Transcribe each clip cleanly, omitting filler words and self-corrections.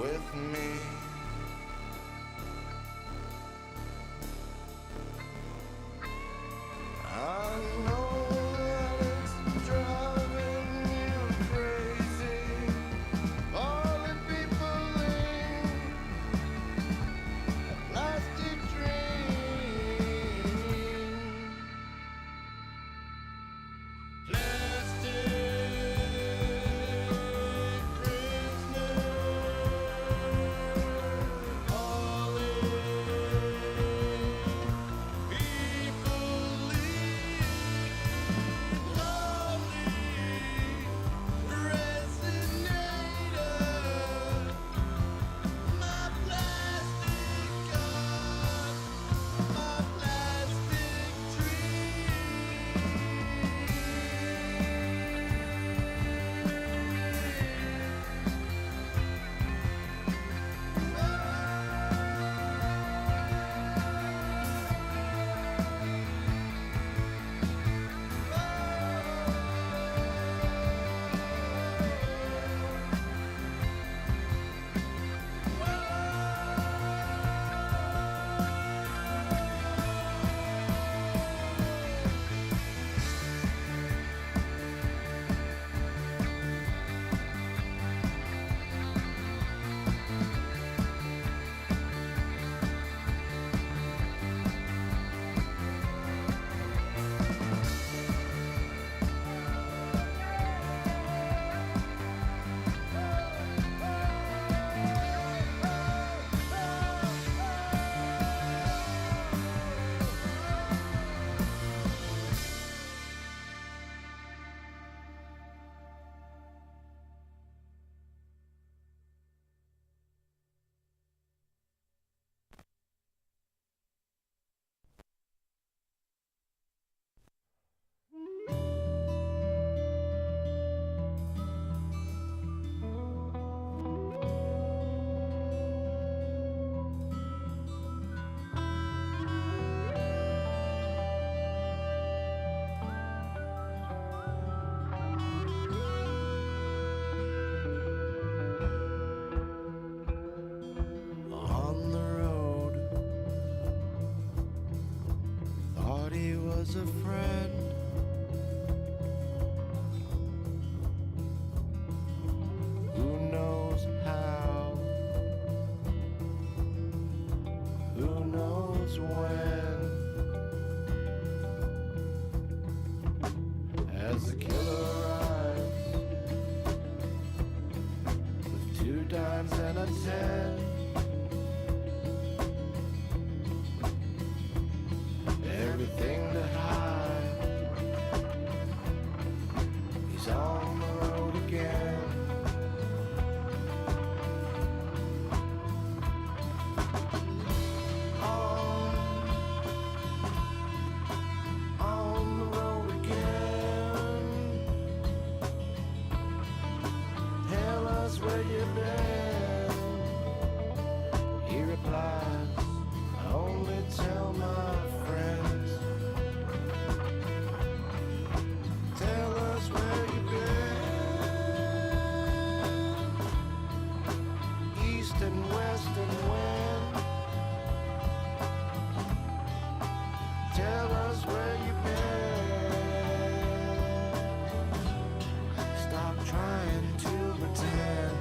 with me. I know that it's driving you crazy. All the people in a plastic dream. Plastic prisoner, all in people live lonely, resonator. My plastic God, my plastic on the road. Thought he was a friend. Who knows how? Who knows when? As the killer arrives with 2 dimes and a 10. Everything to hide. He's on the road again. On the road again. Tell us where you've been. He replies, I only tell my friends. Tell us where you've been. East and west and when. Tell us where you've been. Stop trying to pretend.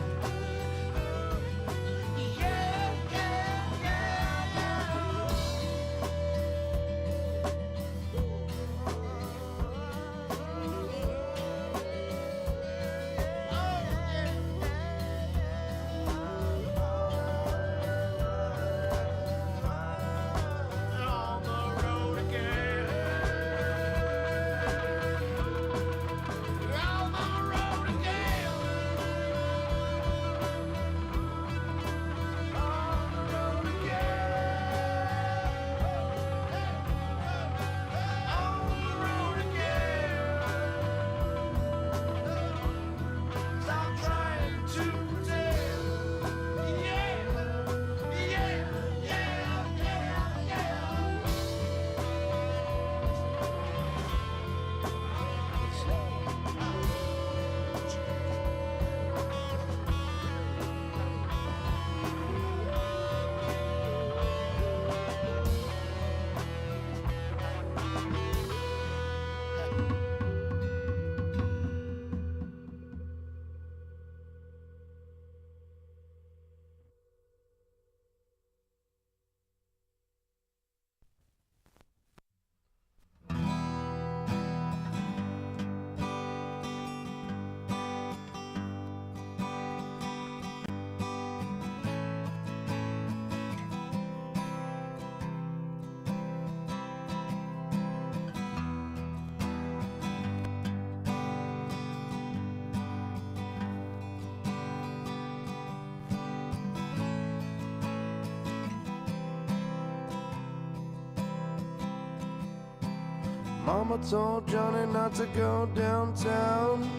Mama told Johnny not to go downtown.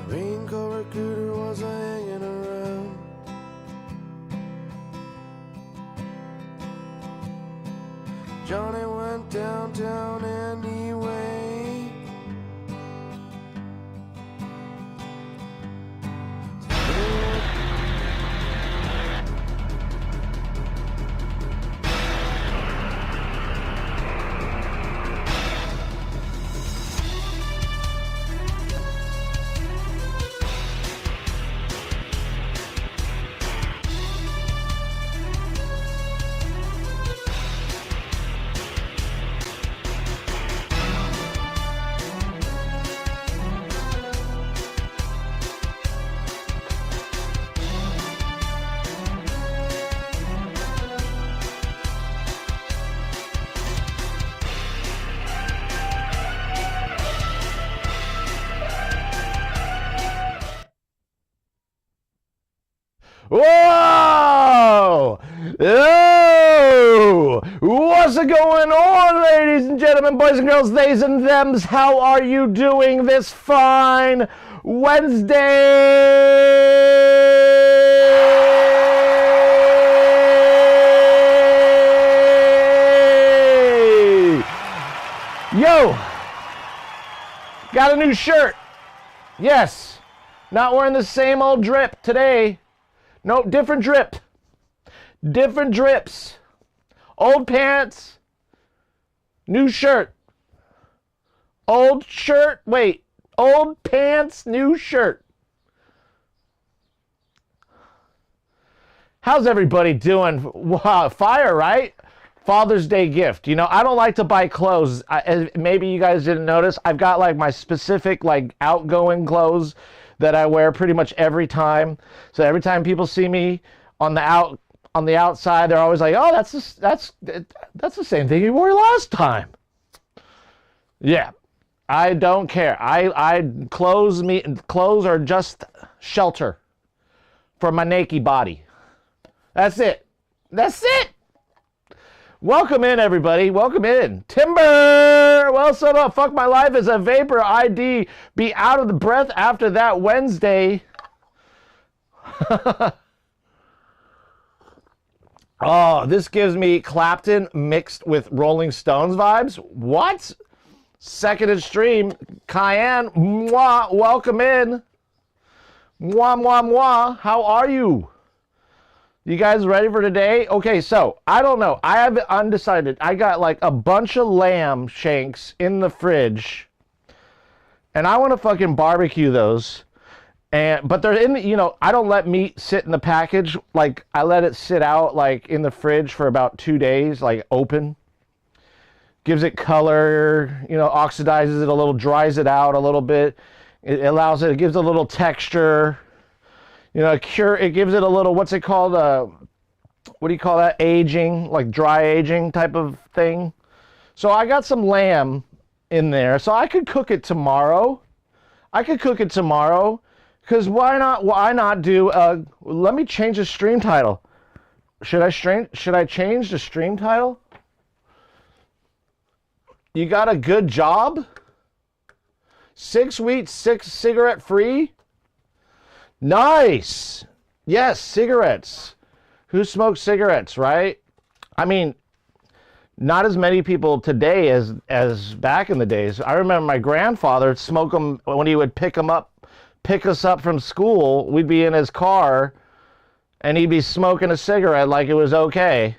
Marine Corps recruiter was hanging around. Johnny went downtown anyway. Whoa! Oh! What's going on, ladies and gentlemen, boys and girls, theys and thems? How are you doing this fine Wednesday? Yo! Got a new shirt. Yes. Not wearing the same old drip today. Nope, different drip. Different drips. Old pants. New shirt. Old shirt. Wait. Old pants, new shirt. How's everybody doing? Wow, fire, right? Father's Day gift. You know, I don't like to buy clothes. Maybe you guys didn't notice. I've got like my specific like outgoing clothes that I wear pretty much every time. So every time people see me on the outside, they're always like, "Oh, that's the same thing you wore last time." Yeah, I don't care. Clothes are just shelter for my naked body. That's it. That's it. Welcome in, everybody. Welcome in. Timber! Well, so up. Fuck my life is a vapor. ID. Be out of the breath after that Wednesday. Oh, this gives me Clapton mixed with Rolling Stones vibes. What? Second Extreme. Cayenne. Mwah. Welcome in. Mwah, mwah, mwah. How are you? You guys ready for today? Okay, so, I don't know. I have it undecided. I got like a bunch of lamb shanks in the fridge. And I want to fucking barbecue those. But they're in the, you know, I don't let meat sit in the package. Like, I let it sit out like in the fridge for about 2 days, like open. Gives it color, you know, oxidizes it a little, dries it out a little bit. It allows it, it gives it a little texture. You know, it gives it a little, what's it called? What do you call that? Aging, like dry aging type of thing. So I got some lamb in there. So I could cook it tomorrow. Because why not do, let me change the stream title. Should I change the stream title? You got a good job? 6 weeks, 6 cigarette free? Nice. Yes, cigarettes. Who smokes cigarettes, right? I mean, not as many people today as back in the days. I remember my grandfather smoke them when he would pick us up from school. We'd be in his car, and he'd be smoking a cigarette like it was okay.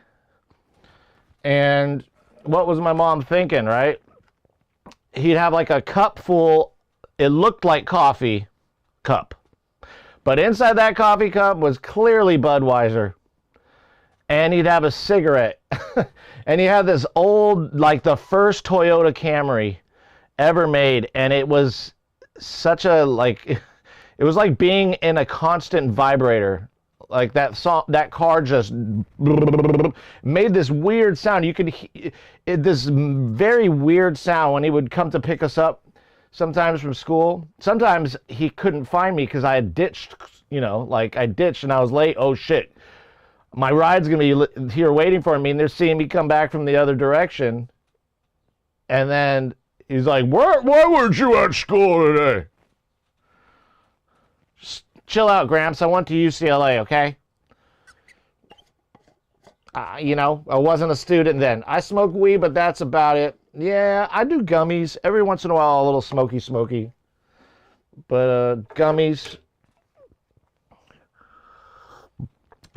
And what was my mom thinking, right? He'd have like a cup full, it looked like coffee cup. But inside that coffee cup was clearly Budweiser. And he'd have a cigarette. And he had this old, like the first Toyota Camry ever made. And it was such a, like, it was like being in a constant vibrator. Like that car just made this weird sound. You could hear this very weird sound when he would come to pick us up. Sometimes from school. Sometimes he couldn't find me because I had ditched, you know, like I ditched and I was late. Oh shit. My ride's going to be here waiting for me, and they're seeing me come back from the other direction. And then he's like, why weren't you at school today? Just chill out, Gramps. I went to UCLA, okay? You know, I wasn't a student then. I smoke weed, but that's about it. Yeah, I do gummies. Every once in a while, a little smoky. But gummies.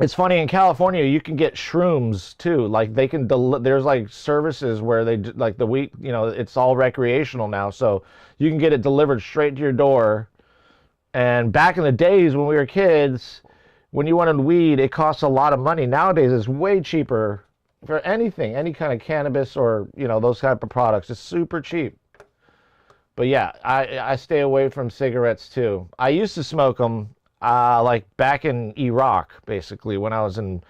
It's funny, in California, you can get shrooms too. Like they can, there's like services where they, like the weed, you know, it's all recreational now. So you can get it delivered straight to your door. And back in the days when we were kids, when you wanted weed, it costs a lot of money. Nowadays, it's way cheaper for anything, any kind of cannabis or, you know, those type of products. It's super cheap. But yeah, I stay away from cigarettes too. I used to smoke them, like back in Iraq, basically, when I was in,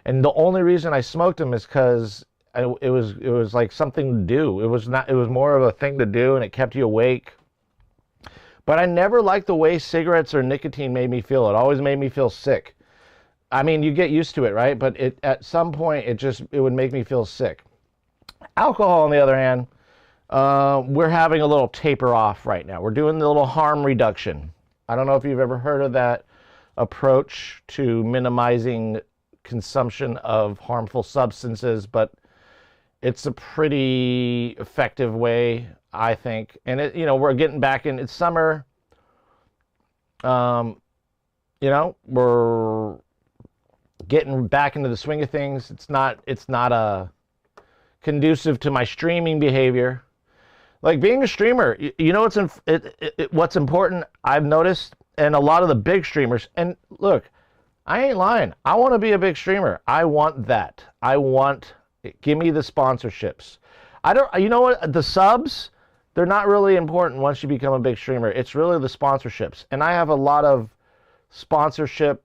and the only reason I smoked them is because it was like something to do. It was more of a thing to do, and it kept you awake. But I never liked the way cigarettes or nicotine made me feel. It always made me feel sick. I mean, you get used to it, right? But at some point, it would make me feel sick. Alcohol, on the other hand, we're having a little taper off right now. We're doing the little harm reduction. I don't know if you've ever heard of that approach to minimizing consumption of harmful substances, but it's a pretty effective way, I think. And it, you know, we're getting back in. It's summer. You know, we're getting back into the swing of things. It's not conducive to my streaming behavior. Like being a streamer, you know what's important, I've noticed, and a lot of the big streamers, and look, I ain't lying. I want to be a big streamer. I want that. Give me the sponsorships. You know what, the subs, they're not really important once you become a big streamer. It's really the sponsorships. And I have a lot of sponsorship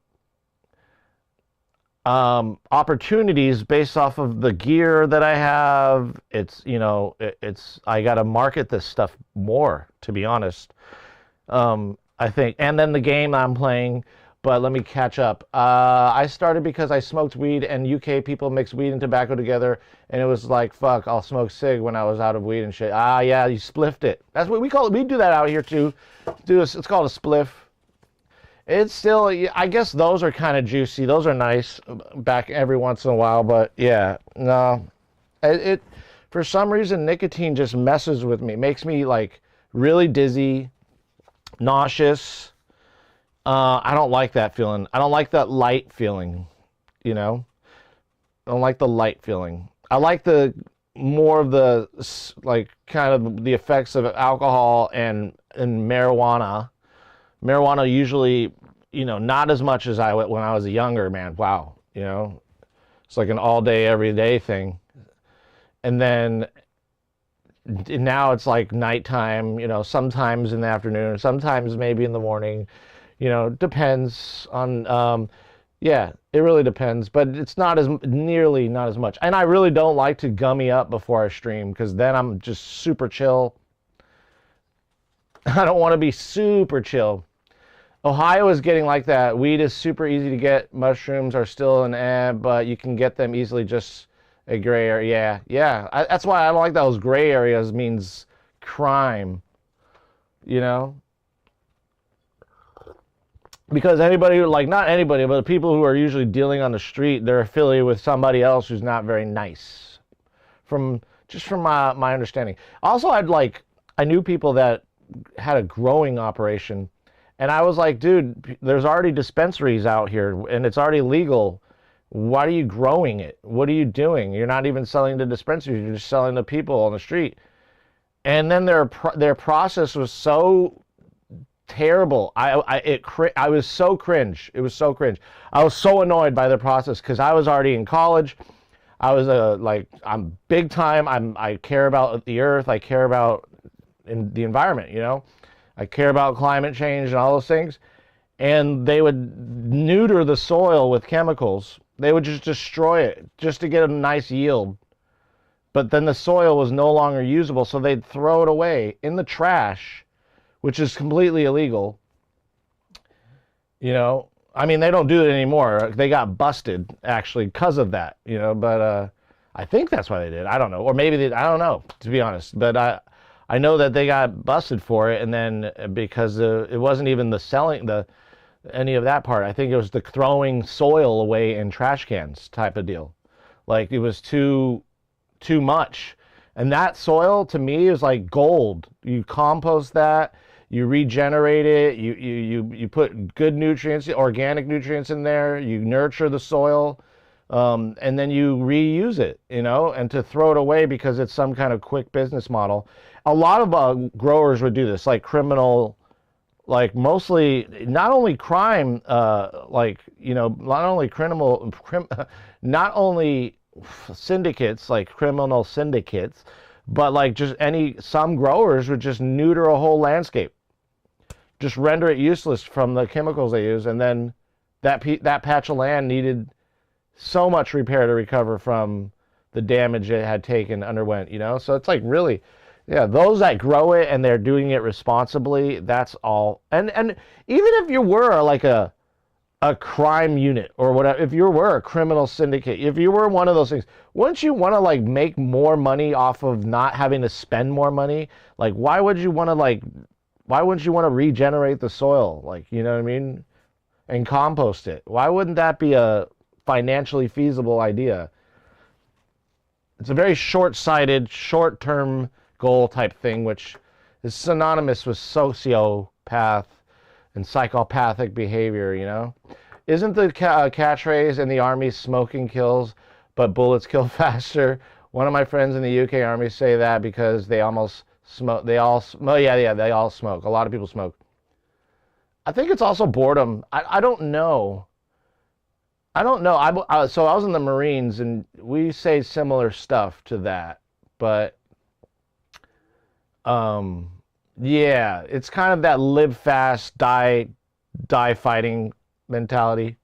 opportunities based off of the gear that I have. It's, you know, I got to market this stuff more, to be honest. I think, and then the game I'm playing, but let me catch up. I started because I smoked weed, and UK people mix weed and tobacco together, and it was like, fuck, I'll smoke cig when I was out of weed and shit. Yeah, you spliffed it. That's what we call it. We do that out here too. It's called a spliff. It's still, I guess those are kind of juicy. Those are nice back every once in a while, but yeah, no. For some reason, nicotine just messes with me. It makes me like really dizzy, nauseous. I don't like that feeling. I don't like that light feeling, you know? I don't like the light feeling. I like more of the, like, kind of the effects of alcohol and marijuana. Marijuana usually, you know, not as much as when I was a younger man. Wow, you know, it's like an all day, every day thing. And then now it's like nighttime, you know, sometimes in the afternoon, sometimes maybe in the morning, you know, depends on, yeah, it really depends, but it's not as much. And I really don't like to gummy up before I stream, because then I'm just super chill. I don't want to be super chill. Ohio is getting like that. Weed is super easy to get. Mushrooms are still an but you can get them easily, just a gray area. Yeah. That's why I don't like those gray areas, means crime, you know? Because anybody, like, not anybody, but the people who are usually dealing on the street, they're affiliated with somebody else who's not very nice. From my understanding. Also, I knew people that had a growing operation, and I was like, dude, there's already dispensaries out here, and it's already legal. Why are you growing it? What are you doing? You're not even selling to dispensaries. You're just selling to people on the street. And then their process was so terrible. I was so cringe. It was so cringe. I was so annoyed by their process, because I was already in college. I was I'm big time. I care about the earth. I care about the environment, you know. I care about climate change and all those things. And they would neuter the soil with chemicals. They would just destroy it just to get a nice yield. But then the soil was no longer usable, so they'd throw it away in the trash, which is completely illegal. You know, I mean, they don't do it anymore. They got busted actually because of that, you know. But I think that's why they did. I don't know, or maybe I don't know, to be honest. But I know that they got busted for it, and then because it wasn't even the selling any of that part. I think it was the throwing soil away in trash cans type of deal. Like it was too much. And that soil to me is like gold. You compost that, you regenerate it, you put good nutrients, organic nutrients in there, you nurture the soil, and then you reuse it, you know, and to throw it away because it's some kind of quick business model. A lot of growers would do this, like criminal, like mostly not only crime, like, you know, not only not only syndicates, like criminal syndicates, but like just some growers would just neuter a whole landscape, just render it useless from the chemicals they use, and then that patch of land needed so much repair to recover from the damage it had underwent, you know. So it's like really, yeah, those that grow it and they're doing it responsibly, that's all. And even if you were like a crime unit or whatever, if you were a criminal syndicate, if you were one of those things, wouldn't you want to like make more money off of not having to spend more money? Like, why wouldn't you want to regenerate the soil? Like, you know what I mean? And compost it. Why wouldn't that be a financially feasible idea? It's a very short-sighted, short-term goal type thing, which is synonymous with sociopath and psychopathic behavior, you know? Isn't the catchphrase in the Army, smoking kills, but bullets kill faster? One of my friends in the UK Army say that because they almost smoke. They all smoke. A lot of people smoke. I think it's also boredom. I don't know. So I was in the Marines, and we say similar stuff to that, but yeah, it's kind of that live fast, die fighting mentality.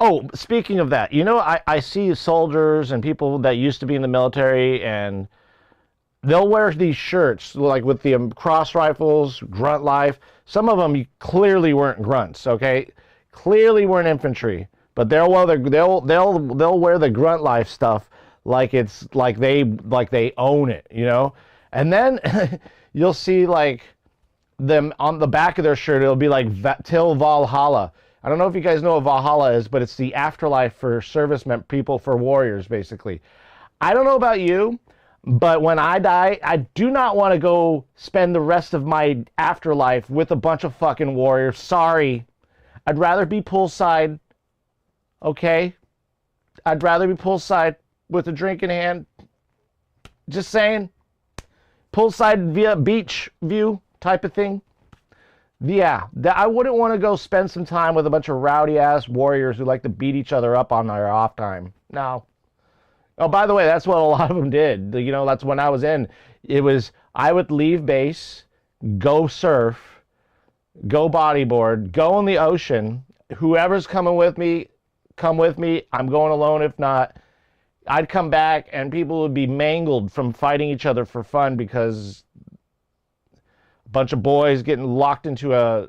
Oh, speaking of that, you know, I see soldiers and people that used to be in the military, and they'll wear these shirts like with the cross rifles, grunt life. Some of them clearly weren't grunts, okay? Clearly weren't infantry, but they'll wear the grunt life stuff like it's like they own it, you know? And then you'll see like them on the back of their shirt, it'll be like Till Valhalla. I don't know if you guys know what Valhalla is, but it's the afterlife for servicemen, people, for warriors, basically. I don't know about you, but when I die, I do not want to go spend the rest of my afterlife with a bunch of fucking warriors. Sorry. I'd rather be poolside, okay? I'd rather be poolside with a drink in hand. Just saying. Poolside via beach view type of thing. Yeah, I wouldn't want to go spend some time with a bunch of rowdy-ass warriors who like to beat each other up on their off time. No. Oh, by the way, that's what a lot of them did. You know, that's when I was in. I would leave base, go surf, go bodyboard, go in the ocean. Whoever's coming with me, come with me. I'm going alone if not. I'd come back and people would be mangled from fighting each other for fun because a bunch of boys getting locked into a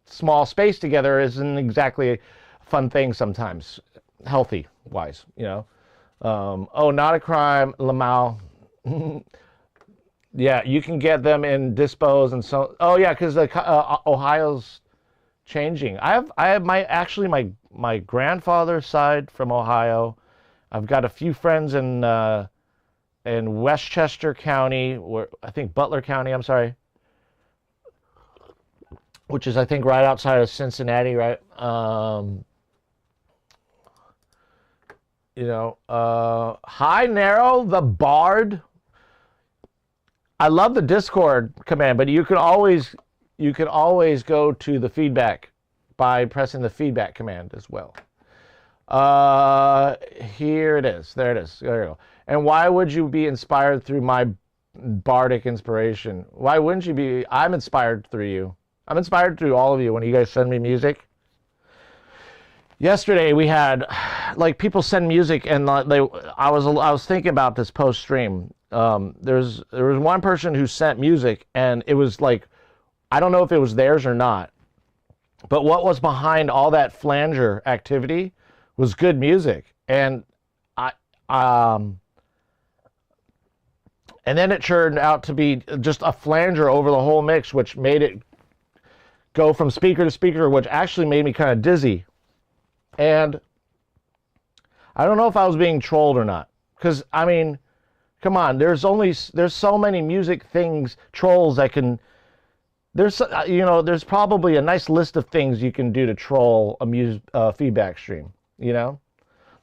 small space together isn't exactly a fun thing sometimes, healthy wise, you know. Oh, not a crime, Lamau. Yeah, you can get them in dispos and so. Oh yeah, because Ohio's changing. I have my grandfather's side from Ohio. I've got a few friends in Westchester County, or I think Butler County. I'm sorry, which is I think right outside of Cincinnati, right? You know, Hi Narrow the Bard. I love the Discord command, but you can always go to the feedback by pressing the feedback command as well. Here it is. There it is. There you go. And why would you be inspired through my bardic inspiration? Why wouldn't you be? I'm inspired through you. I'm inspired through all of you when you guys send me music. Yesterday we had like people send music, and I was thinking about this post stream. There was one person who sent music, and it was like, I don't know if it was theirs or not, But what was behind all that flanger activity was good music. I, um, and then it turned out to be just a flanger over the whole mix, which made it go from speaker to speaker, which actually made me kind of dizzy. And I don't know if I was being trolled or not. Because, I mean, come on, there's so many music things, trolls that can, there's probably a nice list of things you can do to troll a feedback stream,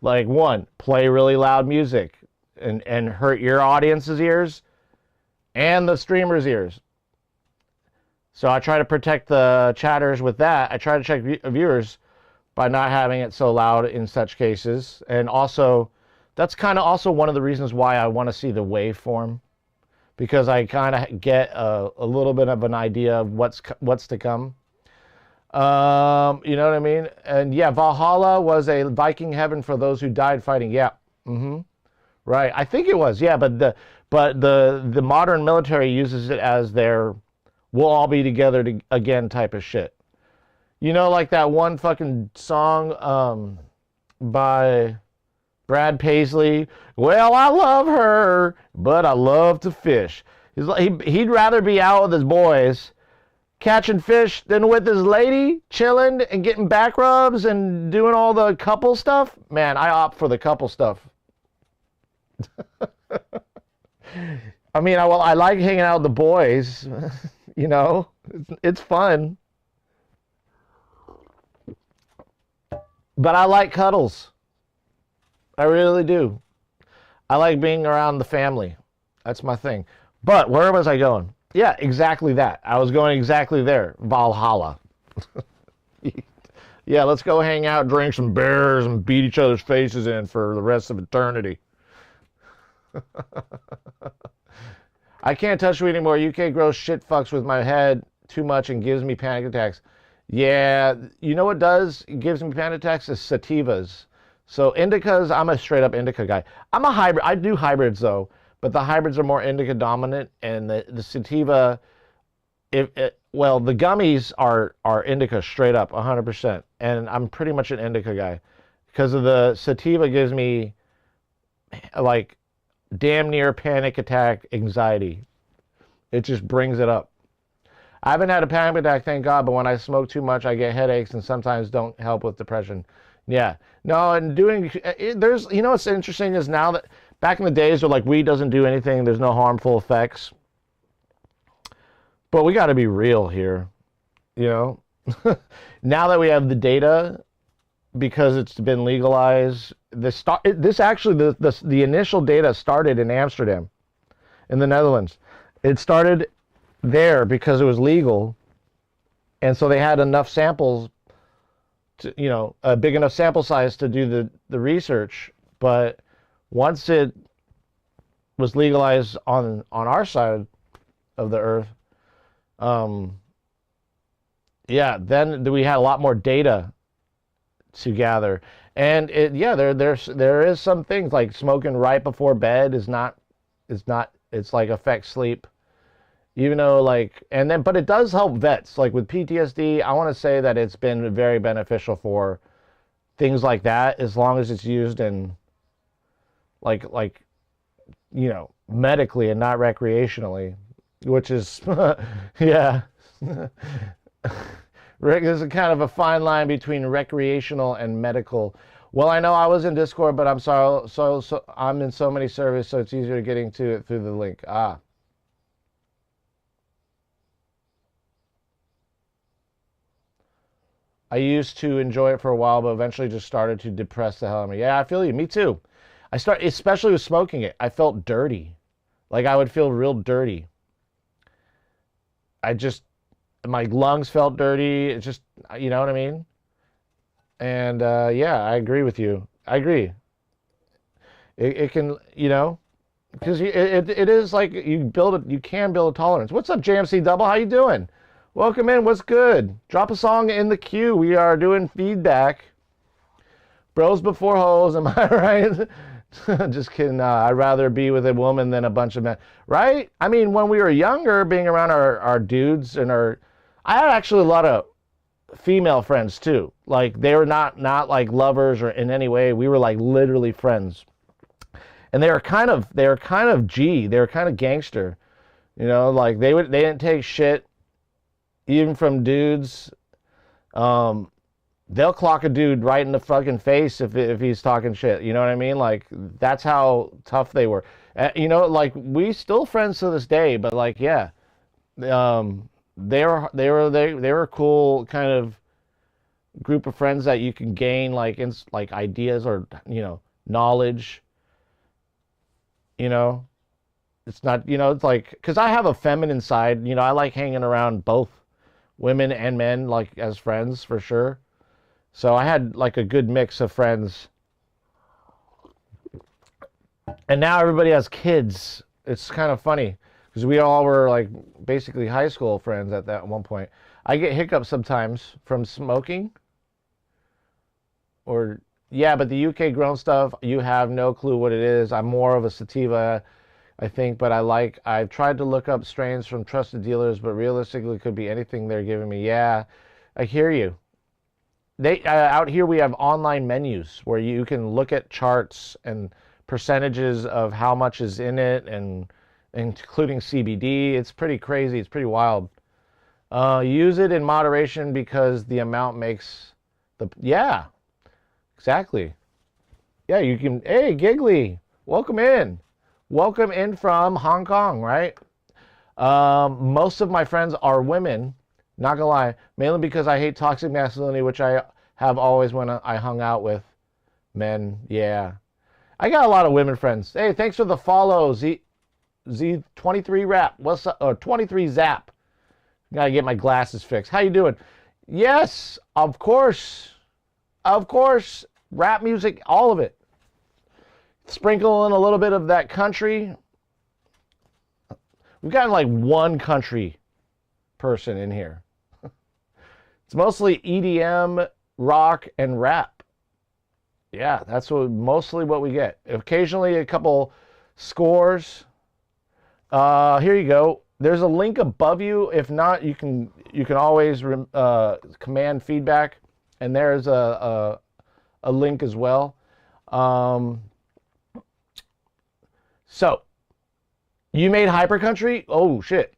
Like, one, play really loud music and hurt your audience's ears and the streamer's ears. So I try to protect the chatters with that. I try to check viewers by not having it so loud in such cases. And also, that's kind of also one of the reasons why I want to see the waveform, because I kind of get a little bit of an idea of what's to come. You know what I mean? And yeah, Valhalla was a Viking heaven for those who died fighting. Yeah. Right. I think it was. Yeah, but the modern military uses it as their we'll all be together again type of shit. Like that one fucking song by Brad Paisley. Well, I love her, but I love to fish. He'd rather be out with his boys catching fish than with his lady chilling and getting back rubs and doing all the couple stuff. Man, I opt for the couple stuff. I mean, I like hanging out with the boys. It's fun. But I like cuddles. I really do. I like being around the family. That's my thing. But where was I going? Yeah, exactly that. I was going exactly there. Valhalla. Yeah, let's go hang out, drink some beers, and beat each other's faces in for the rest of eternity. I can't touch weed anymore. UK gross shit fucks with my head too much and gives me panic attacks. Yeah, you know what does? It gives me panic attacks is sativas. So indicas, I'm a straight up indica guy. I'm a hybrid. I do hybrids though, but the hybrids are more indica dominant, and the sativa, the gummies are indica straight up 100%, and I'm pretty much an indica guy because of the sativa gives me like damn near panic attack anxiety. It just brings it up. I haven't had a panic attack, thank God, but when I smoke too much, I get headaches and sometimes don't help with depression. Yeah. No, and there's, what's interesting is now that back in the days where like weed doesn't do anything, there's no harmful effects. But we got to be real here, Now that we have the data, because it's been legalized, the initial data started in Amsterdam, in the Netherlands. It started there because it was legal, and so they had enough samples to, a big enough sample size to do the research. But once it was legalized on our side of the earth, then we had a lot more data to gather. And there is some things like smoking right before bed it's like affects sleep. Even though but it does help vets. Like with PTSD, I want to say that it's been very beneficial for things like that, as long as it's used in medically and not recreationally, which is, yeah. There's a kind of a fine line between recreational and medical. Well, I know I was in Discord, but I'm sorry, so I'm in so many servers, so it's easier getting to it through the link. I used to enjoy it for a while, but eventually just started to depress the hell out of me. Yeah, I feel you. Me too. Especially with smoking it, I felt dirty. Like I would feel real dirty. My lungs felt dirty. It's just, you know what I mean? And yeah, I agree with you. I agree. It can, because it is like you can build a tolerance. What's up, JMC Double? How you doing? Welcome in. What's good? Drop a song in the queue. We are doing feedback. Bros before hoes. Am I right? Just kidding. I'd rather be with a woman than a bunch of men. Right? I mean, when we were younger, being around our dudes and I had actually a lot of female friends too. Like they were not like lovers or in any way. We were like literally friends. And they were kind of G. They were kind of gangster. You know, like they didn't take shit even from dudes. They'll clock a dude right in the fucking face if he's talking shit. You know what I mean? Like that's how tough they were. You know, like we still friends to this day, but like yeah. They were a cool kind of group of friends that you can gain like ideas or knowledge. It's not it's like because I have a feminine side. I like hanging around both women and men like as friends for sure. So I had like a good mix of friends. And now everybody has kids. It's kind of funny. Because we all were like basically high school friends at that one point. I get hiccups sometimes from smoking. Or, yeah, but the UK grown stuff, you have no clue what it is. I'm more of a sativa, I think, but I've tried to look up strains from trusted dealers, but realistically it could be anything they're giving me. Yeah, I hear you. Out here we have online menus where you can look at charts and percentages of how much is in it and including CBD. It's pretty crazy. It's pretty wild. Use it in moderation because the amount makes yeah, exactly. Yeah, you can, hey, Giggly, welcome in. Welcome in from Hong Kong, right? Most of my friends are women, not gonna lie, mainly because I hate toxic masculinity, which I have always when I hung out with men. Yeah. I got a lot of women friends. Hey, thanks for the follow, Z23 Rap. What's up? 23 Zap. Gotta get my glasses fixed. How you doing? Yes, of course. Of course. Rap music, all of it. Sprinkle in a little bit of that country. We've got like one country person in here. It's mostly EDM, rock, and rap. Yeah, that's mostly what we get. Occasionally a couple scores. Here you go. There's a link above you. If not, you can always command feedback, and there's a link as well. So you made Hyper Country? Oh shit!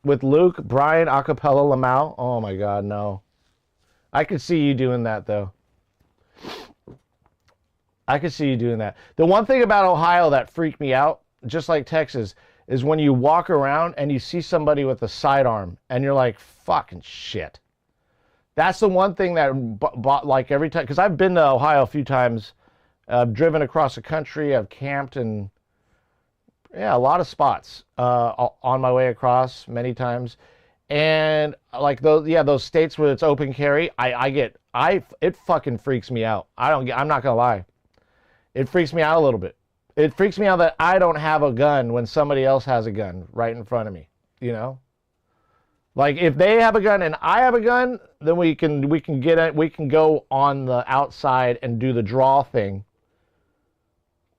With Luke, Brian, Acapella, Lamau. Oh my God, no! I could see you doing that though. I could see you doing that. The one thing about Ohio that freaked me out, just like Texas, is when you walk around and you see somebody with a sidearm and you're like, fucking shit. That's the one thing that like every time, because I've been to Ohio a few times. I've driven across the country. I've camped in, yeah, a lot of spots on my way across many times. And like those states where it's open carry, it fucking freaks me out. I'm not gonna lie. It freaks me out a little bit. It freaks me out that I don't have a gun when somebody else has a gun right in front of me, Like if they have a gun and I have a gun, then we can get it. We can go on the outside and do the draw thing.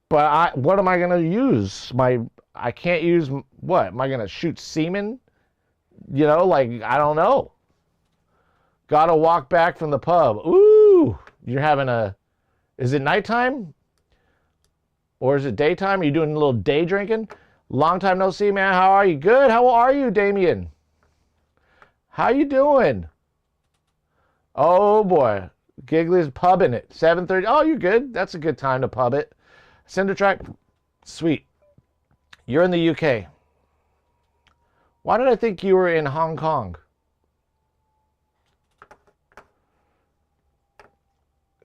But what am I gonna use? I can't use what? Am I gonna shoot semen? Like I don't know. Gotta walk back from the pub. Ooh, you're having is it nighttime? Or is it daytime? Are you doing a little day drinking? Long time no see, man. How are you? Good. How are you, Damien? How you doing? Oh, boy. Giggly's pubbing it. 7:30. Oh, you're good. That's a good time to pub it. Cinder track. Sweet. You're in the UK. Why did I think you were in Hong Kong?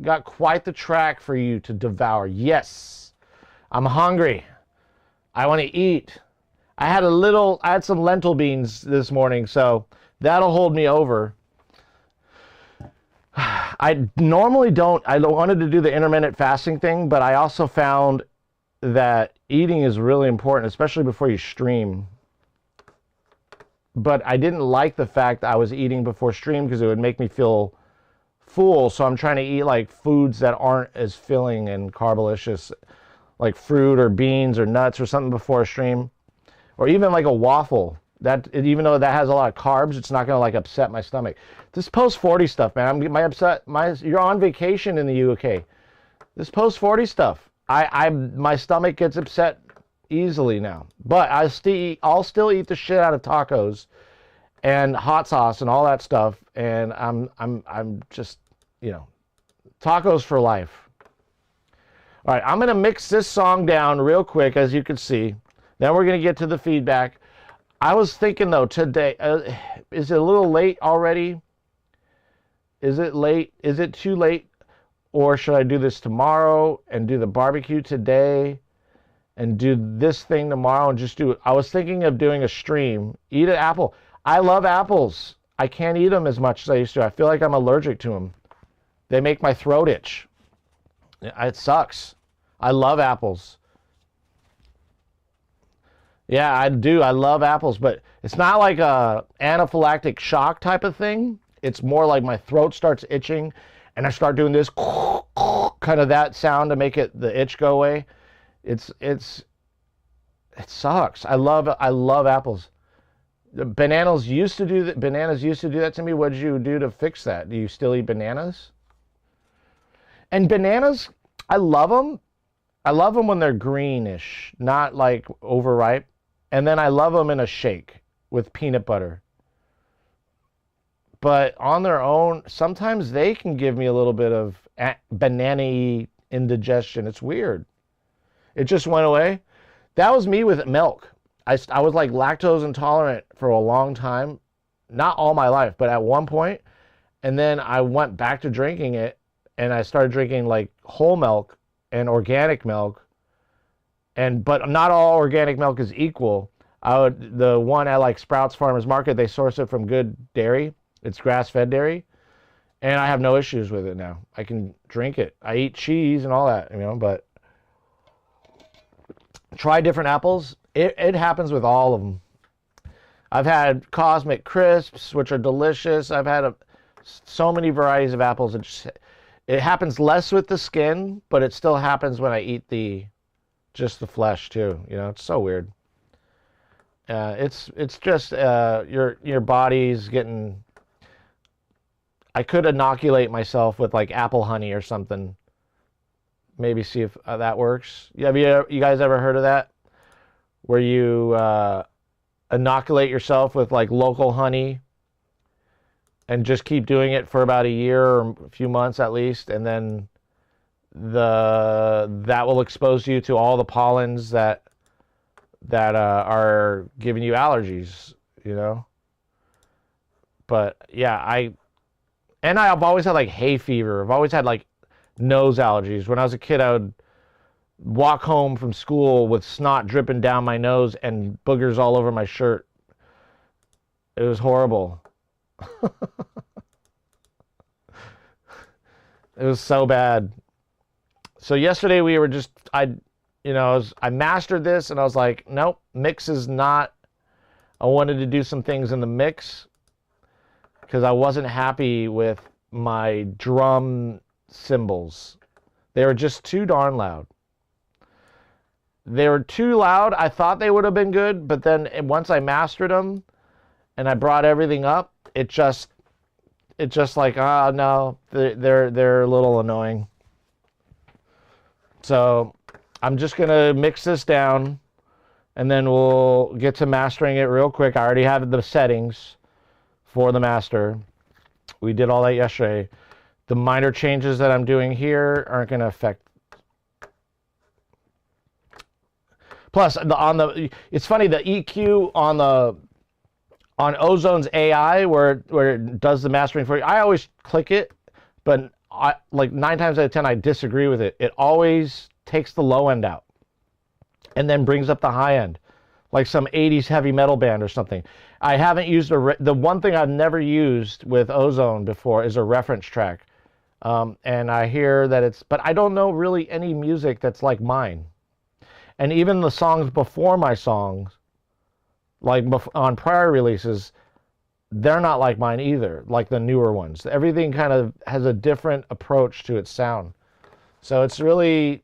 Got quite the track for you to devour. Yes. I'm hungry. I want to eat. I had some lentil beans this morning, so that'll hold me over. I normally don't. I wanted to do the intermittent fasting thing, but I also found that eating is really important, especially before you stream. But I didn't like the fact that I was eating before stream because it would make me feel full. So I'm trying to eat like foods that aren't as filling and carbolicious, like fruit or beans or nuts or something before a stream, or even like a waffle. That, even though that has a lot of carbs, it's not gonna like upset my stomach. This post 40 stuff, man, you're on vacation in the UK. This post 40 stuff, my stomach gets upset easily now. But I'll still eat the shit out of tacos and hot sauce and all that stuff. And I'm just, tacos for life. All right, I'm gonna mix this song down real quick, as you can see. Then we're gonna get to the feedback. I was thinking though today, is it a little late already? Is it late? Is it too late? Or should I do this tomorrow and do the barbecue today and do this thing tomorrow and just do it? I was thinking of doing a stream. Eat an apple. I love apples. I can't eat them as much as I used to. I feel like I'm allergic to them. They make my throat itch. It sucks. I love apples. Yeah, I do. I love apples, but it's not like a anaphylactic shock type of thing. It's more like my throat starts itching and I start doing this kind of that sound to make the itch go away. It sucks. I love apples. Bananas used to do that to me. What did you do to fix that? Do you still eat bananas? And bananas, I love them. I love them when they're greenish, not like overripe. And then I love them in a shake with peanut butter. But on their own, sometimes they can give me a little bit of banana-y indigestion. It's weird. It just went away. That was me with milk. I was like lactose intolerant for a long time. Not all my life, but at one point. And then I went back to drinking it. And I started drinking like whole milk and organic milk. But not all organic milk is equal. The one at like Sprouts Farmers Market, they source it from good dairy. It's grass-fed dairy. And I have no issues with it now. I can drink it. I eat cheese and all that, but try different apples. It happens with all of them. I've had Cosmic Crisps, which are delicious. I've had so many varieties of apples. It happens less with the skin, but it still happens when I eat just the flesh too. It's so weird. It's just your body's getting. I could inoculate myself with like apple honey or something. Maybe see if that works. Have you guys ever heard of that? Where you inoculate yourself with like local honey and just keep doing it for about a year or a few months at least, and then that will expose you to all the pollens that are giving you allergies, But yeah, I've always had like hay fever. I've always had like nose allergies. When I was a kid, I would walk home from school with snot dripping down my nose and boogers all over my shirt. It was horrible. It was so bad. So yesterday we were just, I mastered this and I was like, nope, mix is not, I wanted to do some things in the mix because I wasn't happy with my drum cymbals. They were just too darn loud. They were too loud. I thought they would have been good, but then once I mastered them and I brought everything up, it just like, no, they're a little annoying. So I'm just gonna mix this down and then we'll get to mastering it real quick. I already have the settings for the master. We did all that yesterday. The minor changes that I'm doing here aren't gonna affect. Plus, it's funny, the EQ on Ozone's AI, where it does the mastering for you, I always click it, but like 9 times out of 10, I disagree with it. It always takes the low end out and then brings up the high end, like some 80s heavy metal band or something. I haven't used the one thing I've never used with Ozone before is a reference track. And I hear that but I don't know really any music that's like mine. And even the songs before my songs, like on prior releases, they're not like mine either, like the newer ones. Everything kind of has a different approach to its sound. So it's really,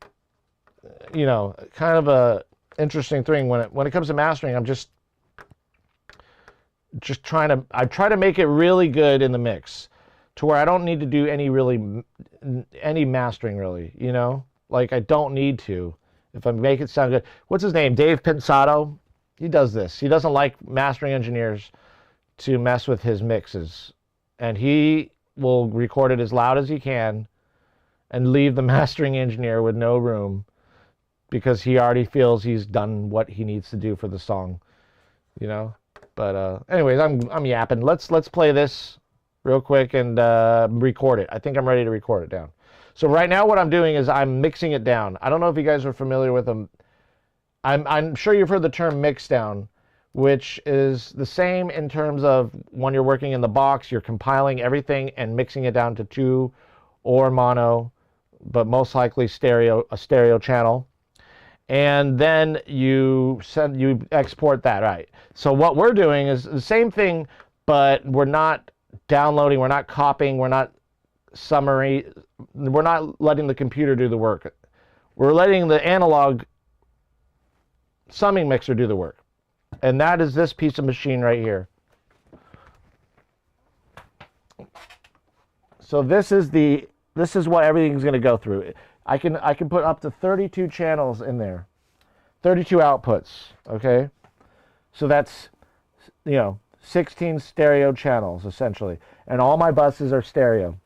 kind of a interesting thing when it comes to mastering. I try to make it really good in the mix to where I don't need to do any mastering really, you know? Like I don't need to if I make it sound good. What's his name? Dave Pinsato. He does this. He doesn't like mastering engineers to mess with his mixes. And he will record it as loud as he can and leave the mastering engineer with no room because he already feels he's done what he needs to do for the song, you know? But anyways, I'm yapping. Let's play this real quick and record it. I think I'm ready to record it down. So right now what I'm doing is I'm mixing it down. I don't know if you guys are familiar with them. I'm sure you've heard the term mix down, which is the same in terms of when you're working in the box, you're compiling everything and mixing it down to 2 or mono, but most likely a stereo channel. And then you export that, right? So what we're doing is the same thing, but we're not downloading, we're not copying, we're not we're not letting the computer do the work. We're letting the analog summing mixer do the work. And that is this piece of machine right here. So this is what everything's going to go through. I can put up to 32 channels in there. 32 outputs, okay? So that's, 16 stereo channels essentially. And all my buses are stereo.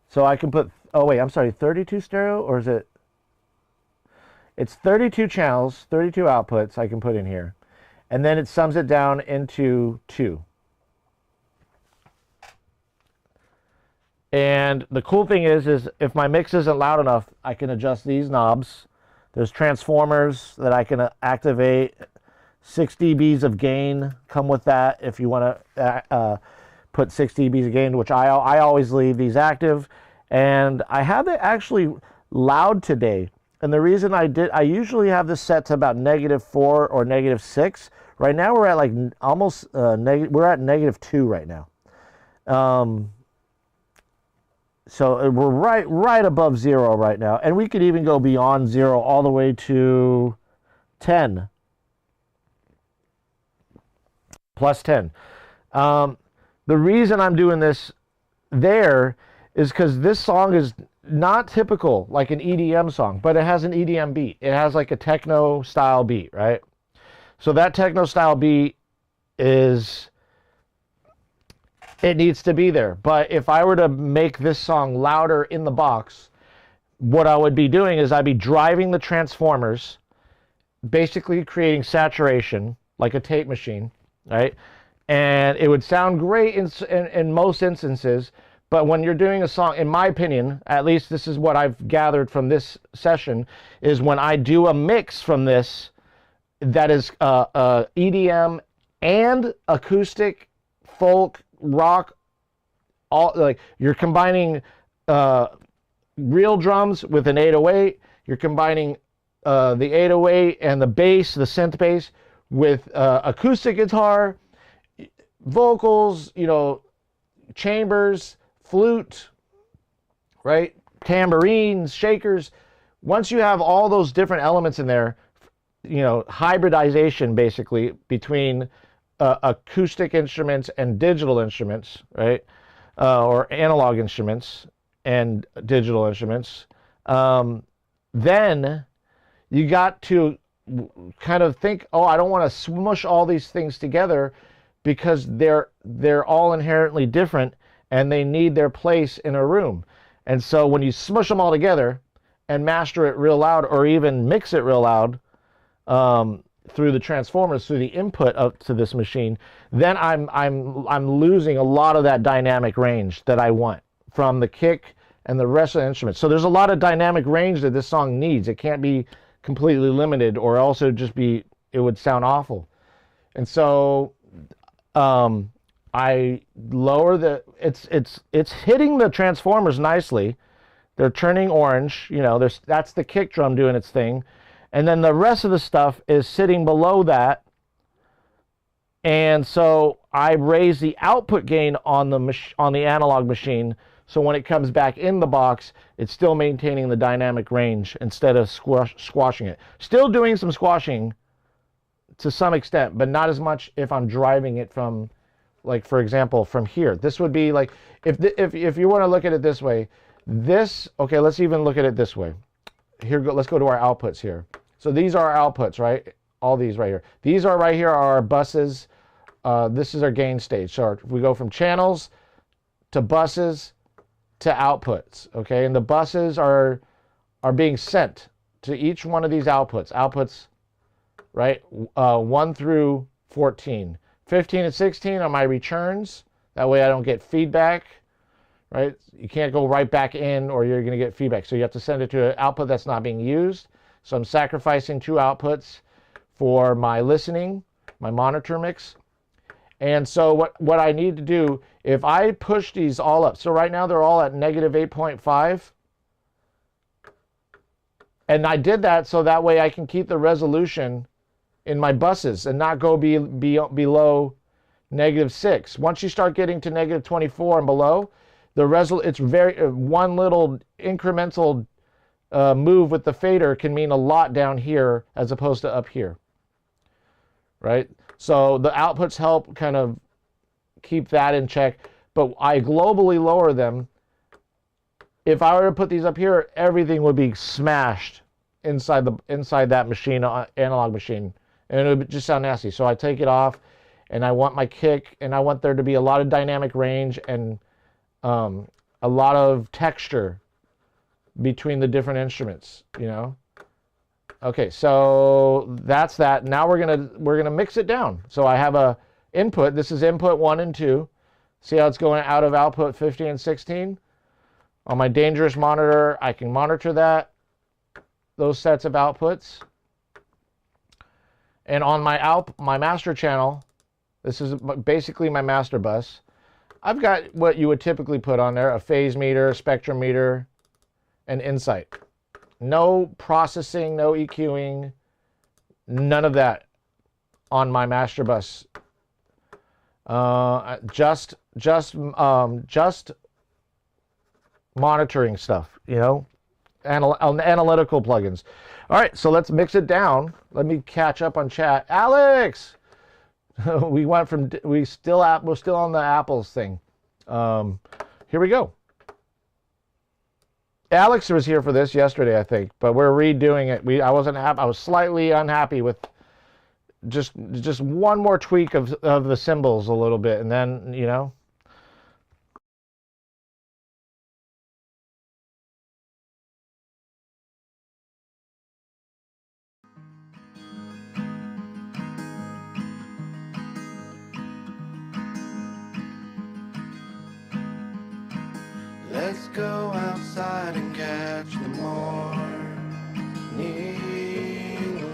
So I can put, oh wait, I'm sorry, 32 stereo, or is it? It's 32 channels, 32 outputs I can put in here. And then it sums it down into 2. And the cool thing is if my mix isn't loud enough, I can adjust these knobs. There's transformers that I can activate. 6 dBs of gain come with that if you want to put 6 dBs of gain, which I always leave these active. And I have it actually loud today. And the reason I usually have this set to about -4 or -6. Right now we're at like almost we're at -2 right now. So we're right above 0 right now, and we could even go beyond 0 all the way to 10, plus 10. The reason I'm doing this there is because this song is not typical like an EDM song, but it has an EDM beat. It has like a techno style beat, right? So that techno style beat it needs to be there. But if I were to make this song louder in the box, what I would be doing is I'd be driving the transformers, basically creating saturation like a tape machine, right? And it would sound great in most instances, but when you're doing a song, in my opinion, at least this is what I've gathered from this session, is when I do a mix from this that is EDM and acoustic, folk, rock, all like you're combining real drums with an 808. You're combining the 808 and the bass, the synth bass, with acoustic guitar, vocals, chambers, flute, right? Tambourines, shakers. Once you have all those different elements in there, hybridization basically between acoustic instruments and digital instruments, right? Or analog instruments and digital instruments. Then you got to kind of think, oh, I don't want to smush all these things together because they're all inherently different and they need their place in a room. And so when you smush them all together and master it real loud or even mix it real loud, through the transformers, through the input up to this machine, then I'm losing a lot of that dynamic range that I want from the kick and the rest of the instruments. So there's a lot of dynamic range that this song needs. It can't be completely limited, or else it would sound awful. And so I lower it's hitting the transformers nicely. They're turning orange. That's the kick drum doing its thing. And then the rest of the stuff is sitting below that. And so I raise the output gain on the analog machine, so when it comes back in the box, it's still maintaining the dynamic range instead of squashing it. Still doing some squashing to some extent, but not as much if I'm driving it from, like, for example, from here. This would be like, if you want to look at it this way, okay, let's even look at it this way. Let's go to our outputs here. So these are our outputs, right? All these right here. These are right here are our buses. This is our gain stage. So if we go from channels to buses to outputs, okay? And the buses are being sent to each one of these outputs, right? 1 through 14. 15 and 16 are my returns. That way I don't get feedback, right? You can't go right back in or you're going to get feedback. So you have to send it to an output that's not being used. So I'm sacrificing 2 outputs for my listening, my monitor mix. And so what I need to do, if I push these all up, so right now they're all at negative 8.5. And I did that so that way I can keep the resolution in my buses and not go below -6. Once you start getting to -24 and below, it's very one little incremental move with the fader can mean a lot down here as opposed to up here, right? So the outputs help kind of keep that in check, but I globally lower them. If I were to put these up here, everything would be smashed inside that machine, analog machine, and it would just sound nasty. So I take it off, and I want my kick, and I want there to be a lot of dynamic range and a lot of texture between the different instruments, you know. Okay, so that's that. Now we're gonna mix it down. So I have a input. This is input 1 and 2. See how it's going out of output 15 and 16? On my dangerous monitor, I can monitor those sets of outputs. And on my master channel, this is basically my master bus. I've got what you would typically put on there: a phase meter, spectrum meter, and insight. No processing, no EQing, none of that on my master bus. Just monitoring stuff, you know, analytical plugins. All right, so let's mix it down. Let me catch up on chat. Alex, we're still on the Apples thing. Here we go. Alex was here for this yesterday, I think, but we're redoing it. I wasn't happy. I was slightly unhappy with just one more tweak of the cymbals a little bit, and then, you know. Let's go outside and catch the morning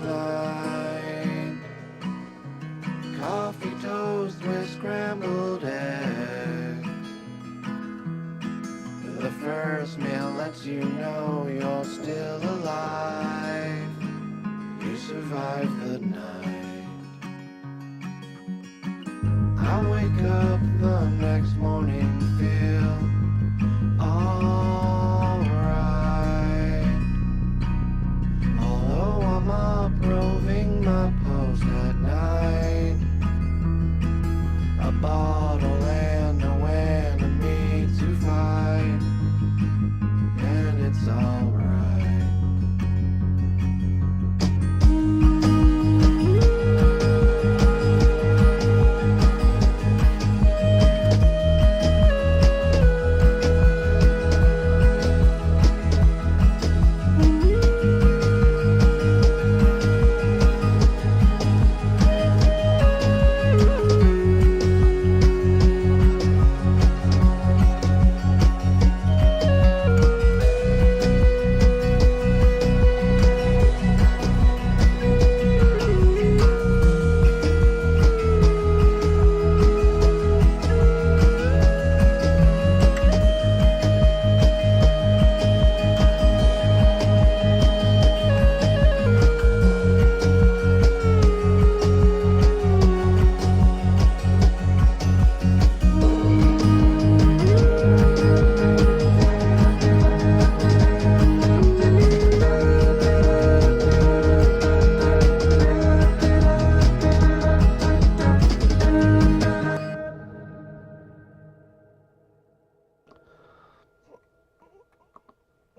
light. Coffee toast with scrambled eggs. The first meal lets you know you're still alive. You survived the night. I wake up the next morning, feel alright. Although I'm up roving my post at night, a bottle and no enemy to fight, and it's alright.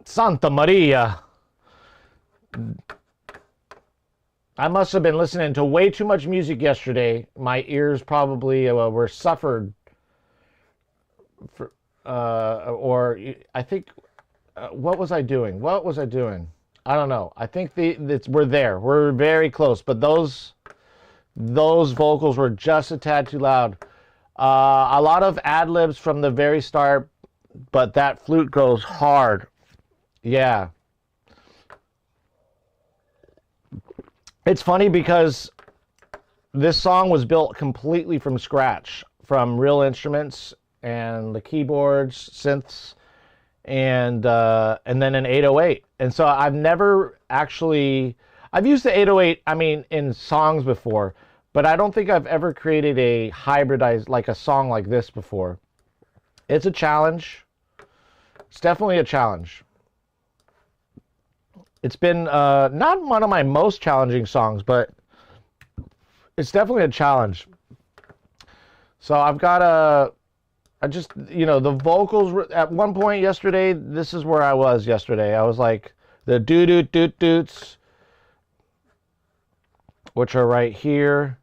Santa Maria. I must have been listening to way too much music yesterday. My ears probably were suffered. Or I think, what was I doing? What was I doing? I don't know. I think we're there. We're very close. But those vocals were just a tad too loud. A lot of ad-libs from the very start, but that flute goes hard. Yeah. It's funny because this song was built completely from scratch, from real instruments and the keyboards, synths, and then an 808. And so I've never actually, I've used the 808, I mean, in songs before, but I don't think I've ever created a hybridized, like a song like this before. It's a challenge. It's definitely a challenge. It's been not one of my most challenging songs, but it's definitely a challenge. So I've got I just, the vocals at one point yesterday, this is where I was yesterday. I was like, the doo-doo-doot-doots, which are right here.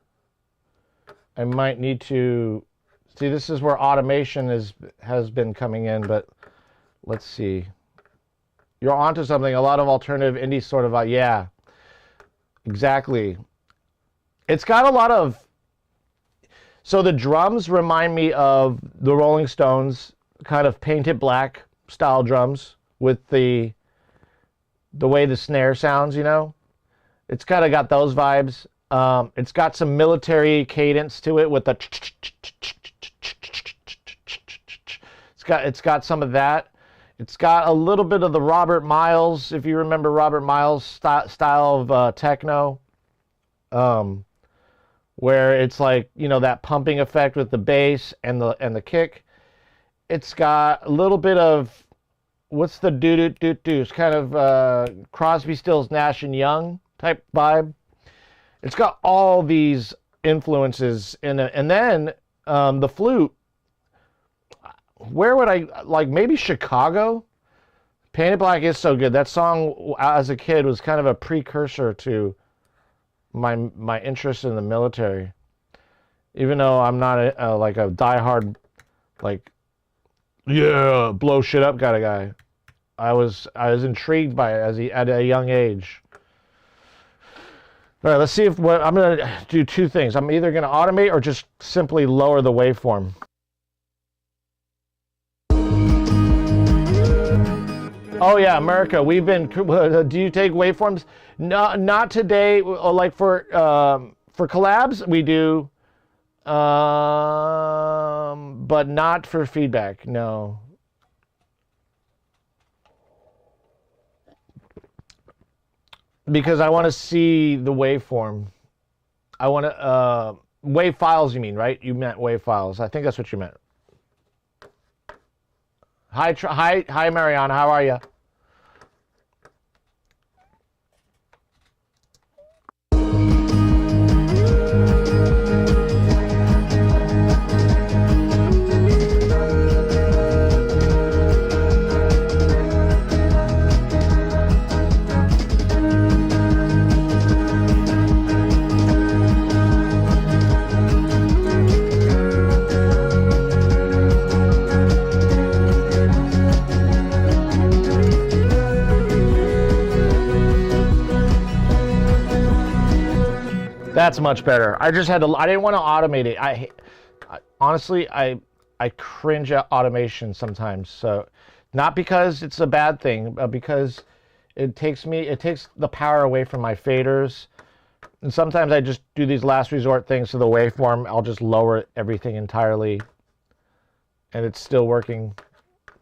I might need to, see, this is where automation has been coming in, but let's see. You're onto something. A lot of alternative indie sort of, yeah, exactly. It's got a lot of, so the drums remind me of the Rolling Stones, kind of painted black style drums with the way the snare sounds, It's kind of got those vibes. It's got some military cadence to it with the, it's got some of that. It's got a little bit of the Robert Miles, if you remember Robert Miles style of techno, where it's like, that pumping effect with the bass and the kick. It's got a little bit of, what's the doo-doo-doo-doo? It's kind of Crosby, Stills, Nash and Young type vibe. It's got all these influences in it. And then the flute, where would I, like maybe Chicago? Painted Black is so good. That song as a kid was kind of a precursor to my interest in the military. Even though I'm not like a diehard, like, yeah, blow shit up kind of guy. I was intrigued by it at a young age. All right, let's see I'm going to do two things. I'm either going to automate or just simply lower the waveform. Oh yeah, America. We've been. Do you take waveforms? No, not today. Like for collabs, we do, but not for feedback. No. Because I want to see the waveform. I want to wave files. You mean, right? You meant wave files. I think that's what you meant. Hi, Mariana. How are you? That's much better. I just had to. I didn't want to automate it. I honestly, I cringe at automation sometimes. So, not because it's a bad thing, but because it takes the power away from my faders. And sometimes I just do these last resort things to the waveform. I'll just lower everything entirely, and it's still working.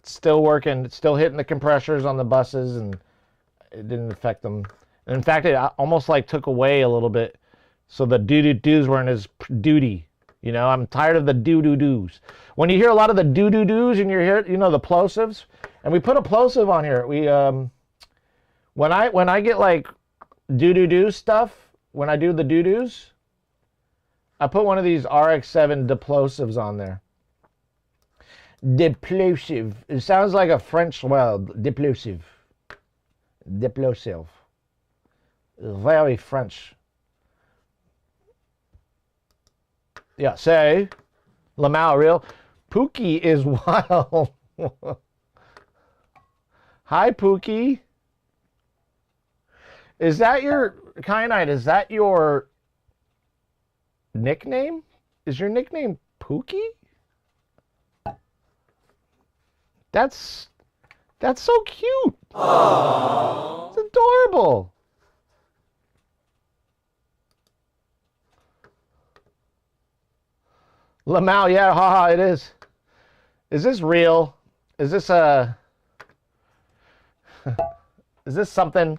It's still working. It's still hitting the compressors on the buses, and it didn't affect them. And in fact, it almost like took away a little bit. So the doo-doo-doos weren't as duty. I'm tired of the doo-doo-doos. When you hear a lot of the doo-doo-doos and you hear, the plosives, and we put a plosive on here. We when I get like doo-doo-doo stuff, when I do the doo-doos, I put one of these RX-7 deplosives on there. Deplosive. It sounds like a French word. Deplosive. Déplosive. Very French. Yeah, say. Lamau, real. Pookie is wild. Hi, Pookie. Is that your, Kyanite, is that your nickname? Is your nickname Pookie? That's so cute. Aww. It's adorable. Lamau, yeah, haha, it is. Is this real? Is this is this something?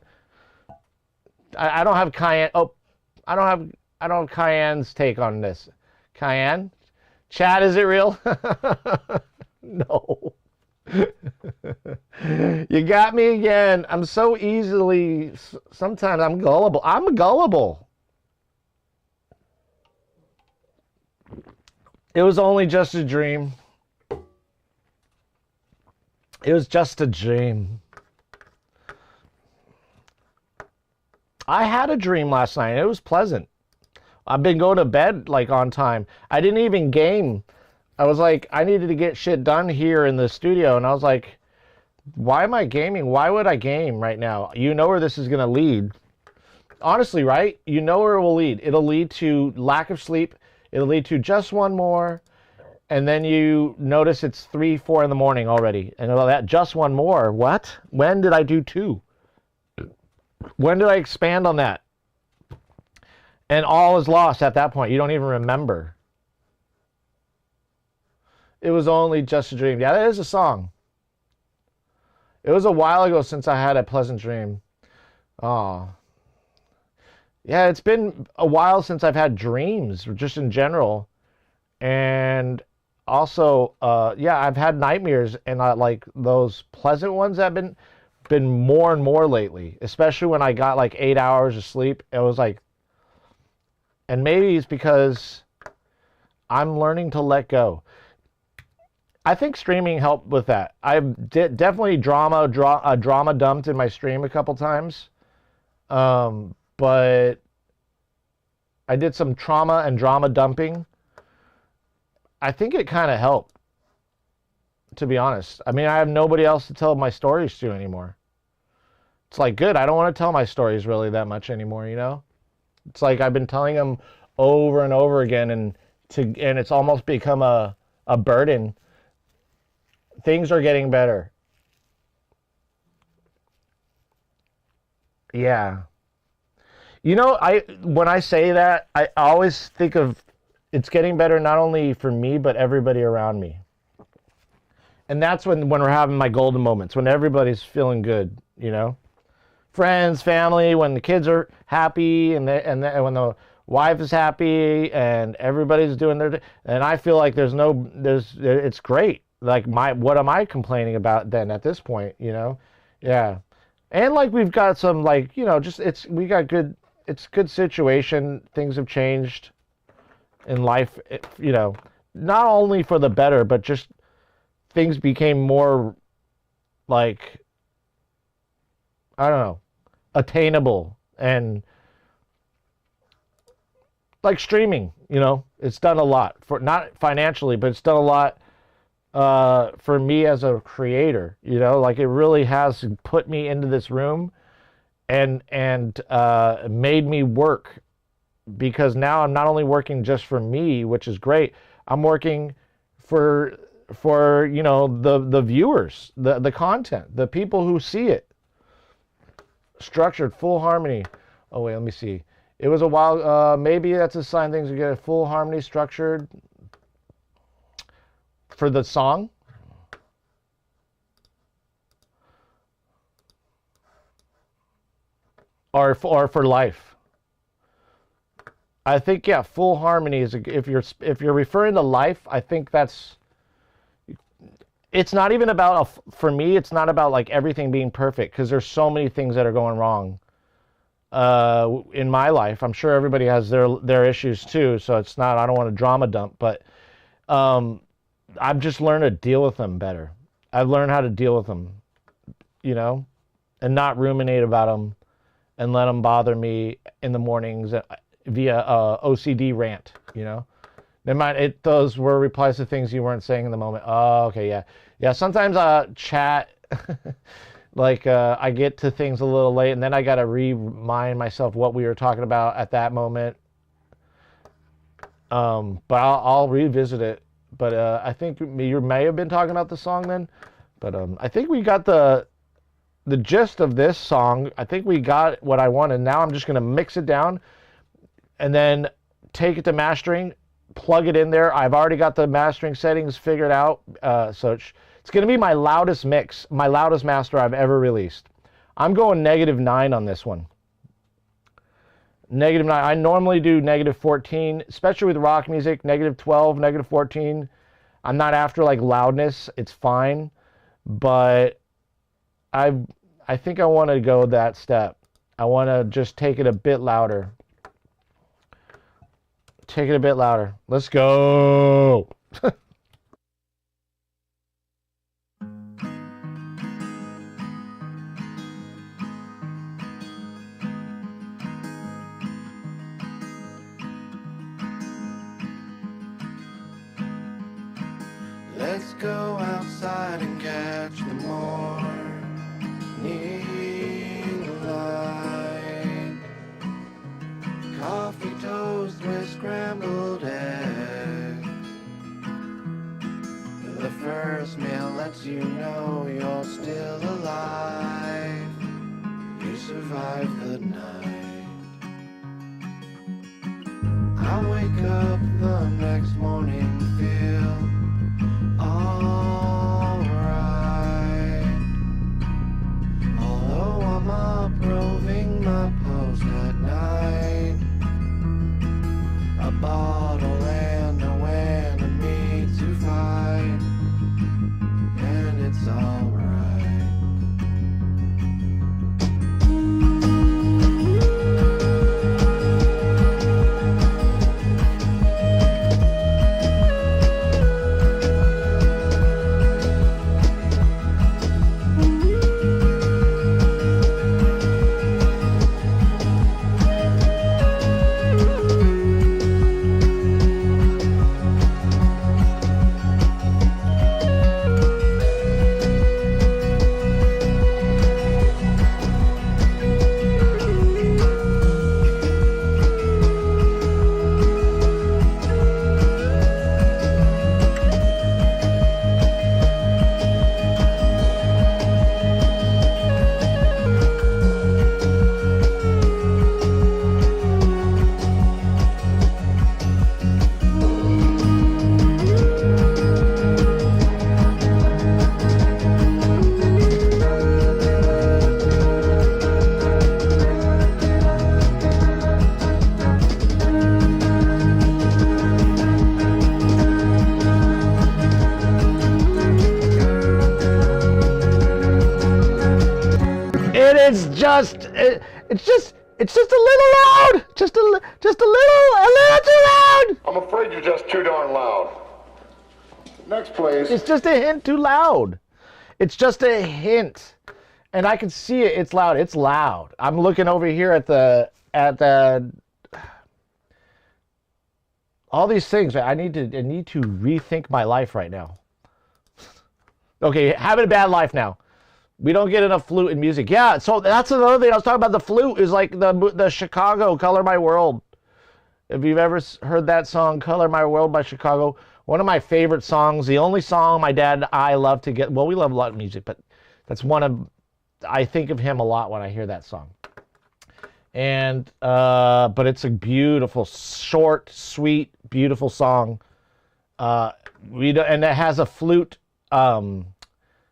I don't have Cayenne. Oh, I don't have Cayenne's take on this. Cayenne? Chad, is it real? No. You got me again. I'm so easily, sometimes I'm gullible. I'm gullible. It was only just a dream. It was just a dream. I had a dream last night. It was pleasant. I've been going to bed like on time. I didn't even game. I was like, I needed to get shit done here in the studio. And I was like, why am I gaming? Why would I game right now? You know where this is going to lead. Honestly, right? You know where it will lead. It'll lead to lack of sleep. It'll lead to just one more. And then you notice it's 3, 4 in the morning already. And that just one more. What? When did I do 2? When did I expand on that? And all is lost at that point. You don't even remember. It was only just a dream. Yeah, that is a song. It was a while ago since I had a pleasant dream. Oh. Yeah, it's been a while since I've had dreams, just in general. And also, yeah, I've had nightmares, and like those pleasant ones have been more and more lately, especially when I got like 8 hours of sleep. It was like, and maybe it's because I'm learning to let go. I think streaming helped with that. I've definitely drama dumped in my stream a couple times, but I did some trauma and drama dumping. I think it kind of helped, to be honest. I mean, I have nobody else to tell my stories to anymore. It's like, good. I don't want to tell my stories really that much anymore, you know? It's like I've been telling them over and over again, and it's almost become a burden. Things are getting better. Yeah. You know, when I say that, I always think of it's getting better not only for me, but everybody around me. And that's when we're having my golden moments, when everybody's feeling good, you know? Friends, family, when the kids are happy, and when the wife is happy, and everybody's doing their, and I feel like it's great. Like, what am I complaining about then at this point, you know? Yeah. And like we've got some, like, you know, it's good situation. Things have changed in life, you know, not only for the better, but just things became more like, I don't know, attainable, and like streaming, you know, it's done a lot for, not financially, but it's done a lot for me as a creator, you know, like it really has put me into this room and made me work, because now I'm not only working just for me, which is great. I'm working for you know, the viewers, the content, the people who see it. Structured, full harmony. Oh wait, let me see. It was a while. Maybe that's a sign things are get full harmony, structured for the song. Or for life. I think, yeah, full harmony is if you're referring to life, I think that's, it's not even about for me, it's not about like everything being perfect, because there's so many things that are going wrong in my life. I'm sure everybody has their issues too, so it's not, I don't want to drama dump, but I've just learned to deal with them better. I've learned how to deal with them, you know, and not ruminate about them and let them bother me in the mornings via OCD rant, you know? Those were replies to things you weren't saying in the moment. Oh, okay, yeah. Yeah, sometimes chat, like I get to things a little late, and then I got to remind myself what we were talking about at that moment. But I'll revisit it. But I think you may have been talking about the song then. But I think we got the gist of this song. I think we got what I wanted. Now I'm just going to mix it down and then take it to mastering, plug it in there. I've already got the mastering settings figured out. So it's going to be my loudest mix, my loudest master I've ever released. I'm going -9 on this one. -9. I normally do -14, especially with rock music, -12, -14. I'm not after like loudness. It's fine. But I think I want to go that step. I want to just take it a bit louder. Take it a bit louder. Let's go. Let's go outside and catch the morning light. Coffee toast with scrambled eggs. The first meal lets you know you're still alive. You survived the night. I wake up the next morning, feel alright. Although I'm up roving my post at night, a bottle and no enemy to fight, and it's alright. It's just a little loud. Just a little too loud. I'm afraid you're just too darn loud. Next, please. It's just a hint too loud. It's just a hint. And I can see it. It's loud. It's loud. I'm looking over here at the all these things. I need to rethink my life right now. Okay, having a bad life now. We don't get enough flute in music. Yeah, so that's another thing I was talking about. The flute is like the Chicago Color My World. If you've ever heard that song, Color My World by Chicago, one of my favorite songs, the only song my dad and I love to get, well, we love a lot of music, but that's one of, I think of him a lot when I hear that song. And, but it's a beautiful, short, sweet, beautiful song. And it has a flute,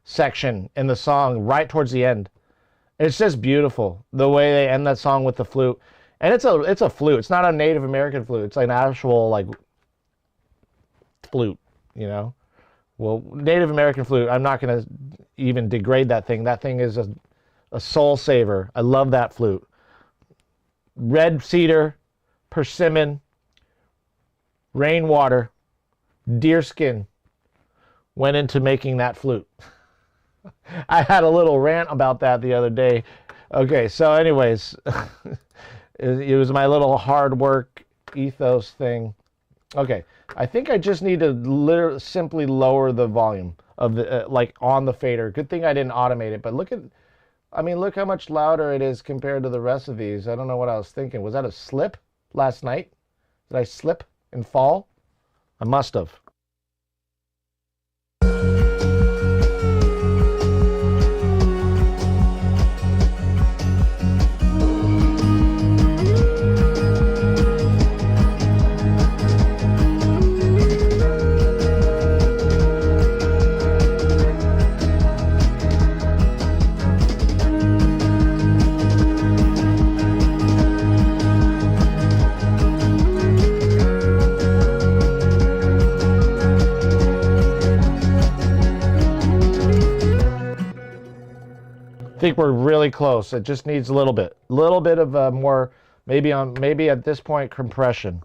section in the song right towards the end. It's just beautiful the way they end that song with the flute. And it's a flute. It's not a Native American flute. It's like an actual like flute, you know. Well, Native American flute, I'm not going to even degrade that thing. That thing is a soul saver. I love that flute. Red cedar, persimmon, rainwater, deerskin went into making that flute. I had a little rant about that the other day. Okay, so anyways, it was my little hard work ethos thing. Okay, I think I just need to simply lower the volume of the like on the fader. Good thing I didn't automate it, but look how much louder it is compared to the rest of these. I don't know what I was thinking. Was that a slip last night? Did I slip and fall? I must have. I think we're really close. It just needs a little bit of more, maybe at this point, compression.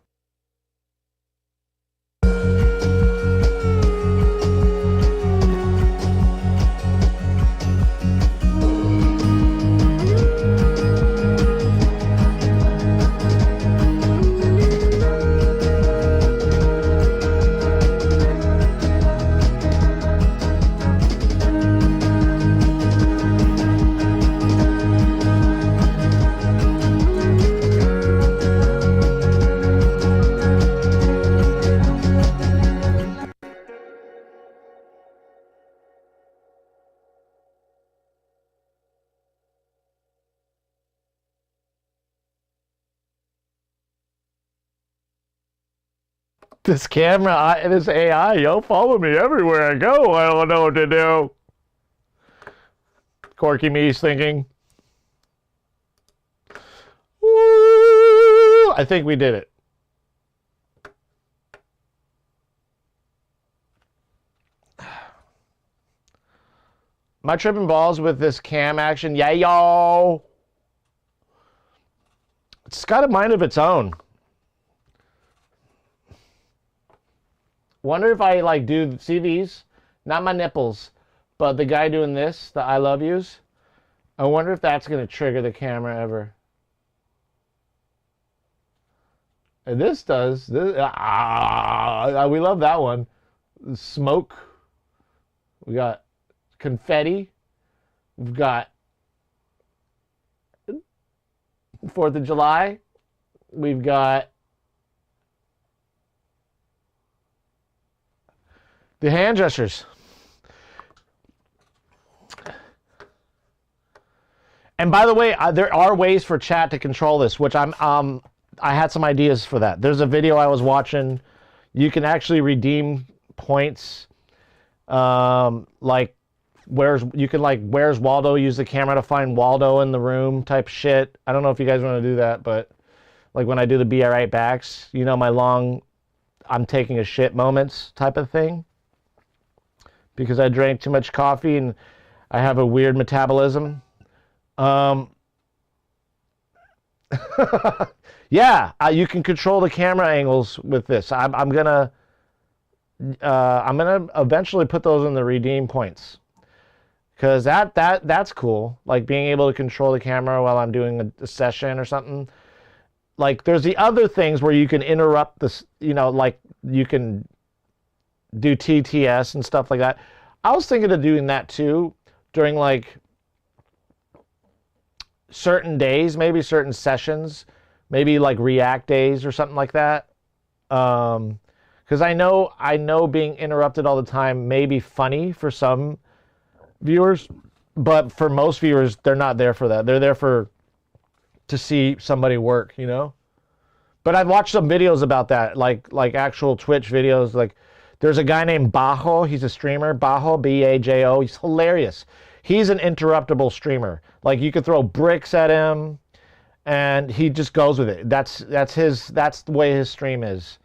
This camera, this AI, yo, follow me everywhere I go. I don't know what to do. Corky me's thinking. Woo! I think we did it. Am I tripping balls with this cam action? Yeah, yo! It's got a mind of its own. Wonder if I like see these, not my nipples, but the guy doing this, the I love yous. I wonder if that's gonna trigger the camera ever. And this does. We love that one. Smoke. We got confetti. We've got 4th of July. We've got the hand gestures. And by the way, there are ways for chat to control this, which I had some ideas for that. There's a video I was watching. You can actually redeem points. Like where's Waldo? Use the camera to find Waldo in the room type shit. I don't know if you guys want to do that, but like when I do the be alright backs, you know, my long I'm taking a shit moments type of thing. Because I drank too much coffee and I have a weird metabolism. Yeah, you can control the camera angles with this. I'm gonna eventually put those in the redeem points, because that's cool. Like being able to control the camera while I'm doing a session or something. Like there's the other things where you can interrupt this. You know, like you can do TTS and stuff like that. I was thinking of doing that too during like certain days, maybe certain sessions, maybe like React days or something like that. Because I know being interrupted all the time may be funny for some viewers, but for most viewers, they're not there for that. They're there to see somebody work, you know. But I've watched some videos about that, like actual Twitch videos. Like, there's a guy named Bajo. He's a streamer. Bajo, B-A-J-O. He's hilarious. He's an interruptible streamer. Like, you could throw bricks at him, and he just goes with it. That's the way his stream is,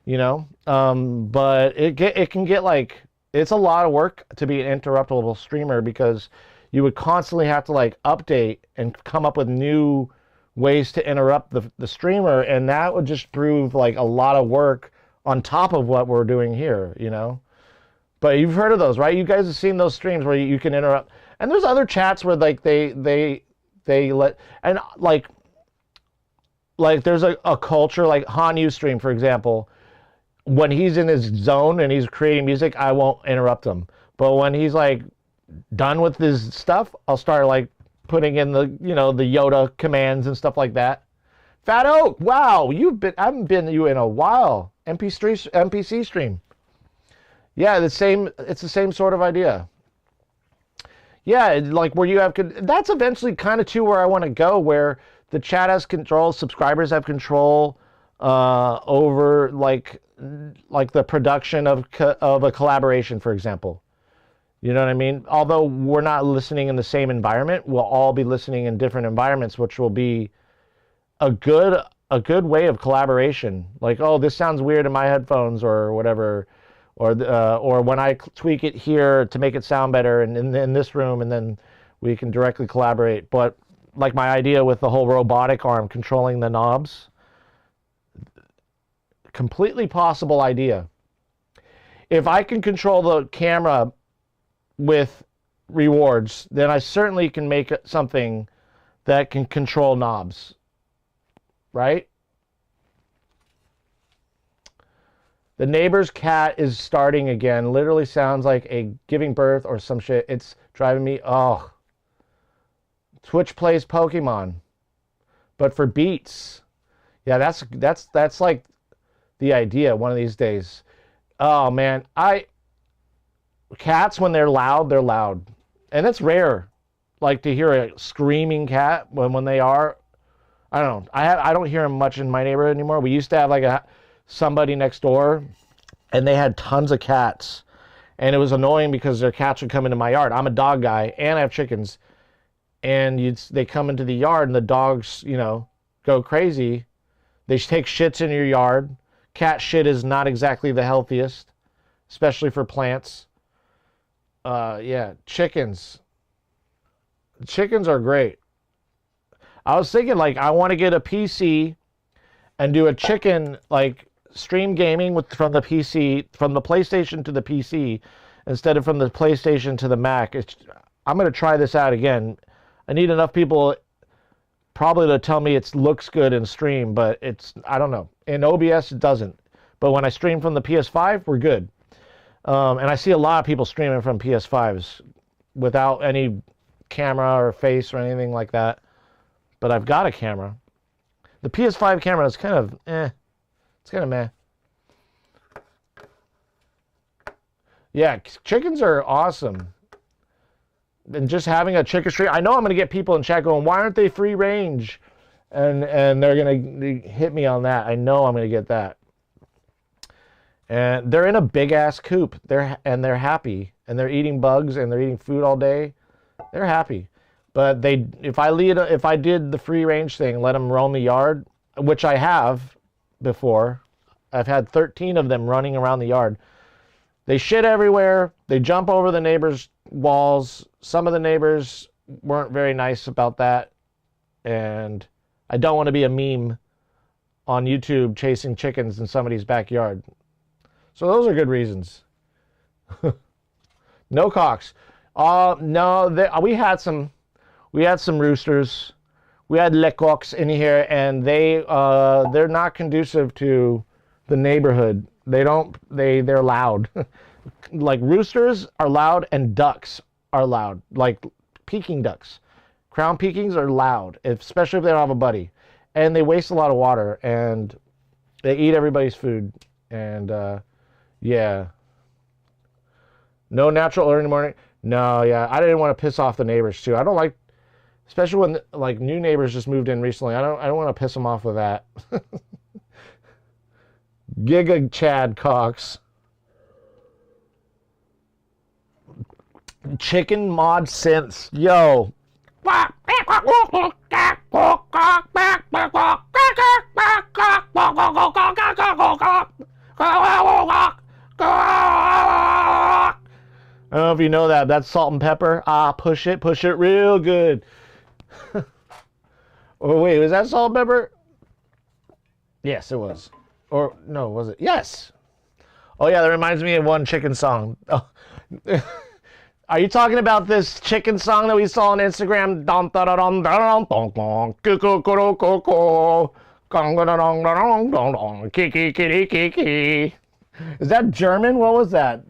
you know. But it can get like, it's a lot of work to be an interruptible streamer, because you would constantly have to like update and come up with new ways to interrupt the streamer, and that would just prove like a lot of work on top of what we're doing here, you know. But you've heard of those, right? You guys have seen those streams where you can interrupt. And there's other chats where like they let, and like there's a culture like Hanyu stream, for example. When he's in his zone and he's creating music, I won't interrupt him. But when he's like done with his stuff, I'll start like putting in the, you know, the Yoda commands and stuff like that. Fat Oak, wow, I haven't been to you in a while. NPC stream. Yeah, it's the same sort of idea. Yeah, like where you have, that's eventually kind of to where I want to go, where the chat has control, subscribers have control over like the production of a collaboration, for example. You know what I mean? Although we're not listening in the same environment, we'll all be listening in different environments, which will be a good way of collaboration. Like, oh, this sounds weird in my headphones or whatever, or when I tweak it here to make it sound better and in this room, and then we can directly collaborate. But like my idea with the whole robotic arm controlling the knobs, completely possible idea. If I can control the camera with rewards, then I certainly can make something that can control knobs, right? The neighbor's cat is starting again. Literally sounds like a giving birth or some shit. It's driving me, oh. Twitch plays Pokemon, but for beats. Yeah, that's like the idea one of these days. Oh man, cats, when they're loud, and it's rare, like to hear a screaming cat when they are. I don't know. I don't hear them much in my neighborhood anymore. We used to have like somebody next door, and they had tons of cats, and it was annoying because their cats would come into my yard. I'm a dog guy, and I have chickens, and they come into the yard, and the dogs, you know, go crazy. They take shits in your yard. Cat shit is not exactly the healthiest, especially for plants. Yeah, chickens. Chickens are great. I was thinking, like, I want to get a PC and do a chicken, like, stream gaming from the PC, from the PlayStation to the PC, instead of from the PlayStation to the Mac. I'm going to try this out again. I need enough people probably to tell me it looks good in stream, but I don't know. In OBS, it doesn't. But when I stream from the PS5, we're good. And I see a lot of people streaming from PS5s without any camera or face or anything like that. But I've got a camera. The PS5 camera is kind of It's kind of meh. Yeah, chickens are awesome. And just having a chicken stream, I know I'm going to get people in chat going, why aren't they free range? And they're going to hit me on that. I know I'm going to get that. And they're in a big ass coop. They're happy, and they're eating bugs, and they're eating food all day. They're happy. But if I did the free range thing, let them roam the yard, which I have before. I've had 13 of them running around the yard. They shit everywhere. They jump over the neighbors' walls. Some of the neighbors weren't very nice about that. And I don't want to be a meme on YouTube chasing chickens in somebody's backyard. So those are good reasons. No cocks. No, we had some roosters. We had lecocks in here, and they're not conducive to the neighborhood. They're loud. Like roosters are loud, and ducks are loud. Like Peking ducks. Crown Pekings are loud, especially if they don't have a buddy. And they waste a lot of water, and they eat everybody's food. And yeah. No natural early morning. No, yeah. I didn't want to piss off the neighbors too. I don't like, especially when like new neighbors just moved in recently. I don't want to piss them off with that. Giga Chad Cox. Chicken mod synths. Yo. I don't know if you know that. That's salt and pepper. Push it real good. Oh, wait, was that salt and pepper? Yes, it was. Or, no, was it? Yes. Oh yeah, that reminds me of one chicken song. Oh. Are you talking about this chicken song that we saw on Instagram? Is that German? What was that?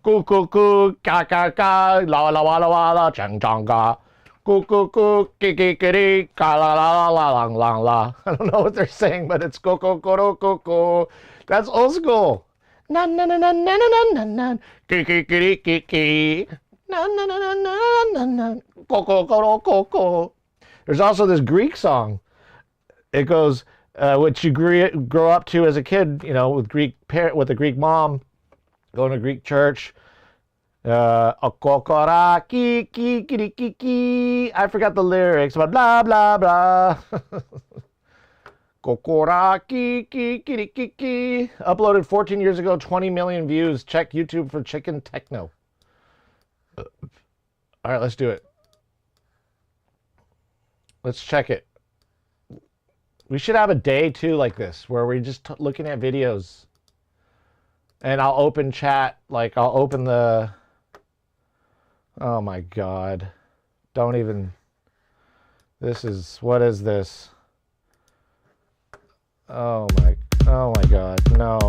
Coo coo coo, ka ka ka, la la la la la, chang chang ga. Coo coo coo, ki ki ki ka la la la la lang lang la. I don't know what they're saying, but it's coo coo coo coo coo. That's old school. Na na na na na na na na. Ki ki ki ki ki. Na na na na na na na. Coo coo coo coo coo. There's also this Greek song. It goes, which you grow up to as a kid, you know, with with a Greek mom, going to Greek church. I forgot the lyrics, but blah blah blah. Uploaded 14 years ago, 20 million views. Check YouTube for chicken techno. All right, let's do it. Let's check it. We should have a day too like this where we're just looking at videos, and I'll open chat, like I'll open the, oh my God, don't even, what is this? Oh my God, no.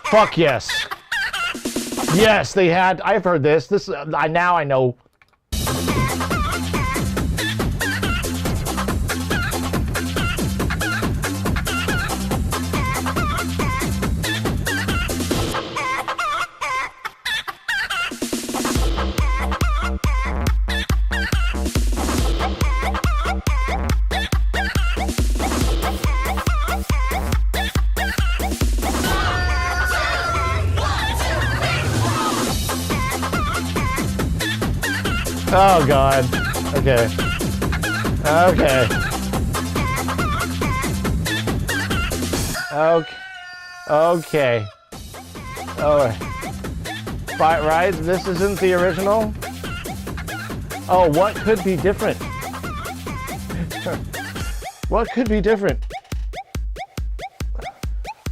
Fuck yes. Yes, they had. I've heard this. Now I know. Oh God. Okay. Okay. Okay. Okay. Oh. Right? This isn't the original? Oh, what could be different? What could be different?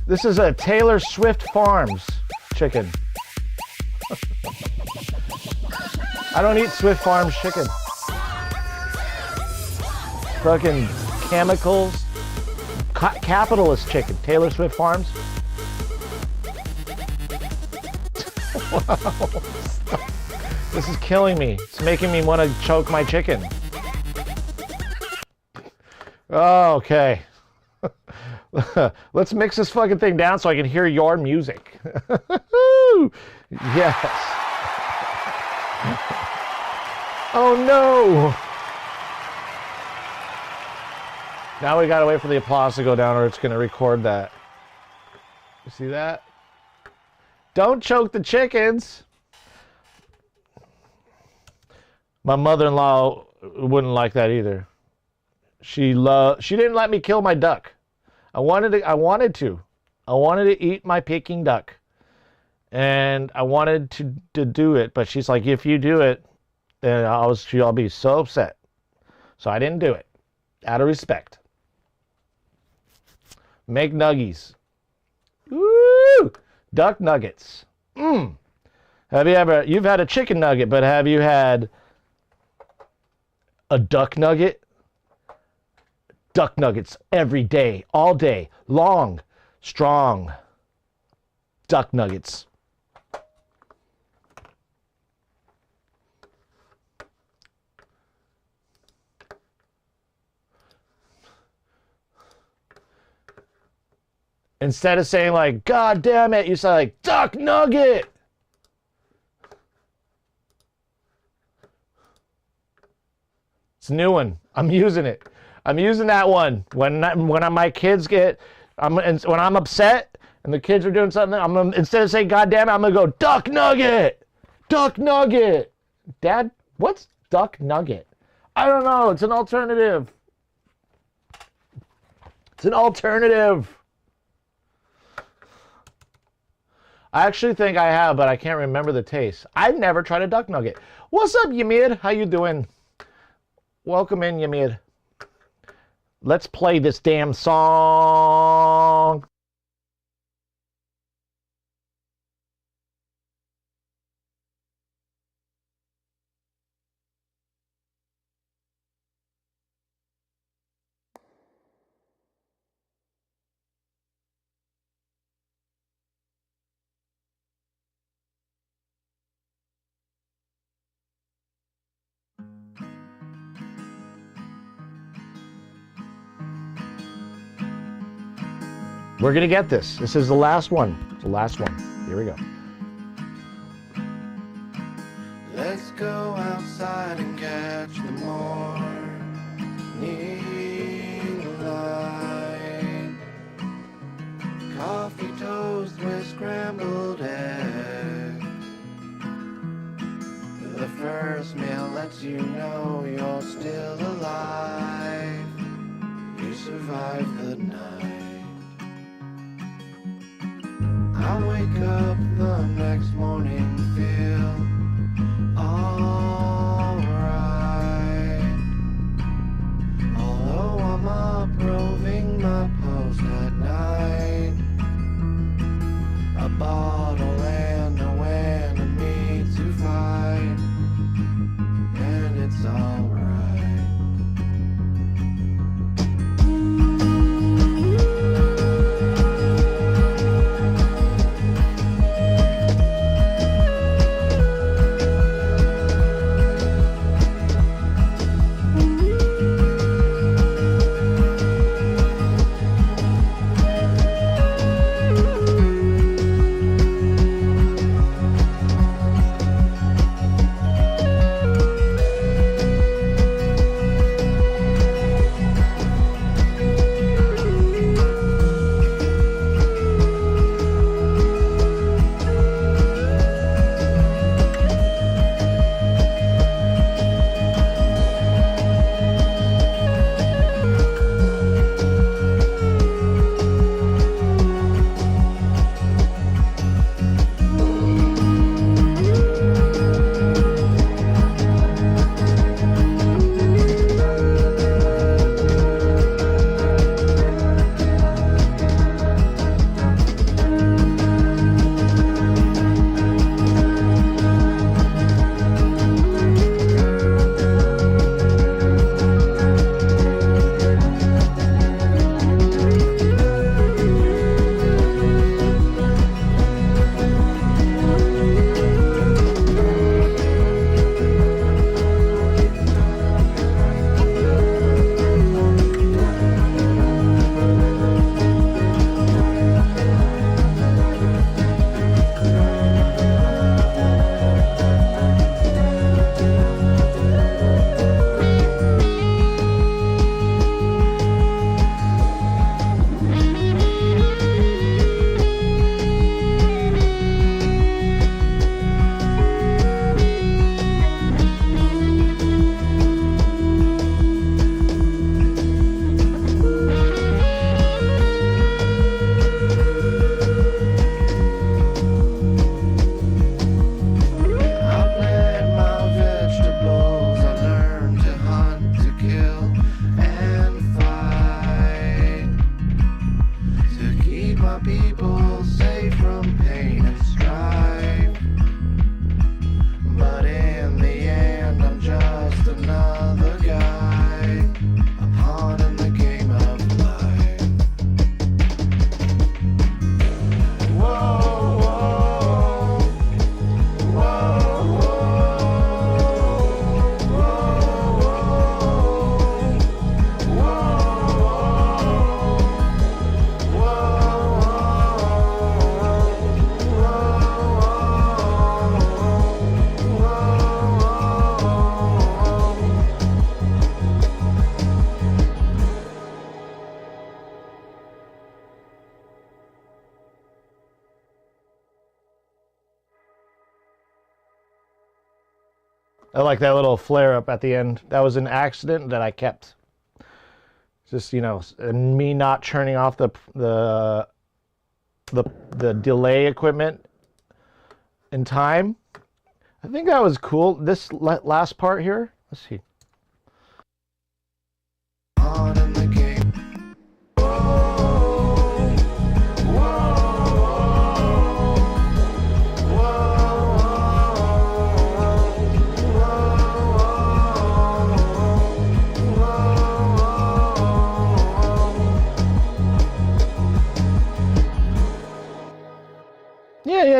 This is a Taylor Swift Farms chicken. I don't eat Swift Farms chicken. Fucking chemicals. Capitalist chicken. Taylor Swift Farms. Wow. This is killing me. It's making me want to choke my chicken. Okay. Let's mix this fucking thing down so I can hear your music. Yes. Oh no! Now we gotta wait for the applause to go down or it's gonna record that. You see that? Don't choke the chickens! My mother-in-law wouldn't like that either. She didn't let me kill my duck. I wanted to eat my Peking duck. And I wanted to do it, but she's like, if you do it, then I'll be so upset. So I didn't do it, out of respect. Make nuggies. Woo! Duck nuggets. You've had a chicken nugget, but have you had a duck nugget? Duck nuggets every day, all day, long, strong. Duck nuggets. Instead of saying like, God damn it, you say like, duck nugget. It's a new one. I'm using it. I'm using that one. When my kids when I'm upset and the kids are doing something, I'm gonna, instead of saying God damn it, I'm gonna go duck nugget. Duck nugget. Dad, what's duck nugget? I don't know. It's an alternative. It's an alternative. I actually think I have, but I can't remember the taste. I've never tried a duck nugget. What's up, Ymir? How you doing? Welcome in, Ymir. Let's play this damn song. We're gonna get this. This is the last one. The last one. Here we go. Let's go outside and catch the morning light. Coffee toast with scrambled eggs. The first meal lets you know you're still alive. You survived the night. I wake up the next morning, feel alright. Although I'm up roving my post at night, a bottle and no enemy to fight, and it's alright. I like that little flare up at the end. That was an accident that I kept. Just, you know, and me not turning off the delay equipment in time. I think that was cool. This last part here, let's see. On in the game. Whoa,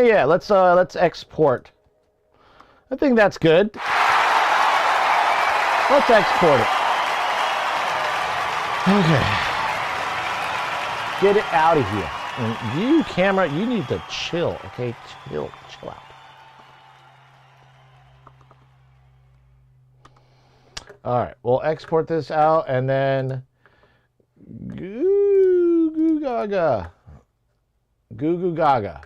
Yeah. Let's export. I think that's good. Let's export it. Okay. Get it out of here. And you, camera, you need to chill, okay? Chill out. All right, we'll export this out and then goo gaga. Goo gaga.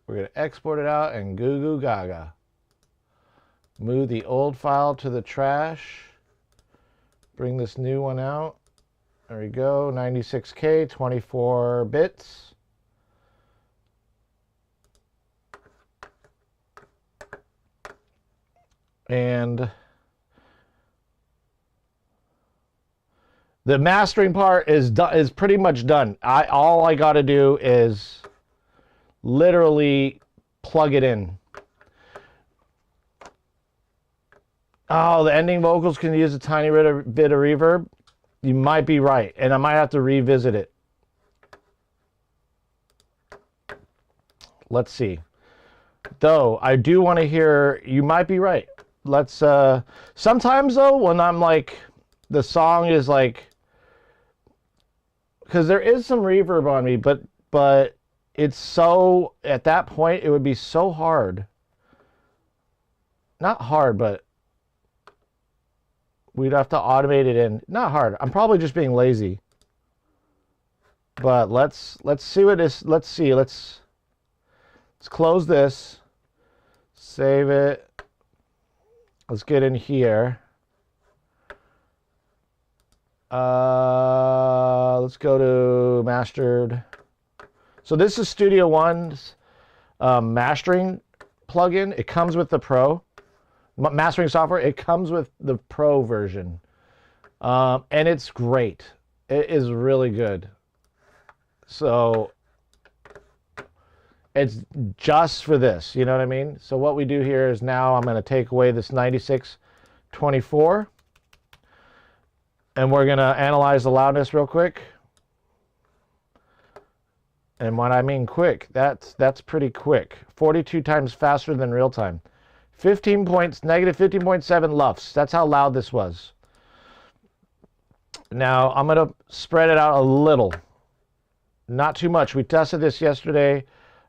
We're going to export it out and goo gaga. Move the old file to the trash. Bring this new one out. There we go, 96K, 24 bits. And the mastering part is pretty much done. All I got to do is literally plug it in. Oh, the ending vocals can use a tiny bit of reverb. You might be right, and I might have to revisit it. Let's see. Though, I do want to hear, you might be right. Let's, sometimes though, when I'm like, the song is like, because there is some reverb on me, but it's so, at that point, it would be so hard. Not hard, but we'd have to automate it in. Not hard. I'm probably just being lazy. But let's see what this. Let's see. Let's close this. Save it. Let's get in here. Let's go to mastered. So this is Studio One's mastering plugin. It comes with the Pro. Mastering software, it comes with the Pro version. And it's great. It is really good. So it's just for this, you know what I mean? So what we do here is now I'm going to take away this 9624 and we're going to analyze the loudness real quick. And when I mean quick, that's pretty quick. 42 times faster than real time. 15 points, negative 15.7 LUFS. That's how loud this was. Now, I'm going to spread it out a little. Not too much. We tested this yesterday.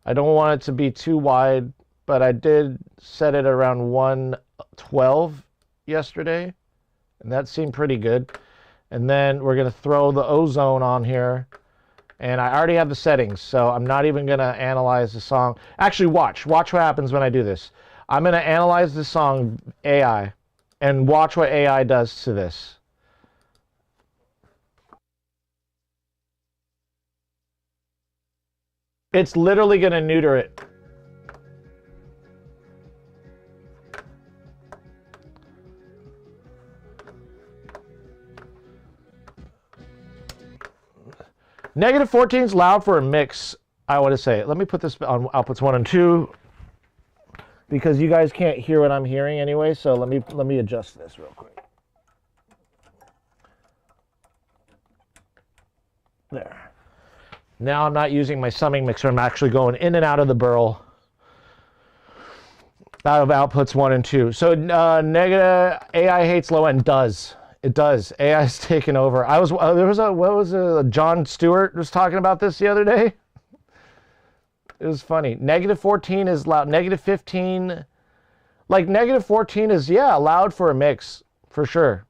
I don't want it to be too wide, but I did set it around 112 yesterday, and that seemed pretty good. And then we're going to throw the ozone on here, and I already have the settings, so I'm not even going to analyze the song. Actually, watch what happens when I do this. I'm going to analyze the song AI and watch what AI does to this. It's literally going to neuter it. Negative 14 is loud for a mix, I want to say. Let me put this on outputs 1 and 2. Because you guys can't hear what I'm hearing anyway, so let me adjust this real quick. There. Now I'm not using my summing mixer. I'm actually going in and out of the burl. Out of outputs 1 and 2. So negative AI hates low end does. It does. AI's taken over. John Stewart was talking about this the other day. It was funny. Negative 14 is loud. Negative 15, like negative 14 is, yeah, loud for a mix, for sure.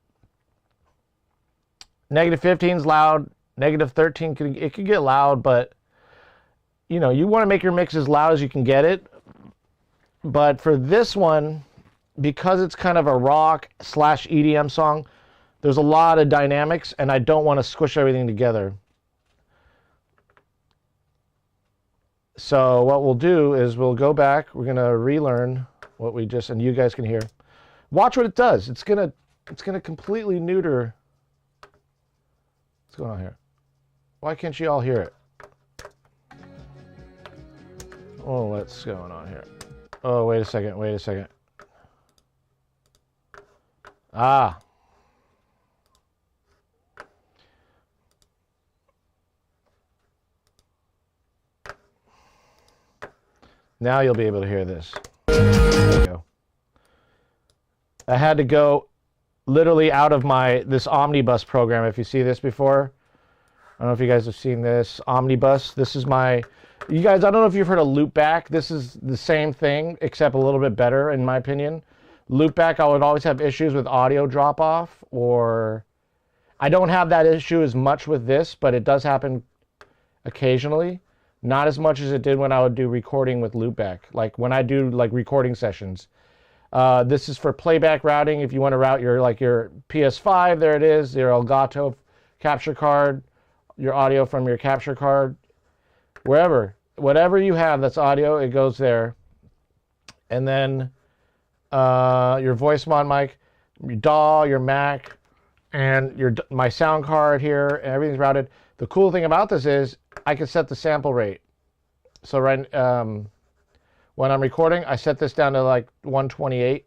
Negative 15 is loud. Negative 13, it could get loud, but, you know, you want to make your mix as loud as you can get it. But for this one, because it's kind of a rock / EDM song, there's a lot of dynamics, and I don't want to squish everything together. So what we'll do is we'll go back. We're gonna relearn what we just, and you guys can hear. Watch what it does. It's gonna completely neuter. What's going on here? Why can't you all hear it? Oh, what's going on here? Oh, wait a second. Wait a second. Ah. Now you'll be able to hear this. There we go. I had to go literally out of this Omnibus program. If you see this before, I don't know if you guys have seen this Omnibus. This is you guys, I don't know if you've heard of Loopback. This is the same thing, except a little bit better, in my opinion. Loopback, I would always have issues with audio drop off, or I don't have that issue as much with this, but it does happen occasionally. Not as much as it did when I would do recording with Loopback, like when I do like recording sessions. This is for playback routing. If you want to route your PS5, there it is, your Elgato capture card, your audio from your capture card, whatever you have that's audio, it goes there. And then your voice mod mic, your DAW, your Mac, and my sound card here, and everything's routed. The cool thing about this is I can set the sample rate. So when I'm recording, I set this down to like 128,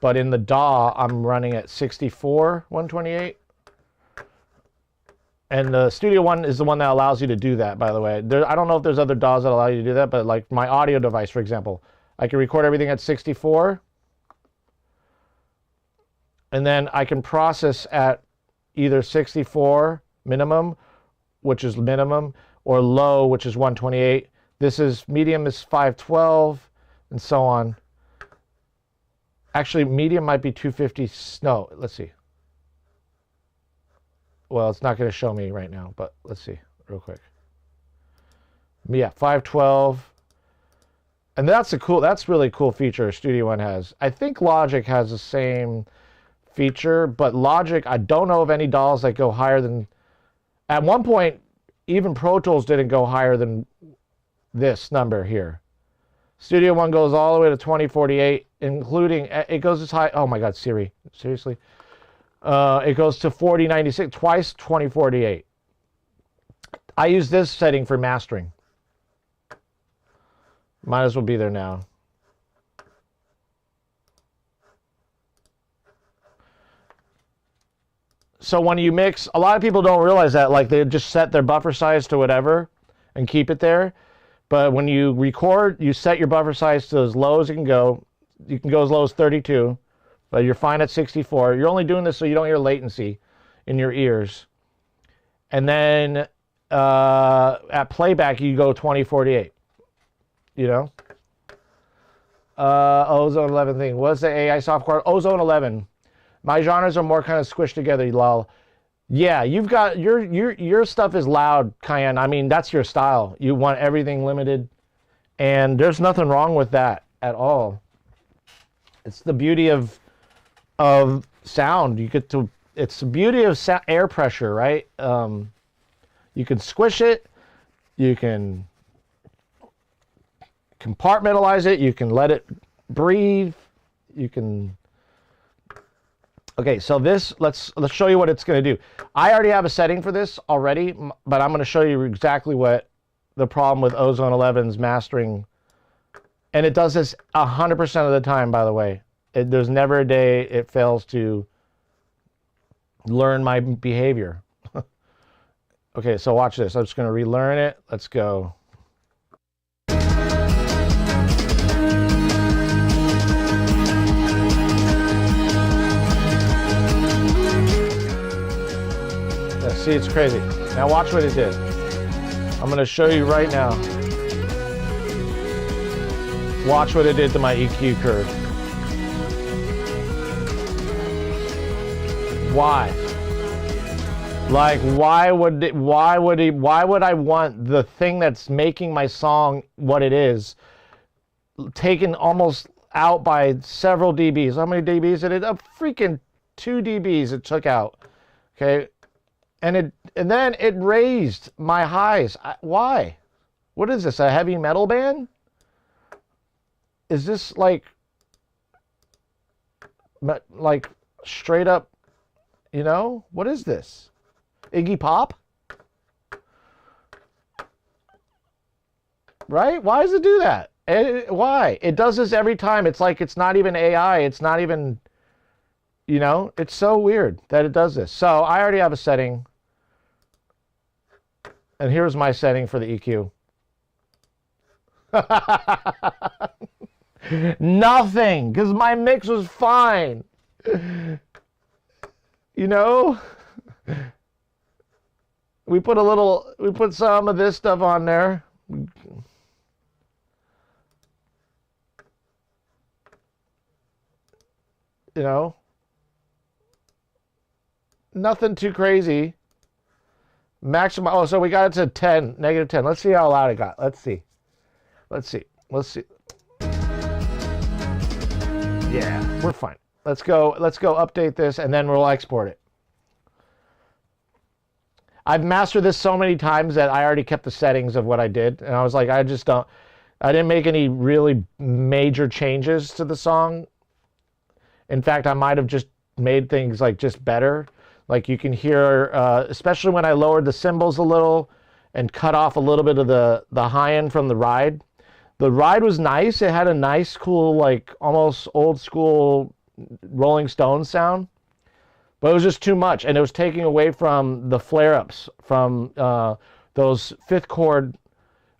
but in the DAW, I'm running at 64, 128. And the Studio One is the one that allows you to do that, by the way. I don't know if there's other DAWs that allow you to do that, but like my audio device, for example, I can record everything at 64, and then I can process at either 64 minimum, which is minimum, or low, which is 128. This is medium is 512, and so on. Actually, medium might be 250. No, let's see. Well, it's not going to show me right now, but let's see real quick. Yeah, 512. And that's really cool feature Studio One has. I think Logic has the same feature, but Logic, I don't know of any DAWs that go higher than, at one point, even Pro Tools didn't go higher than this number here. Studio One goes all the way to 2048, including, it goes as high, oh my God, Siri, seriously? It goes to 4096, twice 2048. I use this setting for mastering. Might as well be there now. So when you mix, a lot of people don't realize that, like they just set their buffer size to whatever and keep it there. But when you record, you set your buffer size to as low as you can go. You can go as low as 32, but you're fine at 64. You're only doing this so you don't hear latency in your ears. And then at playback, you go 2048. You know? Ozone 11 thing. What's the AI software? Ozone 11. My genres are more kind of squished together, lol. Yeah, you've got your stuff is loud, Cayenne. I mean, that's your style. You want everything limited, and there's nothing wrong with that at all. It's the beauty of sound. It's the beauty of air pressure, right? You can squish it, you can compartmentalize it, you can let it breathe, you can. Okay, so this, let's show you what it's going to do. I already have a setting for this already, but I'm going to show you exactly what the problem with Ozone 11's mastering. And it does this 100% of the time, by the way. There's never a day it fails to learn my behavior. Okay, so watch this. I'm just going to relearn it. Let's go. See, it's crazy. Now watch what it did. I'm going to show you right now. Watch what it did to my EQ curve. Why? Like, why would I want the thing that's making my song what it is taken almost out by several dBs. How many dBs did it? A freaking 2 dBs it took out. Okay, and then it raised my highs. Why? What is this? A heavy metal band? Is this like straight up? You know, what is this? Iggy Pop? Right? Why does it do that? Why? It does this every time. It's like it's not even AI. It's not even, you know, it's so weird that it does this. So I already have a setting. And here's my setting for the EQ. Nothing, because my mix was fine. You know? We put some of this stuff on there. You know, nothing too crazy. Maximum. Oh, so we got it to 10, negative 10. Let's see how loud it got. Let's see. Yeah, we're fine. Let's go update this and then we'll export it. I've mastered this so many times that I already kept the settings of what I did. And I was like, I didn't make any really major changes to the song. In fact, I might have just made things like just better. Like you can hear, especially when I lowered the cymbals a little and cut off a little bit of the high end from the ride. The ride was nice. It had a nice, cool, like almost old school Rolling Stones sound. But it was just too much. And it was taking away from the flare-ups from those fifth chord.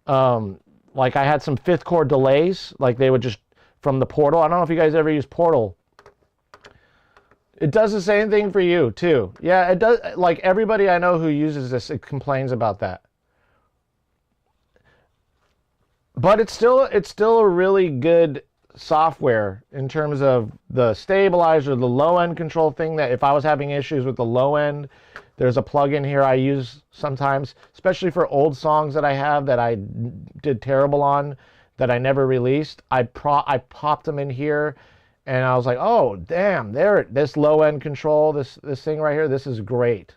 Like I had some fifth chord delays. Like they would just, from the Portal. I don't know if you guys ever use Portal. It does the same thing for you, too. Yeah, it does. Like, everybody I know who uses this, it complains about that. But it's still a really good software in terms of the stabilizer, the low-end control thing that if I was having issues with the low end, there's a plug-in here I use sometimes, especially for old songs that I have that I did terrible on, that I never released. I popped them in here. And I was like, oh, damn, this low-end control, this thing right here, this is great.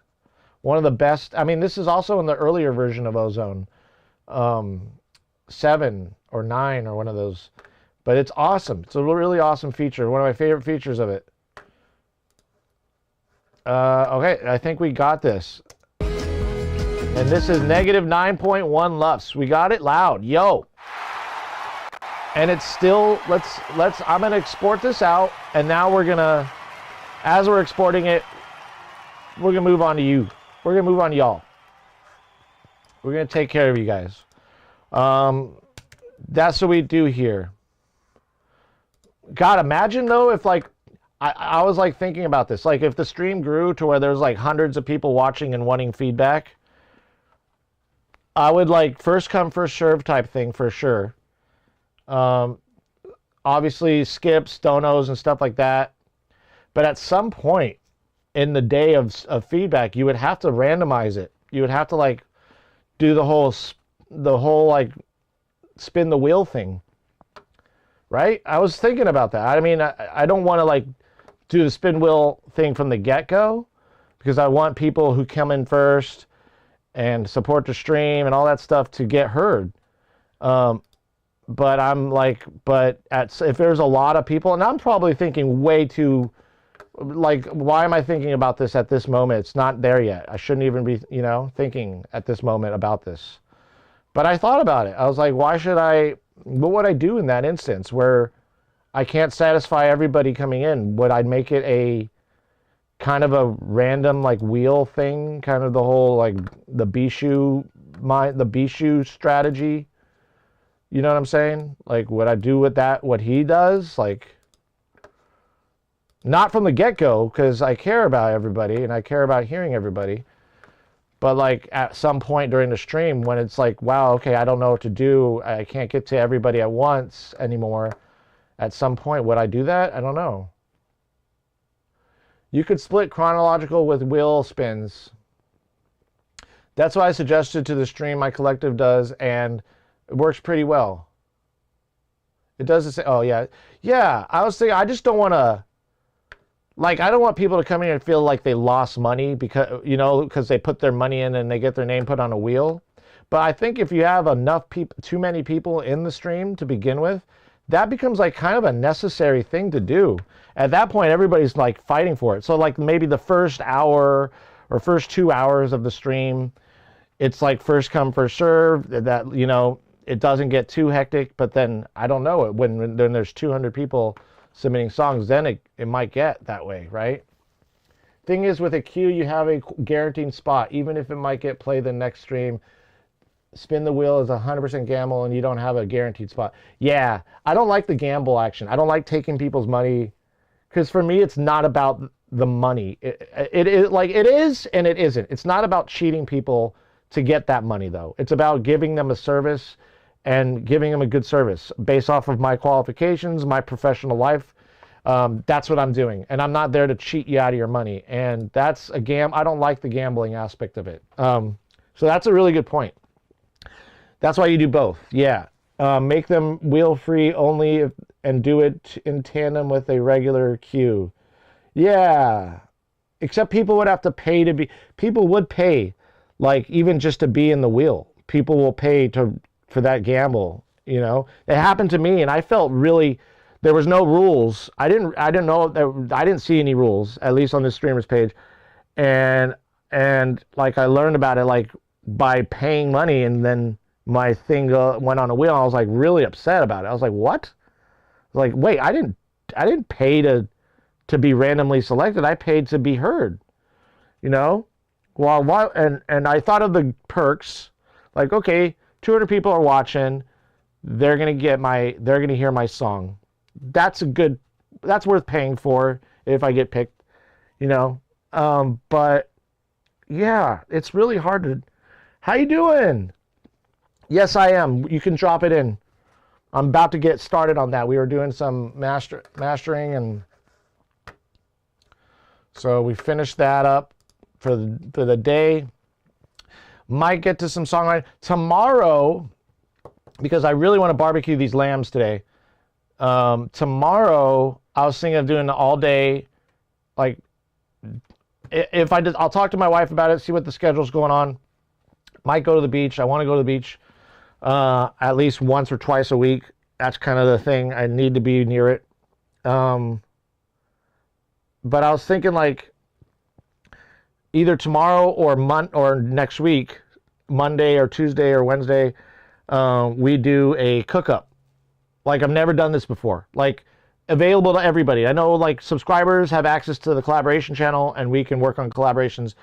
One of the best. I mean, this is also in the earlier version of Ozone. 7 or 9 or one of those. But it's awesome. It's a really awesome feature. One of my favorite features of it. Okay, I think we got this. And this is negative 9.1 LUFS. We got it loud. Yo. And it's still, I'm going to export this out. And now we're going to, as we're exporting it, we're going to move on to you. We're going to move on to y'all. We're going to take care of you guys. That's what we do here. God, imagine though, if like, I was like thinking about this. Like if the stream grew to where there's like hundreds of people watching and wanting feedback, I would like first come, first serve type thing for sure. Obviously skips, donos and stuff like that. But at some point in the day of feedback, you would have to randomize it. You would have to like do the whole like spin the wheel thing. Right? I was thinking about that. I mean, I don't want to like do the spin wheel thing from the get-go because I want people who come in first and support the stream and all that stuff to get heard. But I'm like, if there's a lot of people, and I'm probably thinking way too, like, why am I thinking about this at this moment? It's not there yet. I shouldn't even be, thinking at this moment about this. But I thought about it. I was like, what would I do in that instance where I can't satisfy everybody coming in? Would I make it a kind of a random, like, wheel thing? Kind of the whole, like, the Bishu strategy? You know what I'm saying? Like, would I do with that what he does? Like, not from the get-go, because I care about everybody and I care about hearing everybody. But, like, at some point during the stream when it's like, wow, okay, I don't know what to do. I can't get to everybody at once anymore. At some point, would I do that? I don't know. You could split chronological with wheel spins. That's what I suggested to the stream my collective does, and it works pretty well. It doesn't say, oh, yeah. Yeah, I was thinking, I just don't want to, like, I don't want people to come in and feel like they lost money because, because they put their money in and they get their name put on a wheel. But I think if you have enough people, too many people in the stream to begin with, that becomes like kind of a necessary thing to do. At that point, everybody's like fighting for it. So like maybe the first hour or first 2 hours of the stream, it's like first come, first serve, that, it doesn't get too hectic, but then I don't know, when there's 200 people submitting songs, then it might get that way, right? Thing is, with a queue, you have a guaranteed spot, even if it might get played the next stream. Spin the wheel is 100% gamble, and you don't have a guaranteed spot. Yeah, I don't like the gamble action. I don't like taking people's money, because for me, it's not about the money. It is like it is and it isn't. It's not about cheating people to get that money, though. It's about giving them a service and giving them a good service based off of my qualifications, my professional life. That's what I'm doing, and I'm not there to cheat you out of your money. And that's a I don't like the gambling aspect of it. So that's a really good point. That's why you do both. Yeah. Make them wheel free only and do it in tandem with a regular queue. Yeah. Except people would have to pay people would pay, like, even just to be in the wheel. People will pay for that gamble, It happened to me, and I felt really, there was no rules. I didn't know, I didn't see any rules, at least on the streamers page. And like I learned about it, like, by paying money, and then my thing went on a wheel. I was like really upset about it. I was like, what? Like, wait, I didn't pay to be randomly selected. I paid to be heard. Well, why? And I thought of the perks. Like, okay, 200 people are watching. They're gonna hear my song. That's worth paying for if I get picked. But yeah, it's really hard to. How you doing? Yes, I am. You can drop it in. I'm about to get started on that. We were doing some mastering, and so we finished that up for the day. Might get to some songwriting tomorrow, because I really want to barbecue these lambs today. Tomorrow, I was thinking of doing all day. Like, if I did, I'll talk to my wife about it, see what the schedule's going on. Might go to the beach. I want to go to the beach at least once or twice a week. That's kind of the thing. I need to be near it. But I was thinking, like, either tomorrow or next week, Monday or Tuesday or Wednesday, we do a cook-up. Like, I've never done this before. Like, available to everybody. I know, like, subscribers have access to the collaboration channel, and we can work on collaborations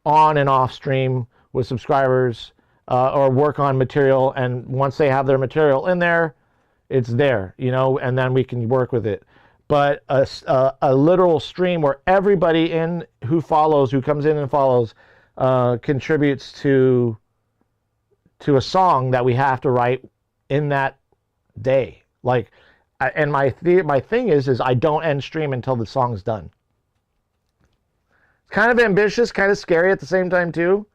on and off stream with subscribers, or work on material, and once they have their material in there, it's there, and then we can work with it. But a literal stream where everybody who comes in and follows, contributes to a song that we have to write in that day. Like, and my thing is I don't end stream until the song's done. It's kind of ambitious, kind of scary at the same time too.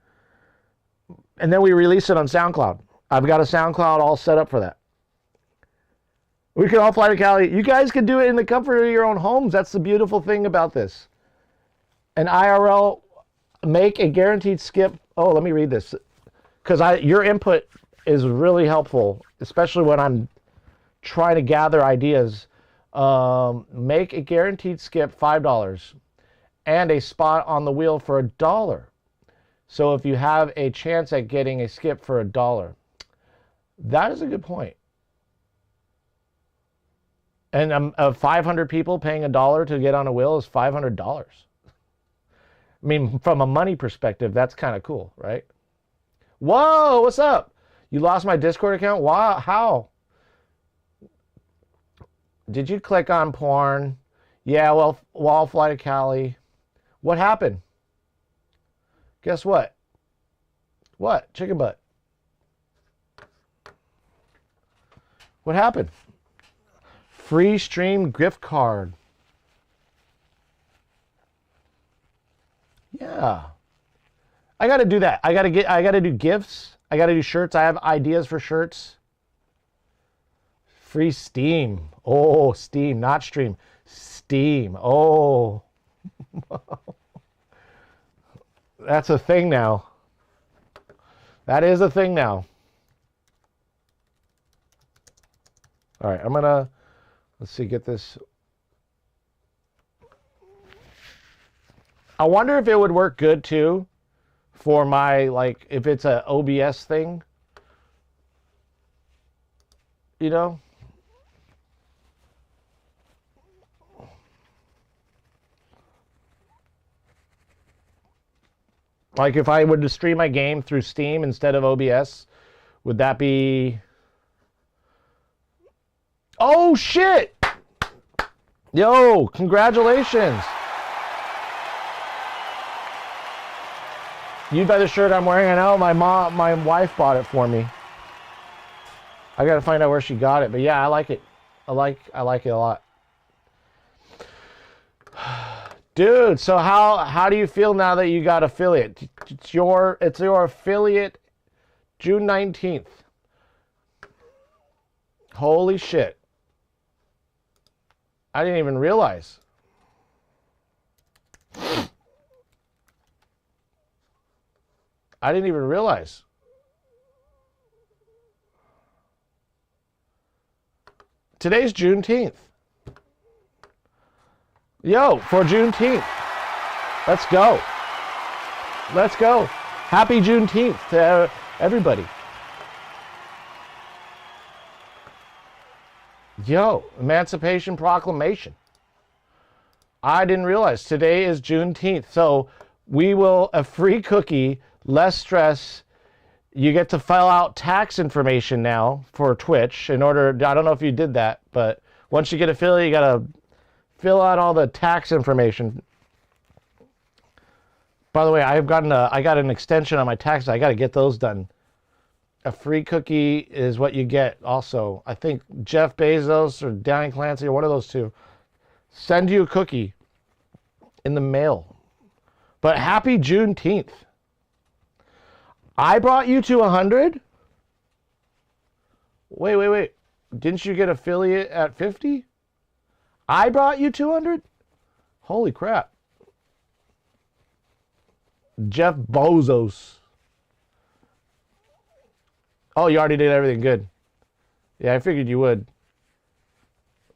And then we release it on SoundCloud. I've got a SoundCloud all set up for that. We can all fly to Cali. You guys can do it in the comfort of your own homes. That's the beautiful thing about this. An IRL, make a guaranteed skip. Oh, let me read this, because your input is really helpful, especially when I'm trying to gather ideas. Make a guaranteed skip $5 and a spot on the wheel for $1. So if you have a chance at getting a skip for $1, that is a good point. And 500 people paying $1 to get on a wheel is $500. I mean, from a money perspective, that's kind of cool, right? Whoa, what's up? You lost my Discord account? Wow, how? Did you click on porn? Yeah, well, I'll fly to Cali. What happened? Guess what? What? Chicken butt. What happened? Free stream gift card. Yeah. I got to do that. I got to do gifts. I got to do shirts. I have ideas for shirts. Free Steam. Oh, Steam, not stream. Steam. Oh. That's a thing now. That is a thing now. All right, I'm gonna, let's see, get this. I wonder if it would work good too for my, like, if it's a OBS thing, you know? Like if I were to stream my game through Steam instead of OBS, would that be... Oh, shit! Yo, congratulations. You buy the shirt I'm wearing. I know my wife bought it for me. I got to find out where she got it, but yeah, I like it. I like it a lot. Dude, so how do you feel now that you got affiliate? It's your affiliate June 19th. Holy shit. I didn't even realize. I didn't even realize. Today's Juneteenth. Yo, for Juneteenth. Let's go. Let's go. Happy Juneteenth to everybody. Yo, Emancipation Proclamation. I didn't realize today is Juneteenth. So we will, a free cookie, less stress. You get to fill out tax information now for Twitch in order, I don't know if you did that, but once you get affiliate, you got to fill out all the tax information. By the way, I got an extension on my taxes. I got to get those done. A free cookie is what you get also. I think Jeff Bezos or Danny Clancy or one of those two send you a cookie in the mail. But happy Juneteenth. I brought you to 100? Wait. Didn't you get affiliate at 50? I brought you 200? Holy crap. Jeff Bezos. Oh, you already did everything good. Yeah, I figured you would.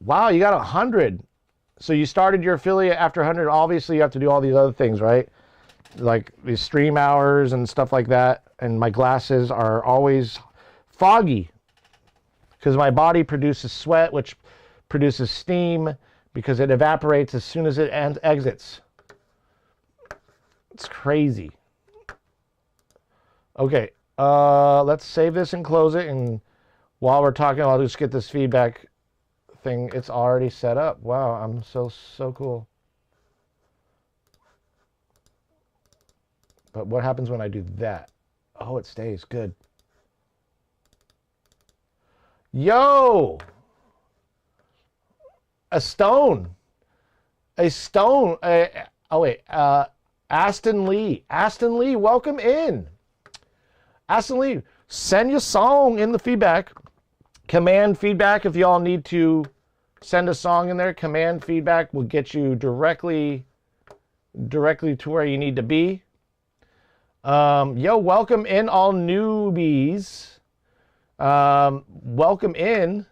Wow, you got 100. So you started your affiliate after 100. Obviously, you have to do all these other things, right? Like these stream hours and stuff like that. And my glasses are always foggy because my body produces sweat, which produces steam because it evaporates as soon as it exits. It's crazy. Okay, let's save this and close it. And while we're talking, I'll just get this feedback thing. It's already set up. Wow, I'm so cool. But what happens when I do that? Oh, it stays. Good. Yo! A stone. A stone. Oh, wait. Aston Lee. Aston Lee, welcome in. Aston Lee, send your song in the feedback. Command feedback if y'all need to send a song in there. Command feedback will get you directly to where you need to be. Yo, welcome in all newbies. Welcome in.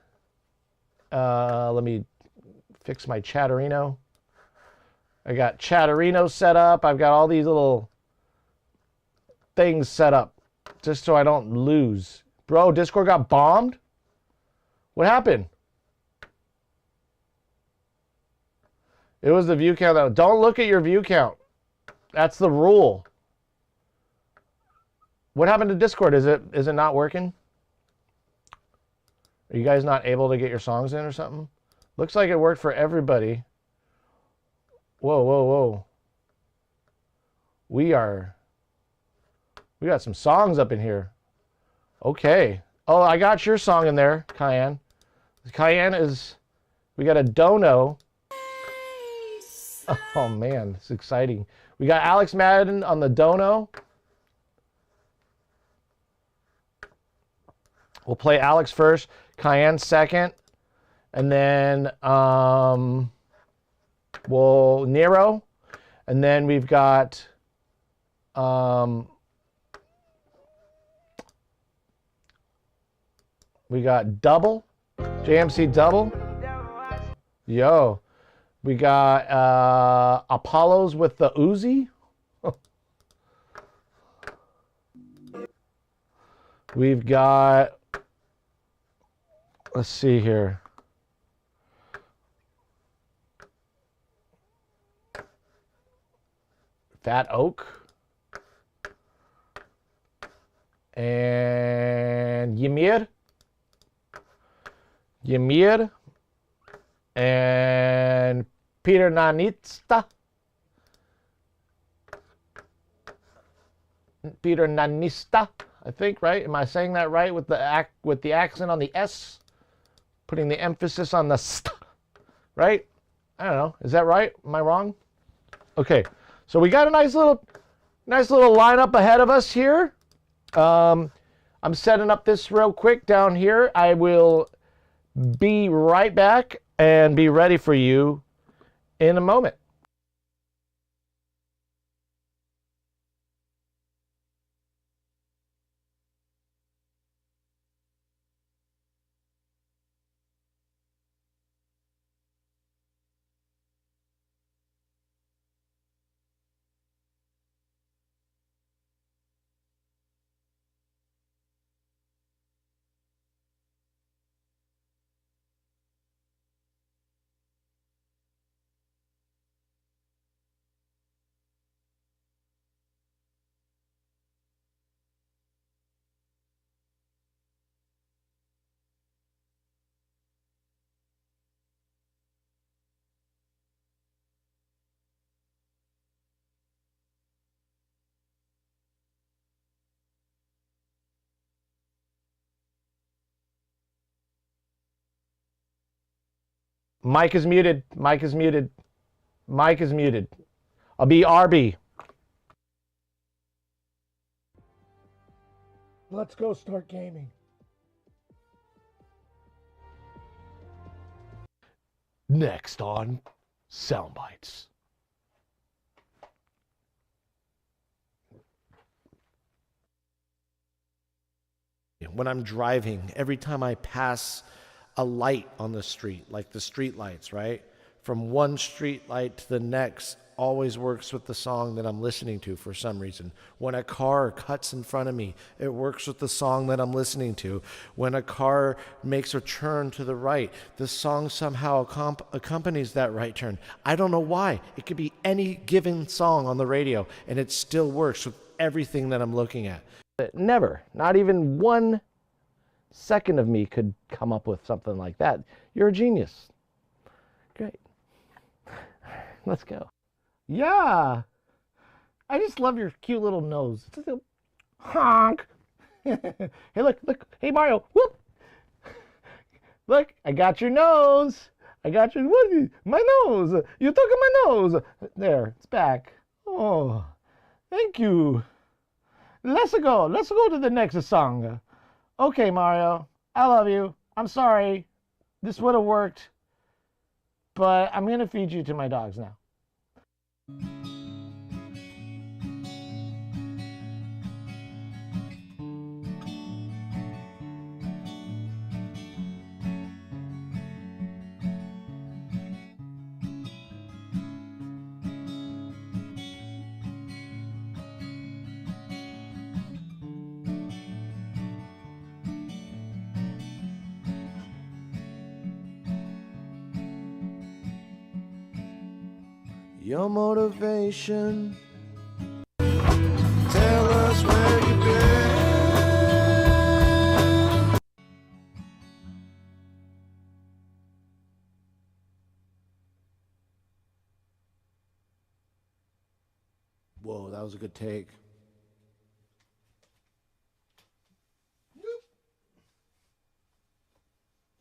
Let me fix my Chatterino. I got Chatterino set up. I've got all these little things set up just so I don't lose. Bro, Discord got bombed? What happened? It was the view count though. Don't look at your view count. That's the rule. What happened to Discord? Is it not working? Are you guys not able to get your songs in or something? Looks like it worked for everybody. Whoa. We got some songs up in here. Okay. Oh, I got your song in there, Cayenne. Cayenne is, we got a dono. Oh man, it's exciting. We got Alex Madden on the dono. We'll play Alex first, Cayenne second, and then Nero, and then we've got double, JMC double. Yo, we got Apollos with the Uzi. We've got, let's see here. Fat Oak. And Ymir. And Peter Nanista. I think, right? Am I saying that right with the accent on the S, putting the emphasis on the st, right? I don't know. Is that right? Am I wrong? Okay, so we got a nice little lineup ahead of us here. I'm setting up this real quick down here. I will be right back and be ready for you in a moment. Mic is muted. I'll be RB. Let's go start gaming. Next on Soundbites. When I'm driving, every time I pass a light on the street, like the street lights, right? From one street light to the next always works with the song that I'm listening to for some reason. When a car cuts in front of me, it works with the song that I'm listening to. When a car makes a turn to the right, the song somehow accompanies that right turn. I don't know why. It could be any given song on the radio, and it still works with everything that I'm looking at. Never, not even 1 second of me could come up with something like that. You're a genius. Great. Let's go. Yeah. I just love your cute little nose. It's just a honk. Hey, look. Hey, Mario. Whoop. Look, I got your nose. My nose. You took my nose. There, it's back. Oh, thank you. Let's go to the next song. Okay, Mario, I love you. I'm sorry. This would have worked, but I'm going to feed you to my dogs now. Your motivation. Tell us where you've been. Whoa, that was a good take.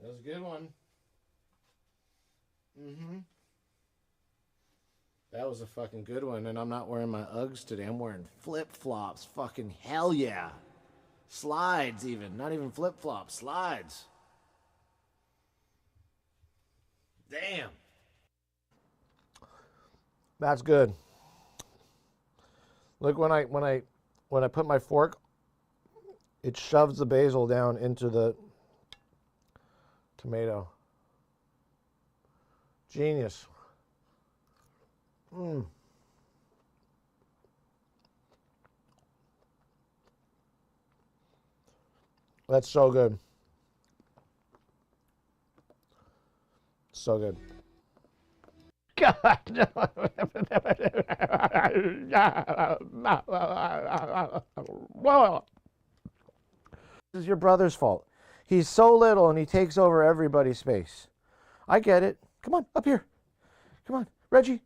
That was a good one. That was a fucking good one, and I'm not wearing my Uggs today. I'm wearing flip-flops. Fucking hell yeah. Slides even. Not even flip-flops. Slides. Damn. That's good. Look, when I put my fork, it shoves the basil down into the tomato. Genius. That's so good. So good. God. This is your brother's fault. He's so little and he takes over everybody's space. I get it. Come on, up here. Come on, Reggie.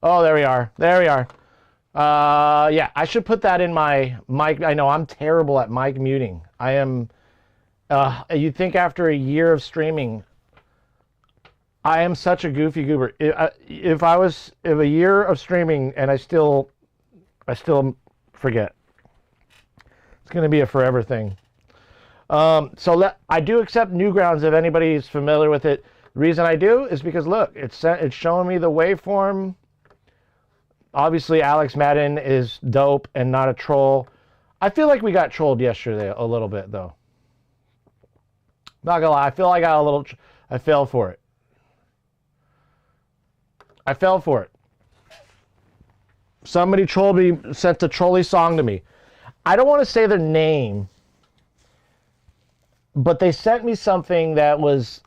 Oh, there we are. There we are. Yeah, I should put that in my mic. I know I'm terrible at mic muting. I am, you'd think after a year of streaming, I am such a goofy goober. If a year of streaming and I still forget. It's going to be a forever thing. I do accept Newgrounds if anybody's familiar with it. The reason I do is because look, it's showing me the waveform. Obviously, Alex Madden is dope and not a troll. I feel like we got trolled yesterday a little bit, though. Not gonna lie, I feel like I fell for it. I fell for it. Somebody trolled me, sent a trolly song to me. I don't want to say their name, but they sent me something that was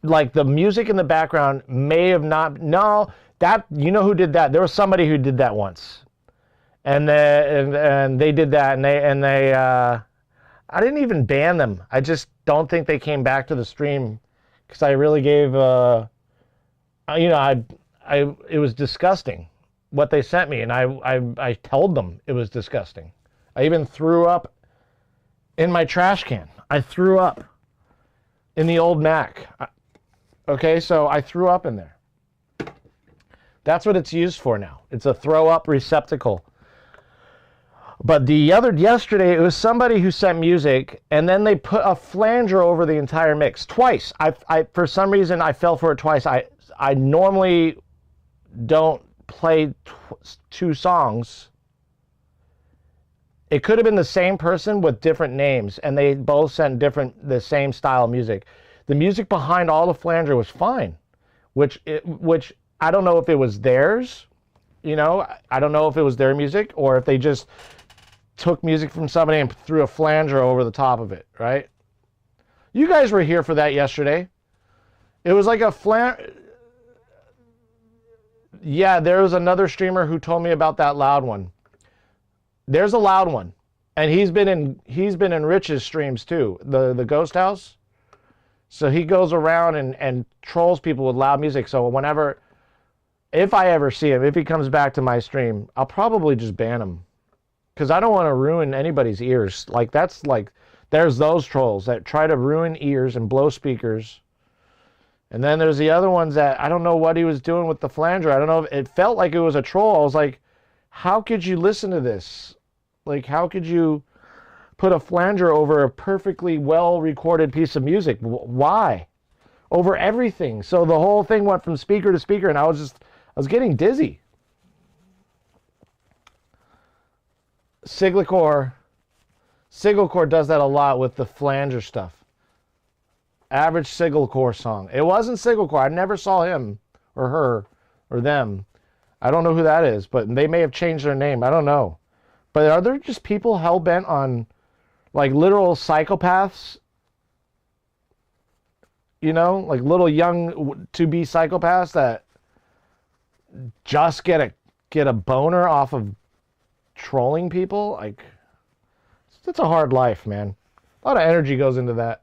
like the music in the background may have not. No. That, you know who did that? There was somebody who did that once, and they did that, and they I didn't even ban them. I just don't think they came back to the stream because I really gave it was disgusting what they sent me, and I told them it was disgusting. I even threw up in my trash can. I threw up in the old Mac. Okay, so I threw up in there. That's what it's used for now. It's a throw-up receptacle. But yesterday, it was somebody who sent music, and then they put a flanger over the entire mix twice. I for some reason, I fell for it twice. I normally don't play two songs. It could have been the same person with different names, and they both sent the same style of music. The music behind all the flanger was fine, which I don't know if it was theirs, I don't know if it was their music or if they just took music from somebody and threw a flanger over the top of it, right? You guys were here for that yesterday. It was like a flanger. Yeah, there was another streamer who told me about that loud one. There's a loud one, and he's been in Rich's streams too, the Ghost House. So he goes around and trolls people with loud music. So if I ever see him, if he comes back to my stream, I'll probably just ban him. Because I don't want to ruin anybody's ears. There's those trolls that try to ruin ears and blow speakers. And then there's the other ones that I don't know what he was doing with the flanger. I don't know. It felt like it was a troll. I was like, how could you listen to this? Like, how could you put a flanger over a perfectly well-recorded piece of music? Why? Over everything. So the whole thing went from speaker to speaker, and I was getting dizzy. Siglacor does that a lot with the flanger stuff. Average Siglacor song. It wasn't Siglacor. I never saw him or her or them. I don't know who that is, but they may have changed their name. I don't know. But are there just people hell-bent on, like, literal psychopaths? Like little young to-be psychopaths that just get get a boner off of trolling people, like, it's a hard life, man. A lot of energy goes into that.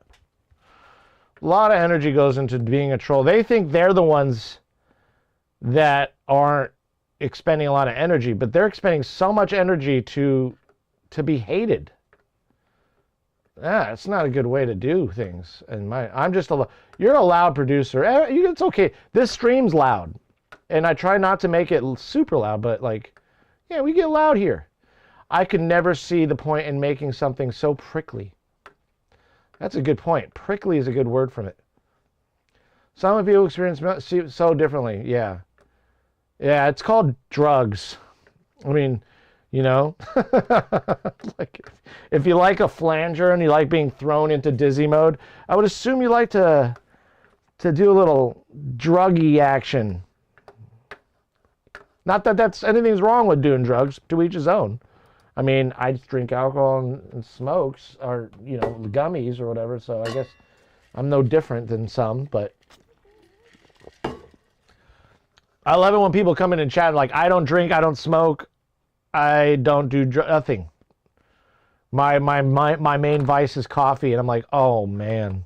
A lot of energy goes into being a troll. They think they're the ones that aren't expending a lot of energy, but they're expending so much energy to be hated. It's not a good way to do things. And you're a loud producer. It's okay. This stream's loud, and I try not to make it super loud, but like, yeah, we get loud here. I could never see the point in making something so prickly. That's a good point. Prickly is a good word from it. Some of you experience so differently. Yeah. Yeah, it's called drugs. I mean, you know, like if you like a flanger and you like being thrown into dizzy mode, I would assume you like to do a little druggy action. Not that anything's wrong with doing drugs, to each his own. I mean, I drink alcohol and smokes, or, you know, gummies or whatever, so I guess I'm no different than some, but I love it when people come in and chat like, I don't drink, I don't smoke, I don't do nothing. My main vice is coffee, and I'm like, oh man,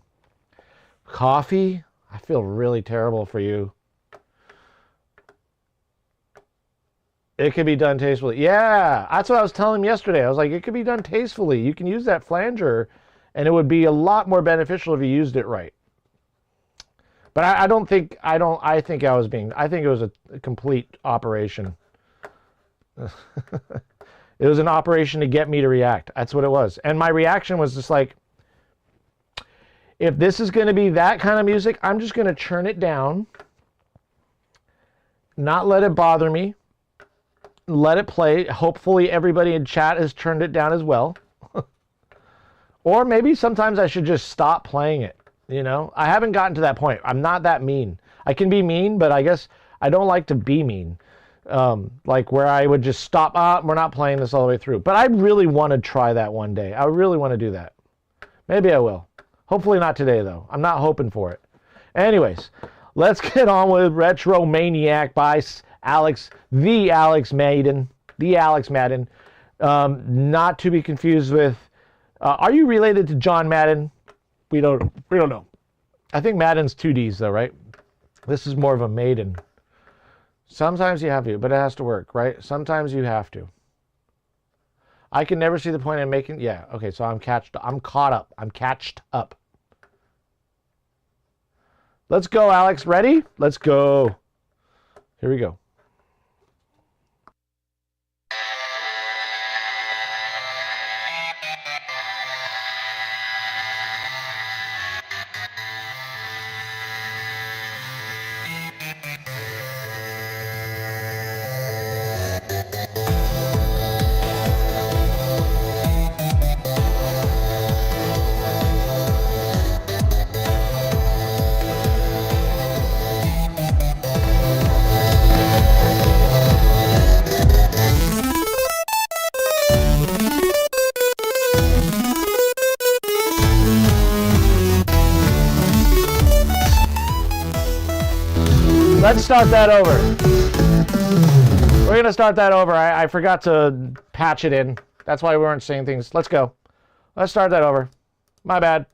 coffee? I feel really terrible for you. It could be done tastefully. Yeah, that's what I was telling him yesterday. I was like, it could be done tastefully. You can use that flanger, and it would be a lot more beneficial if you used it right. But I think it was a complete operation. It was an operation to get me to react. That's what it was. And my reaction was just like, if this is going to be that kind of music, I'm just going to turn it down, not let it bother me. Let it play. Hopefully everybody in chat has turned it down as well. Or maybe sometimes I should just stop playing it. You know, I haven't gotten to that point. I'm not that mean. I can be mean, but I guess I don't like to be mean. Like where I would just stop. We're not playing this all the way through. But I really want to try that one day. I really want to do that. Maybe I will. Hopefully not today, though. I'm not hoping for it. Anyways, let's get on with Retro Maniac by the Alex Madden. Not to be confused with, are you related to John Madden? We don't know. I think Madden's 2Ds though, right? This is more of a Maiden. Sometimes you have to, but it has to work, right? Sometimes you have to. I can never see the point in making, yeah, okay, so I'm caught up. Let's go, Alex. Ready? Let's go. Here we go. Let's start that over. We're going to start that over. I forgot to patch it in. That's why we weren't saying things. Let's go. Let's start that over. My bad.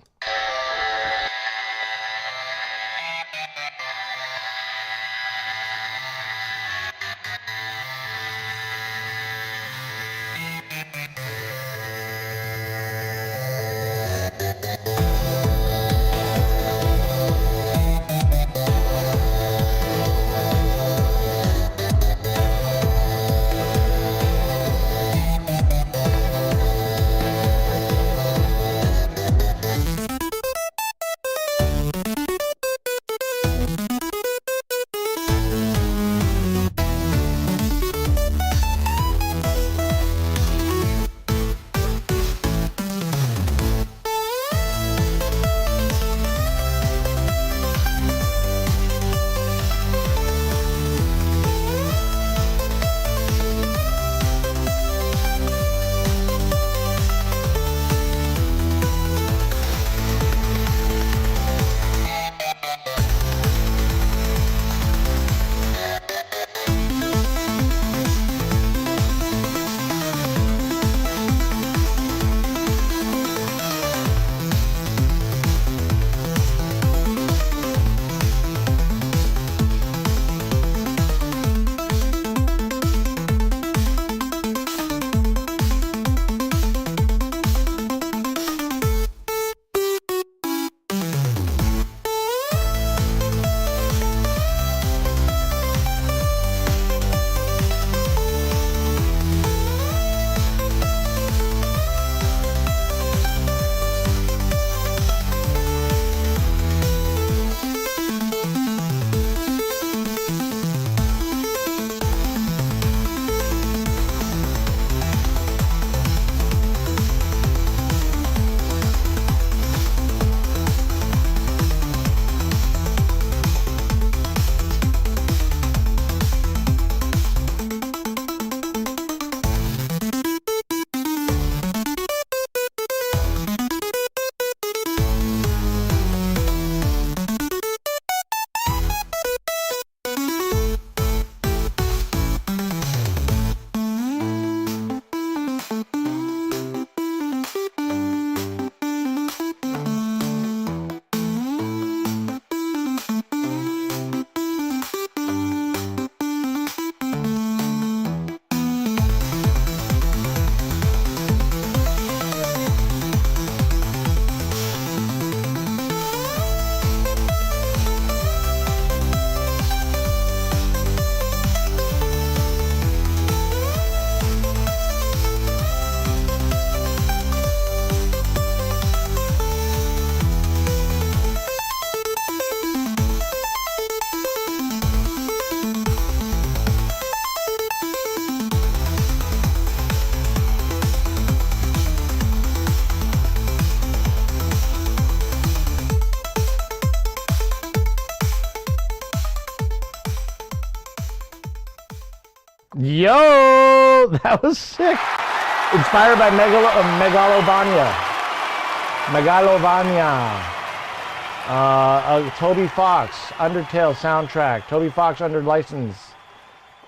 Yo, that was sick. Inspired by Megalovania. Toby Fox, Undertale soundtrack. Toby Fox under license.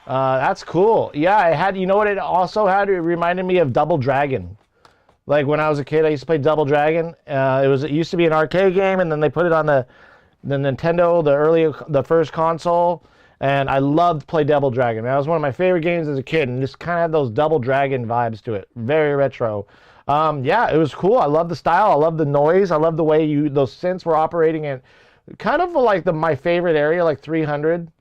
That's cool. Yeah, I had, you know what it also had? It reminded me of Double Dragon. Like when I was a kid, I used to play Double Dragon. It used to be an arcade game, and then they put it on the Nintendo, the first console, and I loved to play Double Dragon. That was one of my favorite games as a kid, and just kind of had those Double Dragon vibes to it. Very retro. Yeah, it was cool. I love the style. I love the noise. I love the way those synths were operating in kind of like my favorite area, like 300.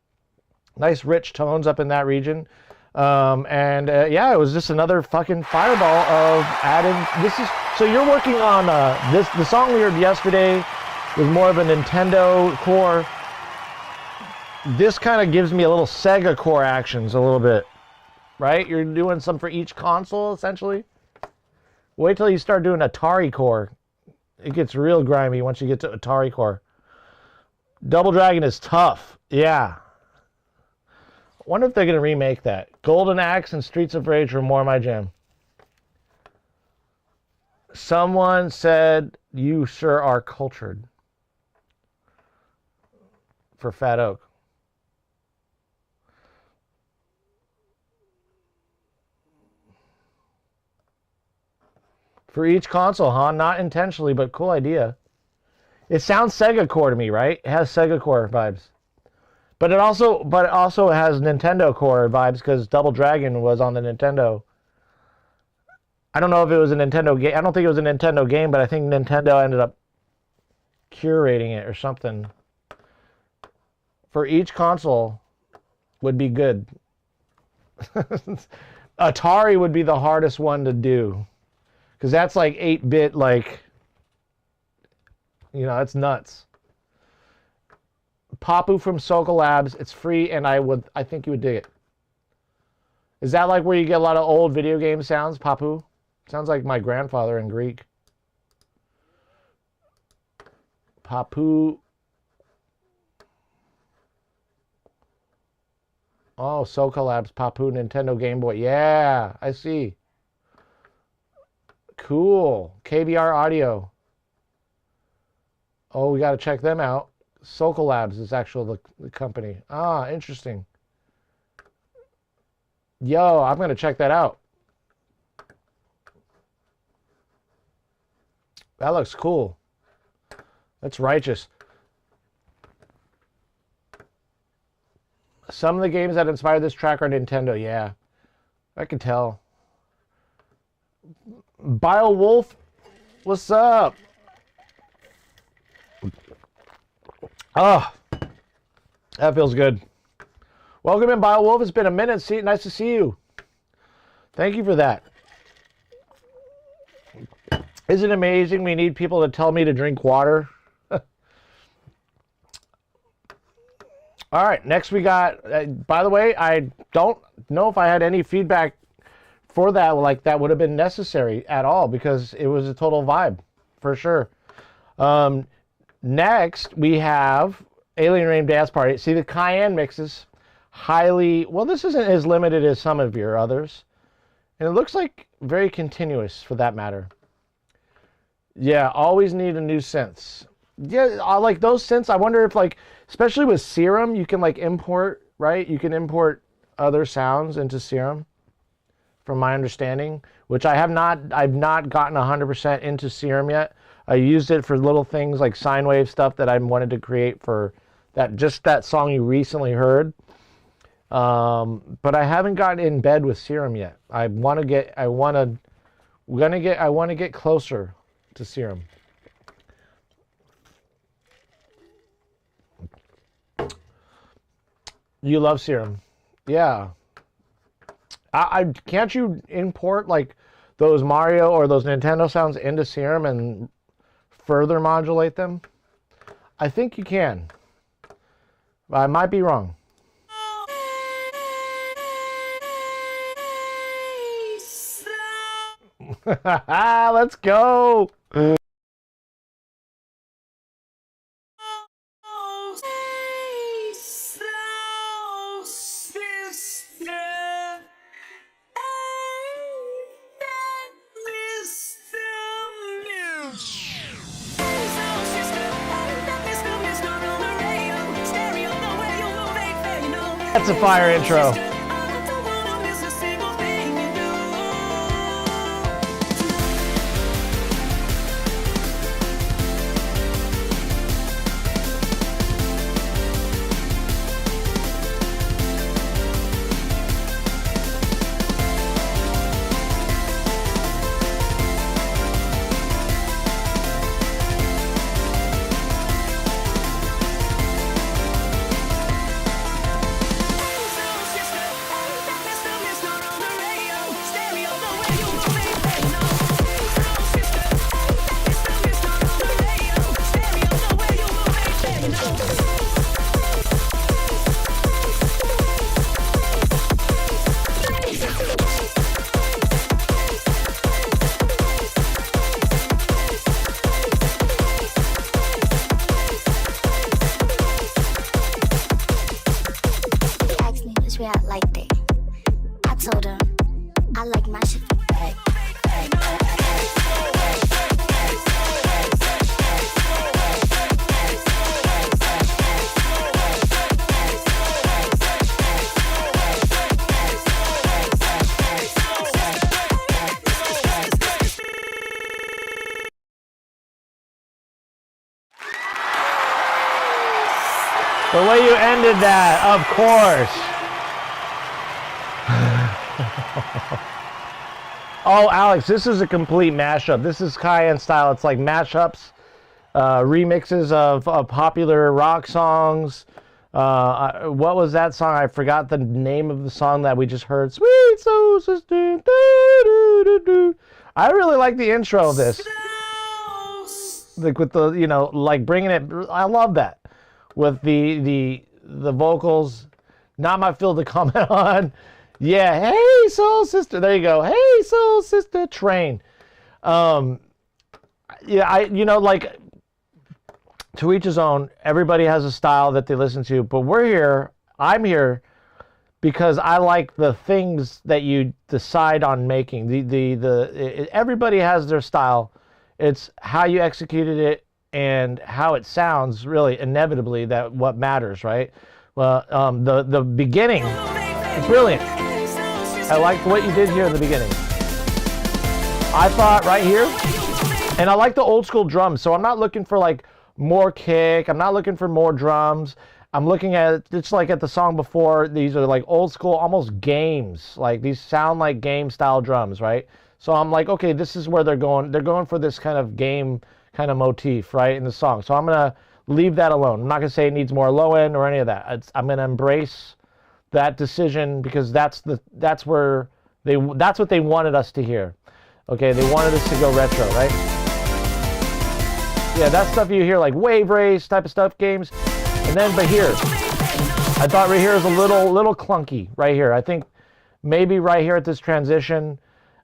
Nice rich tones up in that region. Yeah, it was just another fucking fireball of adding. So you're working on the song we heard yesterday was more of a Nintendo core. This kind of gives me a little Sega core actions a little bit, right? You're doing some for each console essentially. Wait till you start doing Atari core. It gets real grimy once you get to Atari core. Double Dragon is tough. Yeah. Wonder if they're going to remake that. Golden Axe and Streets of Rage were more my jam. Someone said, you sure are cultured. For Fat Oak. For each console, huh? Not intentionally, but cool idea. It sounds Sega core to me, right? It has Sega core vibes. But it also has Nintendo core vibes because Double Dragon was on the Nintendo. I don't know if it was a Nintendo game. I don't think it was a Nintendo game, but I think Nintendo ended up curating it or something. For each console would be good. Atari would be the hardest one to do. Because that's like 8-bit, like, that's nuts. Papu from Soka Labs. It's free, and I think you would dig it. Is that like where you get a lot of old video game sounds, Papu? Sounds like my grandfather in Greek. Papu. Oh, Soka Labs, Papu, Nintendo Game Boy. Yeah, I see. Cool. KBR Audio. Oh, we got to check them out. Soka Labs is actually the company. Ah, interesting. Yo, I'm going to check that out. That looks cool. That's righteous. Some of the games that inspired this track are Nintendo. Yeah, I can tell. BioWolf, what's up? Oh, that feels good. Welcome in, BioWolf. It's been a minute. Nice to see you. Thank you for that. Isn't it amazing we need people to tell me to drink water? All right, next we got, by the way, I don't know if I had any feedback for that, like that would have been necessary at all, because it was a total vibe, for sure. Next, we have Alien Rain Dance Party. See, the Cayenne mixes highly, well, this isn't as limited as some of your others. And it looks like very continuous, for that matter. Yeah, always need a new synths. Yeah, I like those synths. I wonder if, like, especially with Serum, you can, like, import, right? You can import other sounds into Serum, from my understanding, which I've not gotten 100% into Serum yet. I used it for little things like sine wave stuff that I wanted to create for that song you recently heard. But I haven't gotten in bed with Serum yet. I want to get closer to Serum. You love Serum. Yeah. I can't you import like those Mario or those Nintendo sounds into Serum and further modulate them? I think you can. I might be wrong. Let's go. That's a fire intro. The way you ended that, of course. Oh, Alex, this is a complete mashup. This is Cayenne style. It's like mashups, remixes of popular rock songs. What was that song? I forgot the name of the song that we just heard. Sweet Soul Sister. I really like the intro of this. Like with the, you know, like bringing it. I love that. With the vocals, not my field to comment on. Yeah, hey soul sister. There you go. Hey soul sister train. Yeah, like to each his own. Everybody has a style that they listen to, but we're here. I'm here because I like the things that you decide on making. Everybody has their style. It's how you executed it and how it sounds, really, inevitably, that what matters, right? Well, the beginning, brilliant. I liked what you did here in the beginning. I thought right here, and I like the old school drums, so I'm not looking for like more kick, I'm not looking for more drums. I'm looking at, it's like at the song before, these are like old school, almost games. Like these sound like game style drums, right? So I'm like, okay, this is where they're going. They're going for this kind of game kind of motif, right, in the song. So I'm going to leave that alone. I'm not going to say it needs more low end or any of that. I'm going to embrace that decision because that's what they wanted us to hear. Okay, they wanted us to go retro, right? Yeah, that stuff you hear like wave race type of stuff games. And then, but here, I thought right here is a little clunky right here. I think maybe right here at this transition,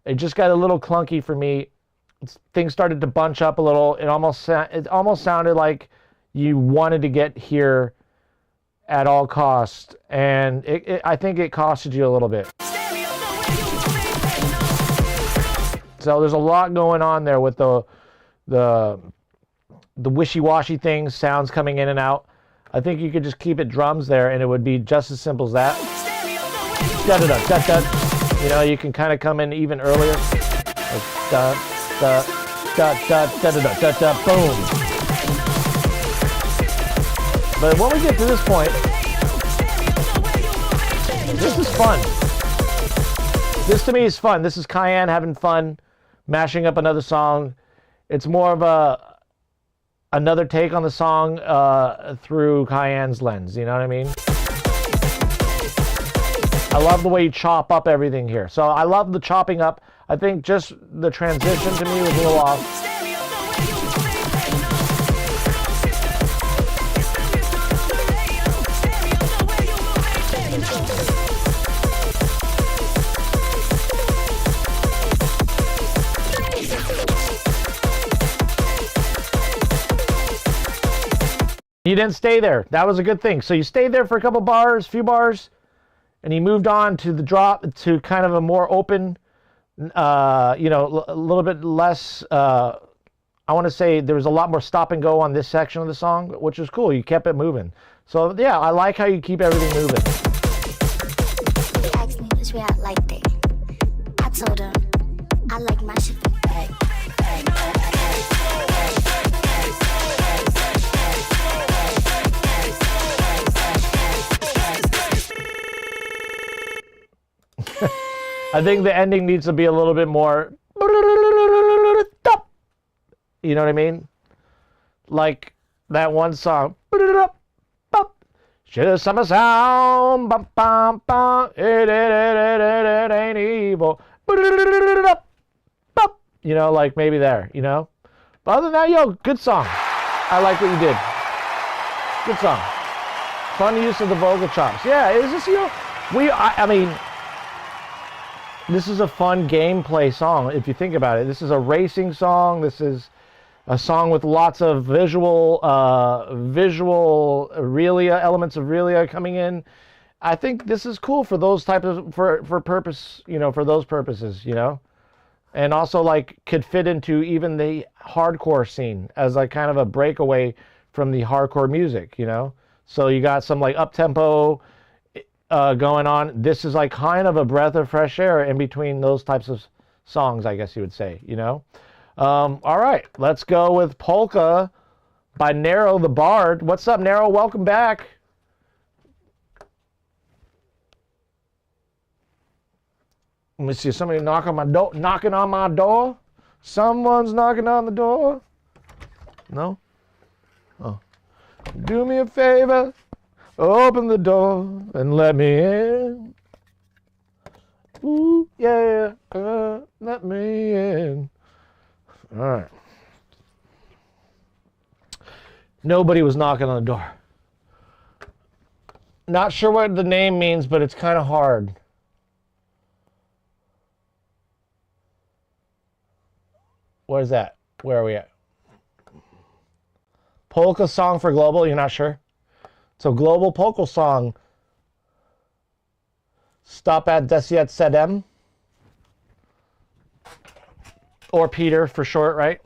it just got a little clunky for me. Things started to bunch up a little. It almost sounded like you wanted to get here at all costs, and I think it costed you a little bit. So there's a lot going on there with the wishy-washy things, sounds coming in and out. I think you could just keep it drums there, and it would be just as simple as that. Da-da-da-da-da. You know, you can kind of come in even earlier. Da-da-da-da-da-da-da, boom. But when we get to this point, this is fun. This to me is fun. This is Cayenne having fun, mashing up another song. It's more of another take on the song through Cayenne's lens. You know what I mean? I love the way you chop up everything here. So I love the chopping up. I think just the transition to me was a little off. You didn't stay there. That was a good thing. So you stayed there for a few bars, and he moved on to the drop to kind of a more open, a little bit less, I want to say there was a lot more stop and go on this section of the song, which is cool. You kept it moving. So yeah, I like how you keep everything moving. we out like that. I told him I like my shit back. I think the ending needs to be a little bit more. You know what I mean? Like that one song. Should summer sound. It ain't evil. You know, like maybe there, you know? But other than that, yo, good song. I like what you did. Good song. Fun use of the vocal chops. Yeah, it's just, you know, I mean, this is a fun gameplay song if you think about it. This is a racing song. This is a song with lots of visual Aurelia, elements of Aurelia coming in. I think this is cool for those types of, for purpose, you know, for those purposes, you know? And also like could fit into even the hardcore scene as like kind of a breakaway from the hardcore music, you know? So you got some like up-tempo going on. This is like kind of a breath of fresh air in between those types of songs, I guess you would say, you know? All right, let's go with Polka by Nero the Bard. What's up, Nero? Welcome back. Let me see, somebody knocking on my door. Someone's knocking on the door. No? Oh. Do me a favor, open the door and let me in. Ooh, yeah, let me in. All right. Nobody was knocking on the door. Not sure what the name means, but it's kind of hard. What is that? Where are we at? Polka song for global, you're not sure? So global polka song. Stop at Desiat Sedem. Or Peter for short, right?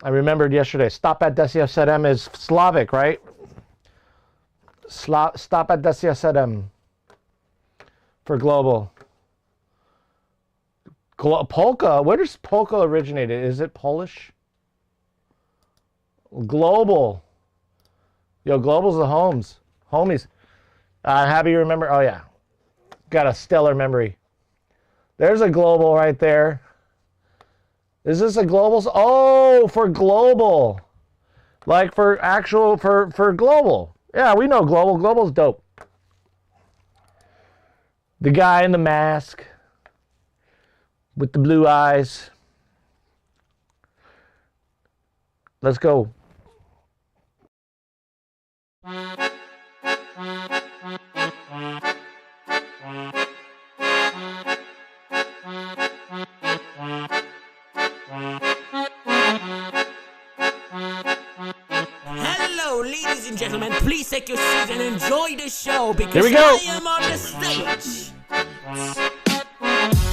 I remembered yesterday. Stop at Desiat Sedem is Slavic, right? Stop at Desiat Sedem for global. Polka, where does polka originated? Is it Polish? Global. Yo, global's the homies. Happy you remember? Oh yeah, got a stellar memory. There's a global right there. Is this a global? Oh, for global, like for actual for global. Yeah, we know global. Global's dope. The guy in the mask with the blue eyes. Let's go. Hello, ladies and gentlemen. Please take your seats and enjoy the show because Here we go. I am on the stage.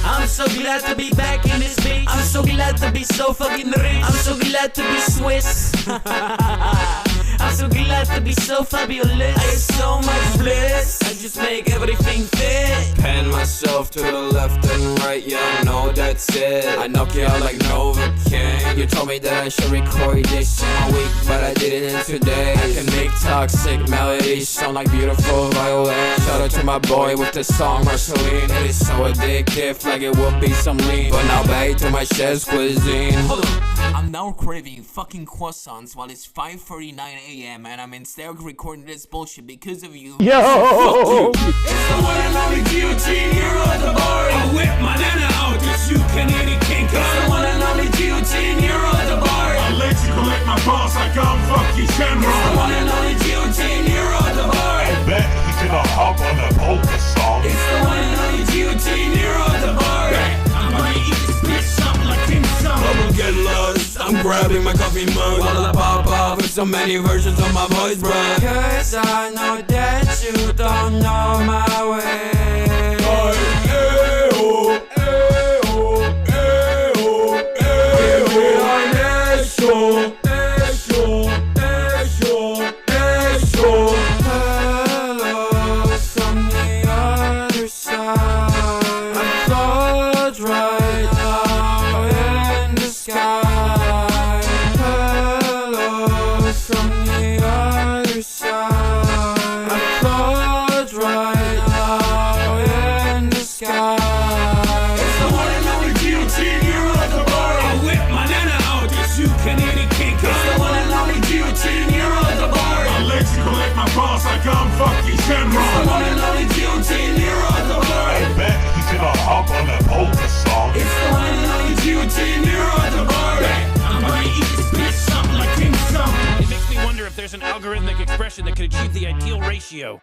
I'm so glad to be back in this bitch. I'm so glad to be so fucking rich. I'm so glad to be Swiss. I'm so glad to be so fabulous. I have so much bliss. I just make everything fit. Pan myself to the left and right, yeah, I know that's it. I knock you out like Novocaine. You told me that I should record this in a week, but I did it in today. I can make toxic melodies sound like beautiful violin. Shout out to my boy with the song Marceline. It is so addictive, like it would be some lean. But now back to my chef's cuisine. Hold on. I'm now craving fucking croissants while it's 5:49 a.m. and I'm instead recording this bullshit because of you. Yo! It's the one and only guillotine, you're on the bar. I whip my nana out, cause you can eat it, King Kong. It's the one and only guillotine, you're on the bar. I let you collect my balls like I'm fucking Shenron. It's the one and only guillotine, you're on the bar. I bet he's gonna hop on that polka song. It's the one and only guillotine, you're on the bar. I'm gonna eat this bitch up like King Song. Bubble get lost, I'm grabbing my coffee mug while I pop off with so many versions of my voice, bruh. Cause I know that you don't know my way. Hello, from the other side. expression that could achieve the ideal ratio.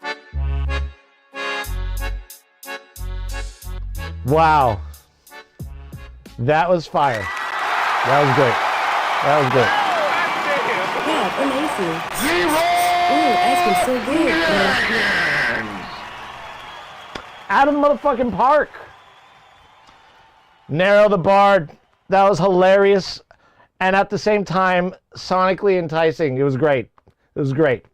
Wow. That was fire. That was great. That was great. God, amazing. Ooh, asking so good. Out of the motherfucking park. Narrow the Bard. That was hilarious. And at the same time, sonically enticing. It was great. It was great.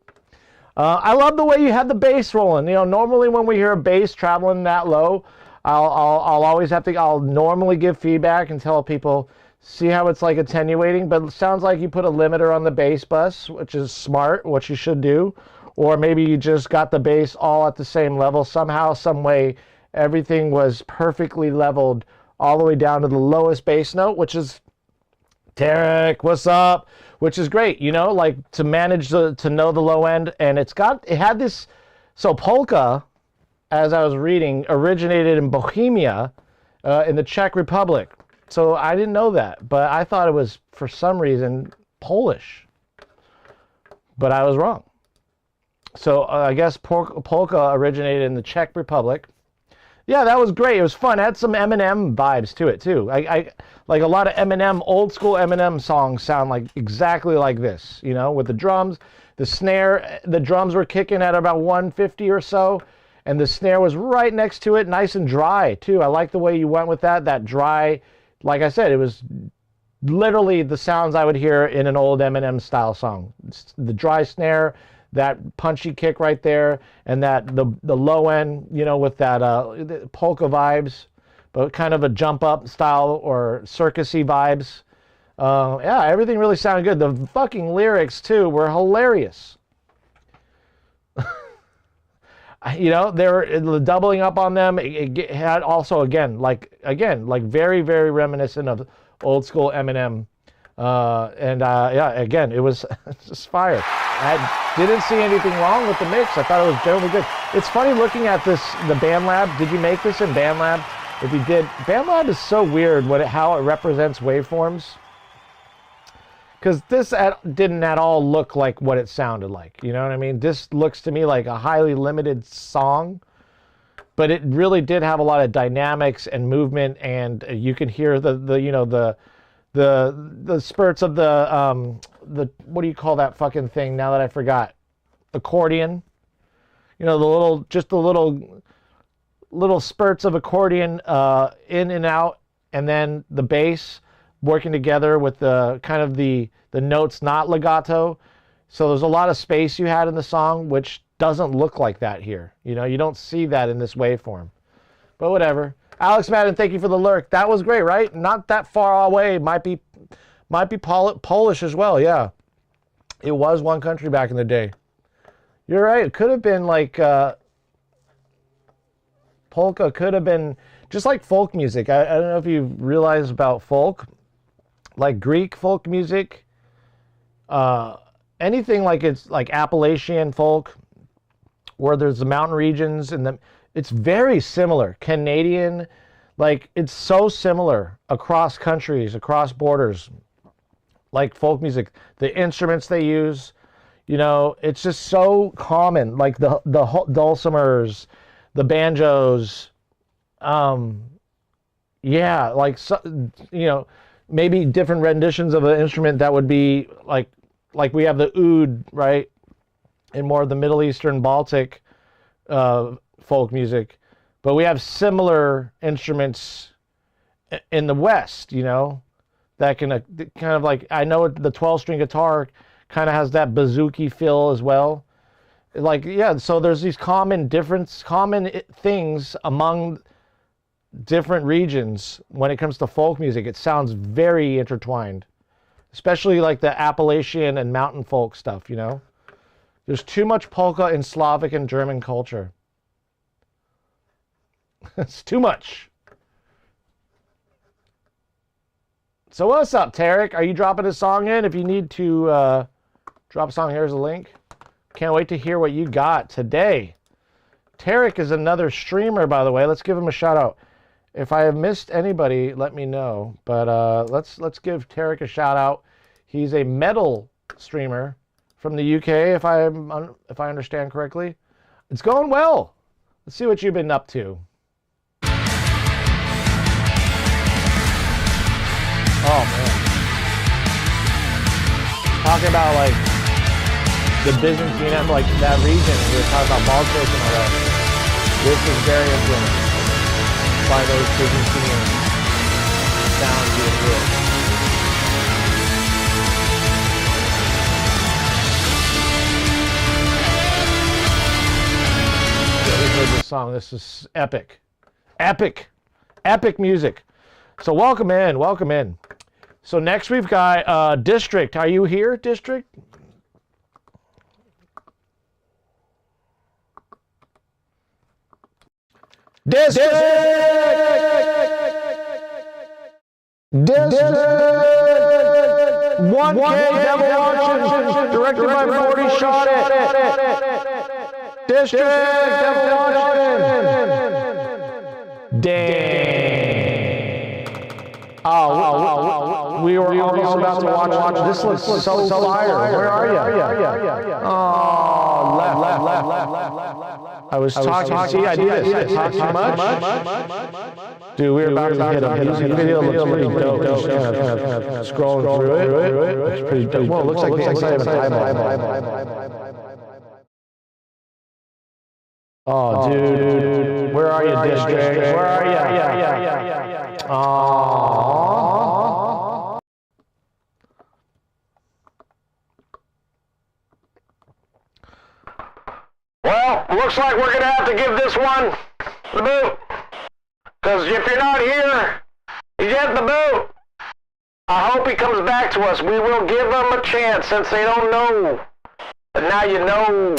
I love the way you had the bass rolling. You know, normally when we hear a bass traveling that low, I'll normally give feedback and tell people, see how it's like attenuating, but it sounds like you put a limiter on the bass bus, which is smart, what you should do. Or maybe you just got the bass all at the same level. Somehow, some way, everything was perfectly leveled all the way down to the lowest bass note, which is Tarek, what's up? Which is great, you know, like to manage to know the low end. And it had this, so polka, as I was reading, originated in Bohemia, in the Czech Republic. So I didn't know that, but I thought it was, for some reason, Polish. But I was wrong. So I guess polka originated in the Czech Republic. Yeah, that was great. It was fun. It had some Eminem vibes to it, too. I like a lot of Eminem, old school Eminem songs sound like exactly like this, you know, with the drums, the snare. The drums were kicking at about 150 or so, and the snare was right next to it, nice and dry, too. I like the way you went with that dry. Like I said, it was literally the sounds I would hear in an old Eminem style song. The dry snare, that punchy kick right there, and that the low end, you know, with that polka vibes, but kind of a jump up style or circusy vibes. Yeah, everything really sounded good. The fucking lyrics too were hilarious. You know, they were doubling up on them. It had also like very, very reminiscent of old school Eminem. Yeah, again, it was just fire. I didn't see anything wrong with the mix. I thought it was generally good. It's funny looking at this, the BandLab. Did you make this in BandLab? If you did, BandLab is so weird how it represents waveforms. Because this didn't at all look like what it sounded like. You know what I mean? This looks to me like a highly limited song. But it really did have a lot of dynamics and movement, and you can hear the spurts of the what do you call that fucking thing now that I forgot? Accordion. You know, the little spurts of accordion in and out, and then the bass working together with the kind of the notes not legato. So there's a lot of space you had in the song, which doesn't look like that here. You know, you don't see that in this waveform. But whatever. Alex Madden, thank you for the lurk. That was great, right? Not that far away. Might be Polish as well, yeah. It was one country back in the day. You're right. It could have been like polka could have been just like folk music. I don't know if you realize about folk, like Greek folk music, anything like it's like Appalachian folk, where there's the mountain regions and it's very similar. Canadian, like it's so similar across countries, across borders, like folk music. The instruments they use, you know, it's just so common. Like the dulcimers, the banjos, yeah, like so, you know, maybe different renditions of an instrument that would be like we have the oud, right, in more of the Middle Eastern Baltic folk music, but we have similar instruments in the West, you know, that can kind of like, I know the 12-string guitar kind of has that bouzouki feel as well. Like, yeah, so there's these common things among different regions when it comes to folk music. It sounds very intertwined, especially like the Appalachian and mountain folk stuff, you know. There's too much polka in Slavic and German culture. It's too much. So what's up, Tarek? Are you dropping a song in? If you need to drop a song, here's a link. Can't wait to hear what you got today. Tarek is another streamer, by the way. Let's give him a shout out. If I have missed anybody, let me know. But let's give Tarek a shout out. He's a metal streamer from the UK, if I understand correctly. It's going well. Let's see what you've been up to. Oh man. Talking about like the Byzantine, like that region, we were talking about Baltic and all that. This is very influenced by those Byzantine sounds being real. This song, this is epic, epic music. So welcome in. So next we've got District. Are you here, District? District 1K Devil Watching, directed by 40 Shot It. District Devil Watching. Dang. Oh, we were almost about to watch. This looks so fire. Where are you? Oh, left. I was talking. See, I did it. I talked too much. Dude, we were about to hit a music video. Looks pretty dope. Scrolling through it. It's pretty dope. Well, it looks like the inside of an eyeball. Oh, dude. Where are you, District? Where are you? Oh. Well, looks like we're gonna have to give this one the boot. Because if you're not here, you get the boot. I hope he comes back to us. We will give them a chance since they don't know. But now you know.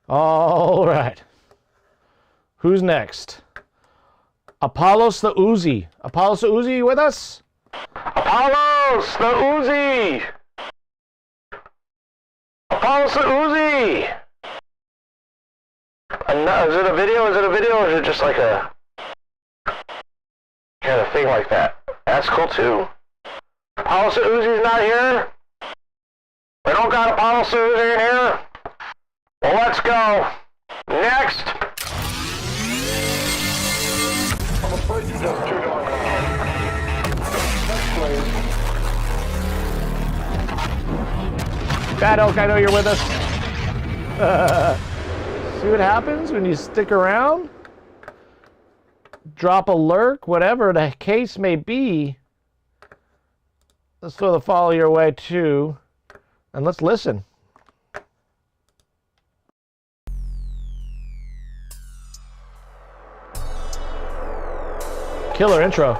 All right. Who's next? Apollos the Uzi. Apollos the Uzi, you with us? Apollos the Uzi! Apollos the Uzi! Is it a video? Or is it just like a thing like that? That's cool too. Apollos the Uzi's not here? We don't got Apollos the Uzi in here? Well, let's go. Next. I'm afraid you just too darn loud. Next, please. Bad Oak, I know you're with us. See what happens when you stick around? Drop a lurk, whatever the case may be. Let's throw the follow your way too. And let's listen. Killer intro.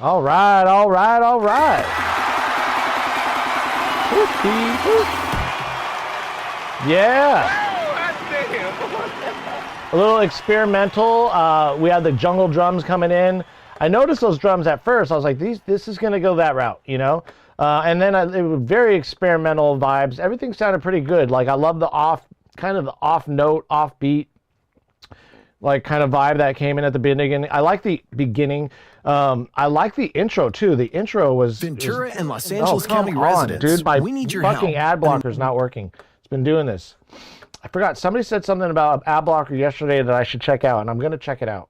All right, all right, all right. Yeah. A little experimental. We had the jungle drums coming in. I noticed those drums at first. I was like, this is going to go that route, you know? And then it was very experimental vibes. Everything sounded pretty good. Like, I love the kind of the off note, off beat, like kind of vibe that came in at the beginning. I like the beginning. I like the intro too. The intro was Ventura and Los Angeles County come on, residents. dude. My We need your fucking help. ad blocker's not working. It's been doing this. I forgot. Somebody said something about ad blocker yesterday that I should check out, and I'm gonna check it out.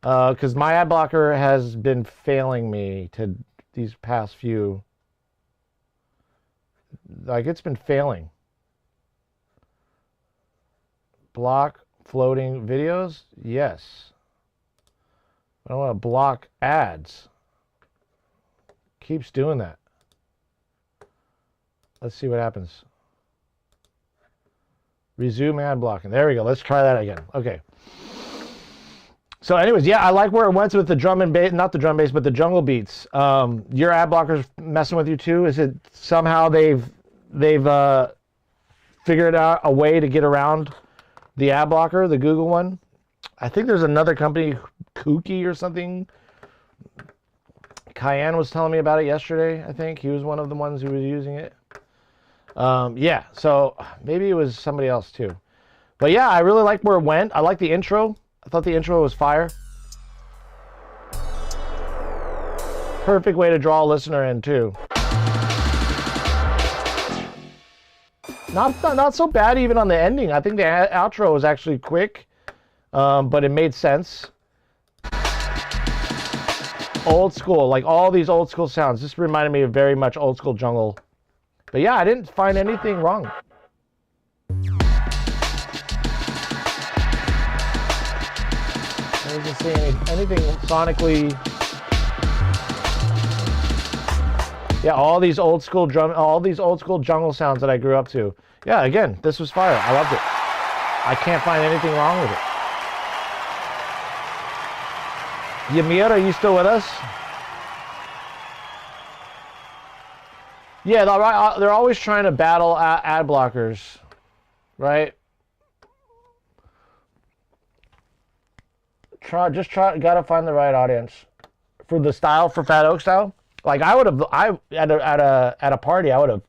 Because my ad blocker has been failing me to these past few. Like, it's been failing. Block floating videos? Yes. I don't want to block ads. Keeps doing that. Let's see what happens. Resume ad blocking. There we go. Let's try that again. Okay. So anyways, yeah, I like where it went with the drum and bass, not the drum bass, but the jungle beats. Your ad blocker's messing with you too? Is it somehow they've figured out a way to get around the ad blocker, the Google one? I think there's another company, Kooky or something. Cayenne was telling me about it yesterday, I think. He was one of the ones who was using it. Yeah, so maybe it was somebody else too. But yeah, I really like where it went. I like the intro. I thought the intro was fire. Perfect way to draw a listener in too. Not so bad even on the ending. I think the outro was actually quick, but it made sense. Old school, like all these old school sounds. This reminded me of very much old school jungle. But yeah, I didn't find anything wrong. I wasn't seeing anything sonically. Yeah, all these old school jungle sounds that I grew up to. Yeah, again, this was fire. I loved it. I can't find anything wrong with it. Ymir, are you still with us? Yeah, they're always trying to battle ad blockers, right? Gotta find the right audience for the style, for Fat Oak style. Like at a party, I would have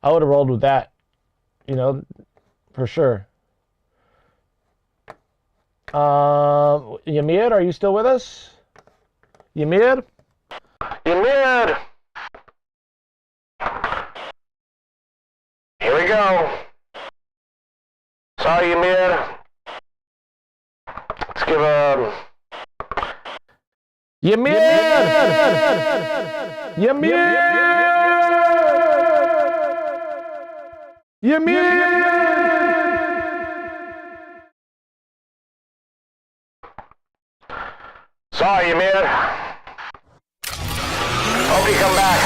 rolled with that, you know, for sure. Ymir, are you still with us? Ymir? Ymir! Here we go. Sorry, Ymir. Let's give Ymir! Ymir! Ymir! Sorry, Ymir. Hope you come back.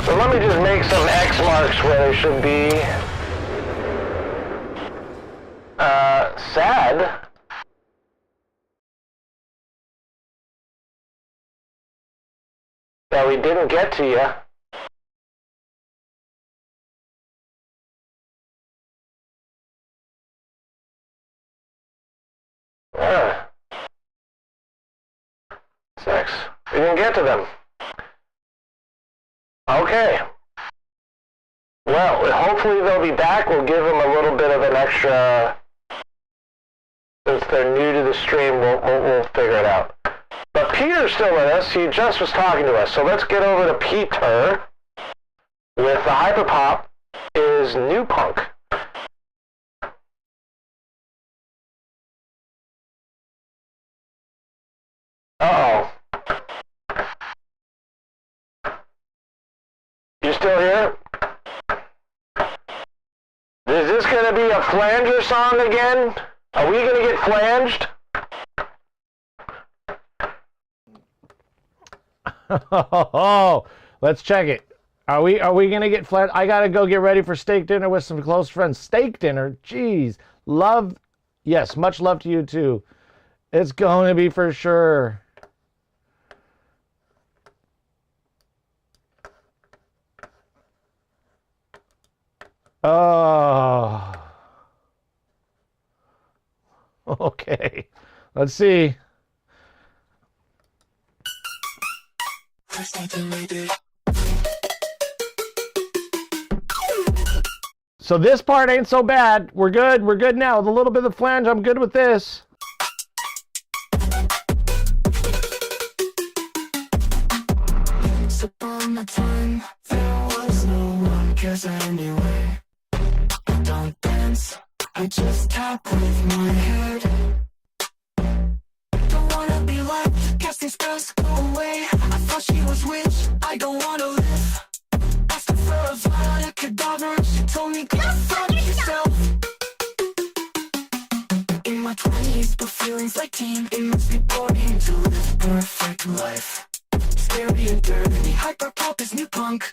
So let me just make some X marks where there should be. Sad. That we didn't get to you. Six. We didn't get to them. Okay. Well, hopefully they'll be back. We'll give them a little bit of an extra. Since they're new to the stream, we'll figure it out. But Peter's still with us. He just was talking to us. So let's get over to Peter with the Hyperpop is New Punk. Uh-oh. You still here? Is this going to be a flanger song again? Are we going to get flanged? Oh, let's check it. Are we gonna get flat? I gotta go get ready for steak dinner with some close friends. Steak dinner? Jeez. Love, yes, much love to you too. It's going to be for sure. Oh. Okay. Let's see. So this part ain't so bad. We're good. We're good now. With a little bit of flange, I'm good with this. Upon a time, there was no one cares anyway. I don't dance, I just tap with my head. Don't wanna be liked, casting spells, go away. I thought she was witch, I don't wanna live. Asked her for a vial, a cadaver, she told me go fuck yourself. In my 20s, but feelings like teen, it must be boring to live a perfect life. Scary and dirty, hyper pop is new punk.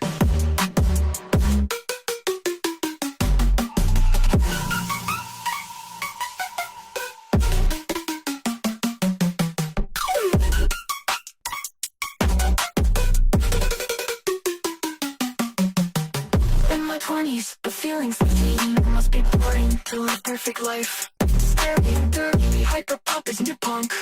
In my 20s, the feelings of teen must be boring to live a perfect life. Scary and dirty, hyper pop is new punk.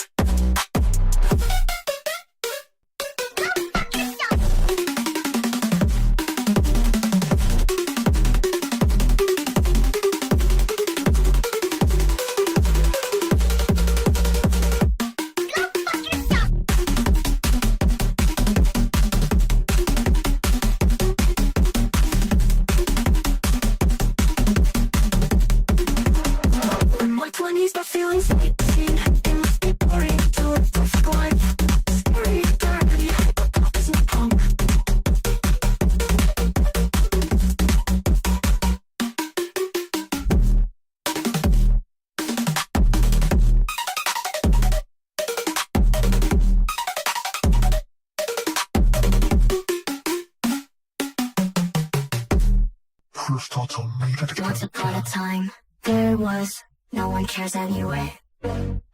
Once upon a time, there was no one cares anyway.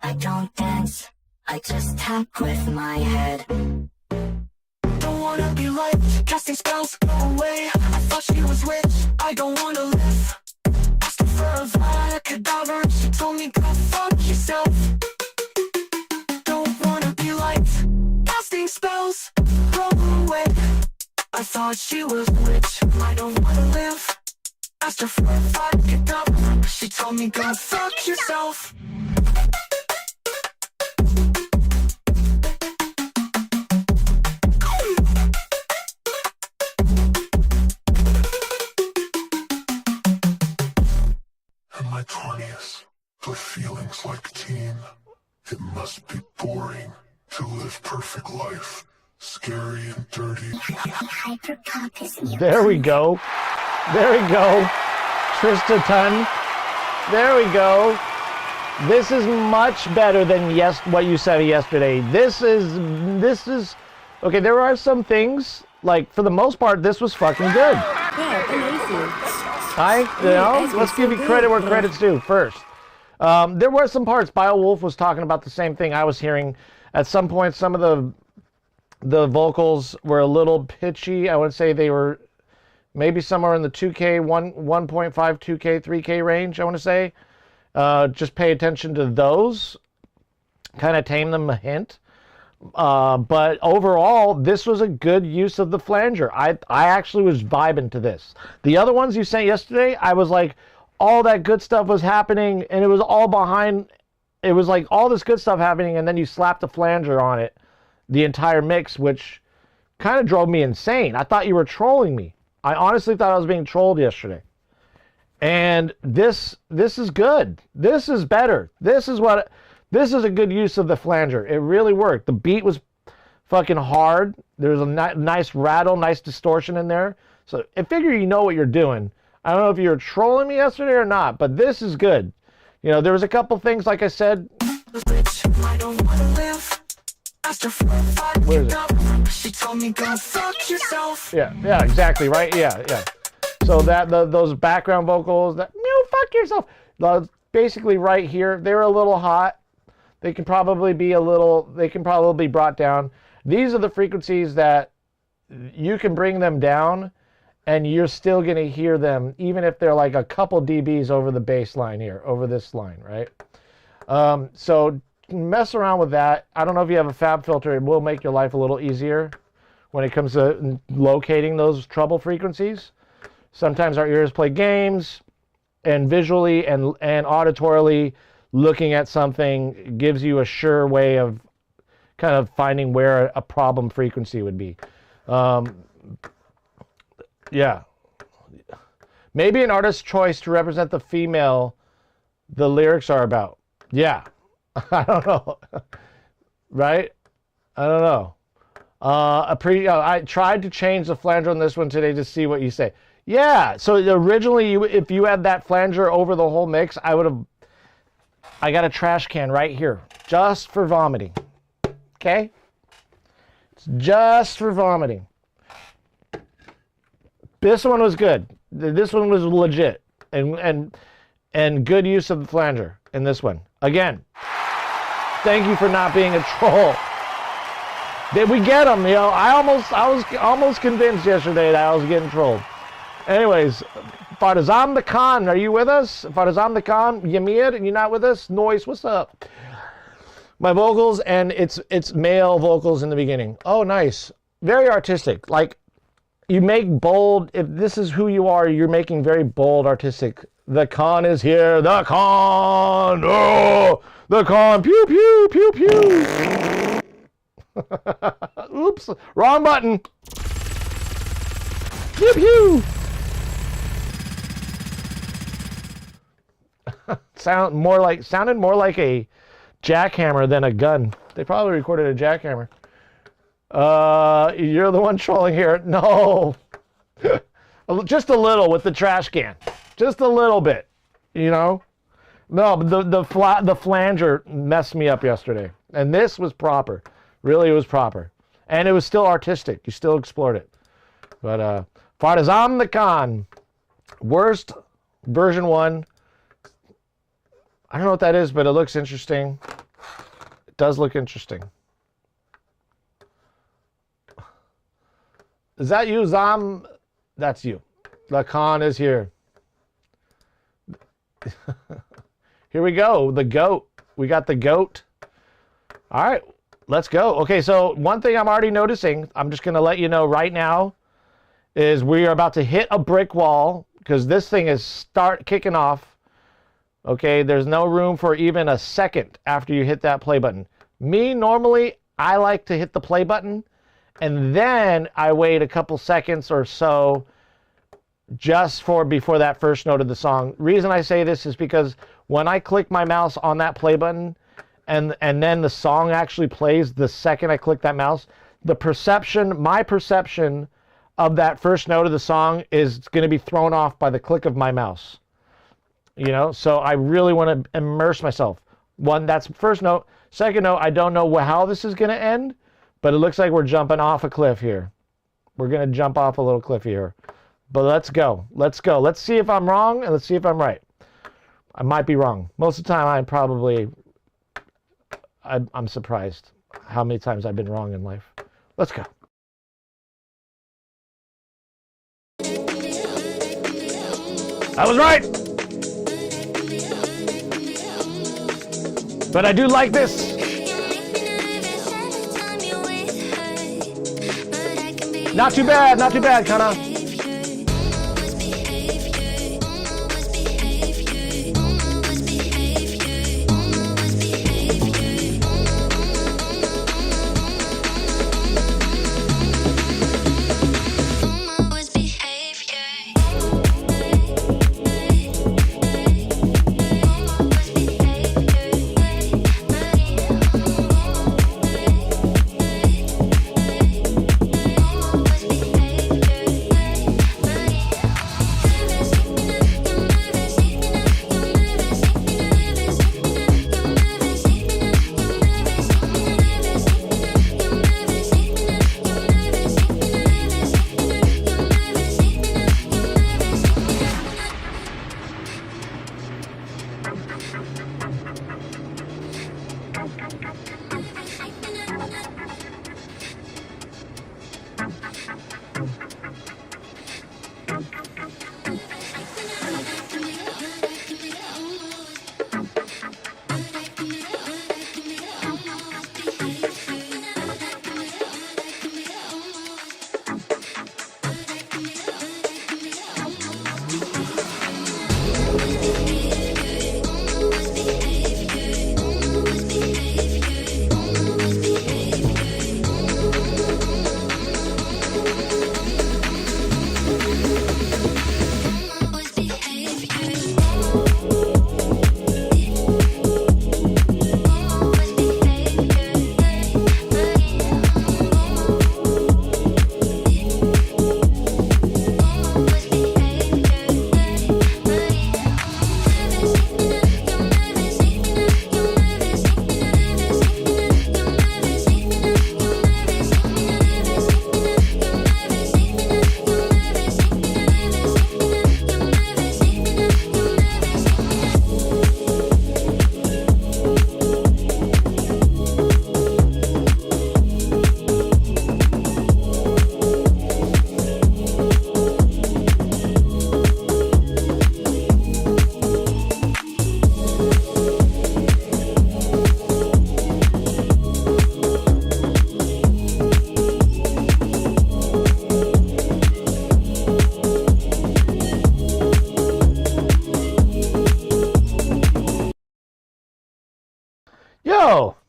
I don't dance, I just tap with my head. Don't wanna be liked, casting spells, go away. I thought she was witch, I don't wanna live. Asked her for a vial, a cadaver, she told me go fuck yourself. Don't wanna be liked, casting spells, go away. I thought she was witch, I don't wanna live. Asked her for a vial, she told me go fuck yourself. In my 20s, the feelings like teen. It must be boring to live perfect life. Scary and dirty. There we go. There we go. Tristan. There we go. This is much better than what you said yesterday. This is okay. There are some things, like for the most part, this was fucking good. Yeah, amazing. Let's give you credit where credit's due first. There were some parts. BioWolf was talking about the same thing I was hearing. At some point, some of the vocals were a little pitchy. I would say they were maybe somewhere in the 2K, 1.5, 2K, 3K range, I want to say. Just pay attention to those. Kind of tame them a hint. But overall, this was a good use of the flanger. I actually was vibing to this. The other ones you sent yesterday, I was like, all that good stuff was happening, and it was all behind. It was like all this good stuff happening, and then you slapped the flanger on it, the entire mix, which kind of drove me insane. I thought you were trolling me. I honestly thought I was being trolled yesterday. And this is good. This is better. This is a good use of the flanger. It really worked. The beat was fucking hard. There's a nice rattle, nice distortion in there. So I figure you know what you're doing. I don't know if you were trolling me yesterday or not, but this is good. You know, there was a couple things, like I said. I don't wanna live. Asked her for a fight, Where is it? she told me go fuck yourself. Yeah, exactly, right? Yeah. So those background vocals, that fuck yourself. Basically right here, they're a little hot. They can probably be brought down. These are the frequencies that you can bring them down and you're still going to hear them even if they're like a couple dBs over the bass line here, over this line, right? So mess around with that. I don't know if you have a fab filter. It will make your life a little easier when it comes to locating those treble frequencies. Sometimes our ears play games, and visually and auditorily looking at something gives you a sure way of kind of finding where a problem frequency would be. Yeah. Maybe an artist's choice to represent the female the lyrics are about. Yeah. I don't know. Right? I don't know. I tried to change the flanger on this one today to see what you say. Yeah. So originally, if you had that flanger over the whole mix, I got a trash can right here just for vomiting. Okay? It's just for vomiting. This one was good. This one was legit and good use of the flanger in this one. Again, thank you for not being a troll. Did we get them? You know, I was almost convinced yesterday that I was getting trolled. Anyways, Farzam the Khan, are you with us? Farzam the Khan, Yamir, and you're not with us? Noise, what's up? My vocals, and it's male vocals in the beginning. Oh, nice. Very artistic. Like, you make bold, if this is who you are, you're making very bold, artistic. The Khan is here. The Khan. Oh, the Khan. Pew, pew, pew, pew. Oops, wrong button. Pew, pew. Sounded more like a jackhammer than a gun. They probably recorded a jackhammer. You're the one trolling here. No. Just a little with the trash can. Just a little bit, you know? No, but the flanger messed me up yesterday. And this was proper. Really, it was proper. And it was still artistic. You still explored it. But, Farzam the Khan. Worst version 1. I don't know what that is, but it looks interesting. It does look interesting. Is that you, Zam? That's you. The Khan is here. Here we go. The goat. We got the goat. All right. Let's go. Okay, so one thing I'm already noticing, I'm just going to let you know right now, is we are about to hit a brick wall because this thing is kicking off. Okay, there's no room for even a second after you hit that play button. Me, normally, I like to hit the play button, and then I wait a couple seconds or so just before that first note of the song. Reason I say this is because when I click my mouse on that play button, and then the song actually plays the second I click that mouse, my perception of that first note of the song is going to be thrown off by the click of my mouse. You know, so I really want to immerse myself. One, that's first note. Second note, I don't know how this is going to end, but it looks like we're jumping off a cliff here. We're going to jump off a little cliff here. But let's go. Let's go. Let's see if I'm wrong, and let's see if I'm right. I might be wrong. Most of the time, I'm surprised how many times I've been wrong in life. Let's go. I was right! But I do like this. Not too bad, Kana.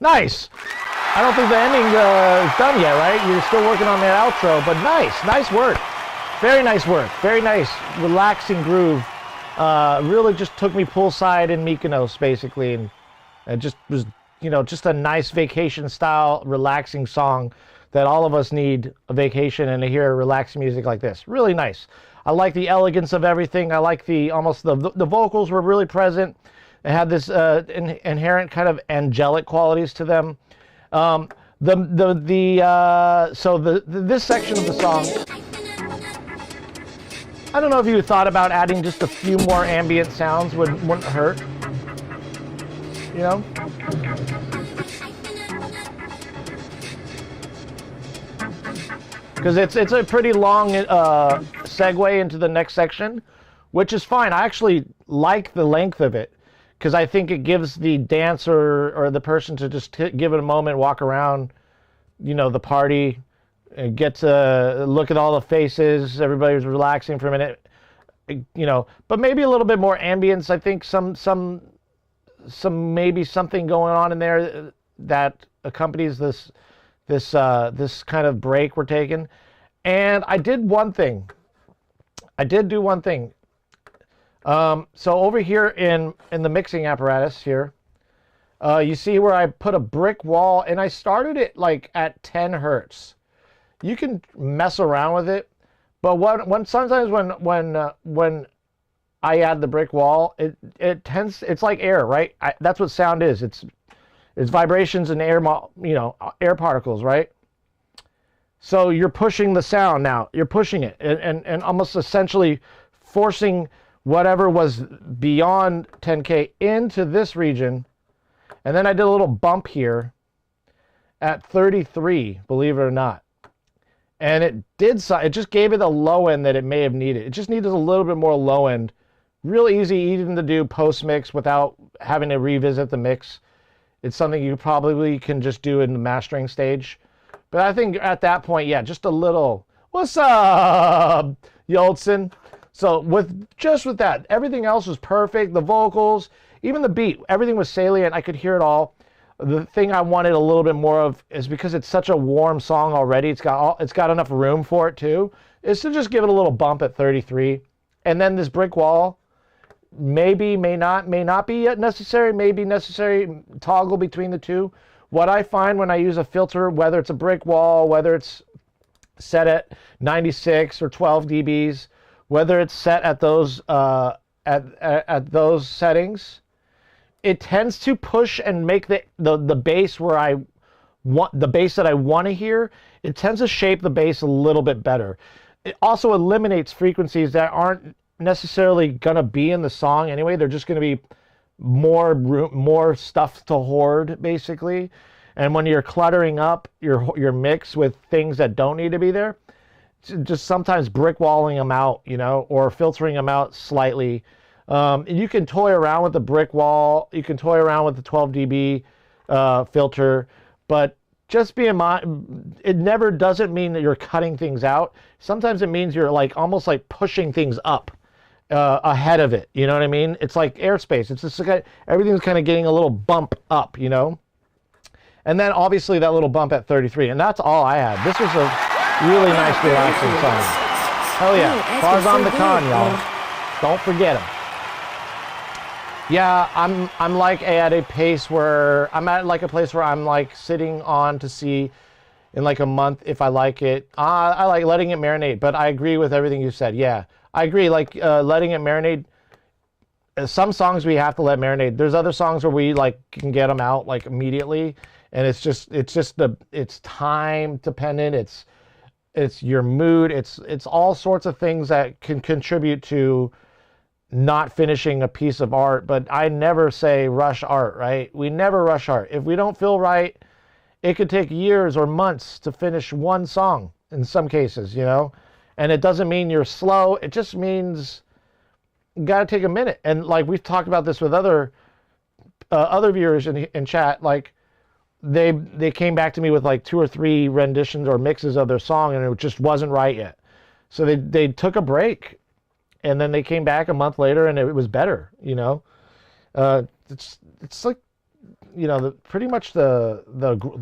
Nice. I don't think the ending is done yet, right? You're still working on that outro, but nice work. Very nice work. Very nice, relaxing groove. Really just took me poolside in Mykonos, basically, and it just was, you know, just a nice vacation-style, relaxing song that all of us need a vacation and to hear relaxing music like this. Really nice. I like the elegance of everything. I like the vocals were really present. They had this inherent kind of angelic qualities to them. This section of the song, I don't know if you thought about adding just a few more ambient sounds wouldn't hurt. You know? Because it's a pretty long segue into the next section, which is fine. I actually like the length of it because I think it gives the dancer or the person to just give it a moment, walk around, you know, the party, and get to look at all the faces. Everybody's relaxing for a minute, you know. But maybe a little bit more ambience. I think some maybe something going on in there that accompanies this kind of break we're taking. And I did one thing. I did do one thing. So over here in the mixing apparatus here, you see where I put a brick wall, and I started it like at 10 hertz. You can mess around with it, but sometimes when I add the brick wall, it's like air, right? That's what sound is. It's vibrations and air particles, right? So you're pushing the sound now. You're pushing it and almost essentially forcing whatever was beyond 10K into this region. And then I did a little bump here at 33, believe it or not. And it just gave it a low end that it may have needed. It just needed a little bit more low end. Real easy even to do post-mix without having to revisit the mix. It's something you probably can just do in the mastering stage. But I think at that point, yeah, just a little, what's up, Yoltsin? So with that, everything else was perfect. The vocals, even the beat, everything was salient. I could hear it all. The thing I wanted a little bit more of is because it's such a warm song already. It's got enough room for it too. Is to just give it a little bump at 33, and then this brick wall. May not be necessary, maybe necessary, toggle between the two. What I find when I use a filter, whether it's a brick wall, whether it's set at 96 or 12 dBs, whether it's set at those at those settings, it tends to push and make the bass where I want the bass that I want to hear. It tends to shape the bass a little bit better. It also eliminates frequencies that aren't necessarily gonna be in the song anyway. They're just gonna be more stuff to hoard, basically. And when you're cluttering up your mix with things that don't need to be there, just sometimes brick walling them out, you know, or filtering them out slightly. You can toy around with the brick wall. You can toy around with the 12 dB filter, but just be in mind, it never doesn't mean that you're cutting things out. Sometimes it means you're like almost like pushing things up ahead of it. You know what I mean? It's like airspace. It's just like everything's kind of getting a little bump up, you know? And then obviously that little bump at 33. And that's all I had. This was a really nice, relaxing song. Hell yeah. Farzan the Khan, y'all. Don't forget him. Yeah, I'm like at a pace where I'm at like a place where I'm like sitting on to see in like a month if I like it. I like letting it marinate, but I agree with everything you said. Yeah, I agree. Like letting it marinate. Some songs we have to let marinate. There's other songs where we like can get them out like immediately, and it's time dependent. It's your mood. It's all sorts of things that can contribute to not finishing a piece of art. But I never say rush art, right? We never rush art. If we don't feel right, it could take years or months to finish one song in some cases, you know? And it doesn't mean you're slow. It just means you got to take a minute. And like we've talked about this with other viewers in chat, like they came back to me with like 2 or 3 renditions or mixes of their song and it just wasn't right yet. So they took a break. And then they came back a month later and it was better, you know? It's like, you know, pretty much the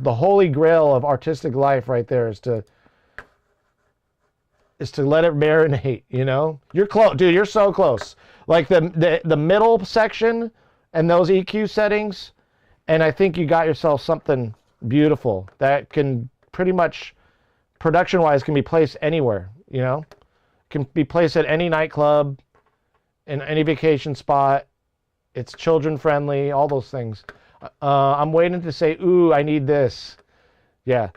holy grail of artistic life right there is to let it marinate, you know? You're close, dude, you're so close. Like the middle section and those EQ settings, and I think you got yourself something beautiful that can pretty much, production-wise, can be placed anywhere, you know? Can be placed at any nightclub, in any vacation spot. It's children-friendly, all those things. I'm waiting to say, ooh, I need this. Yeah.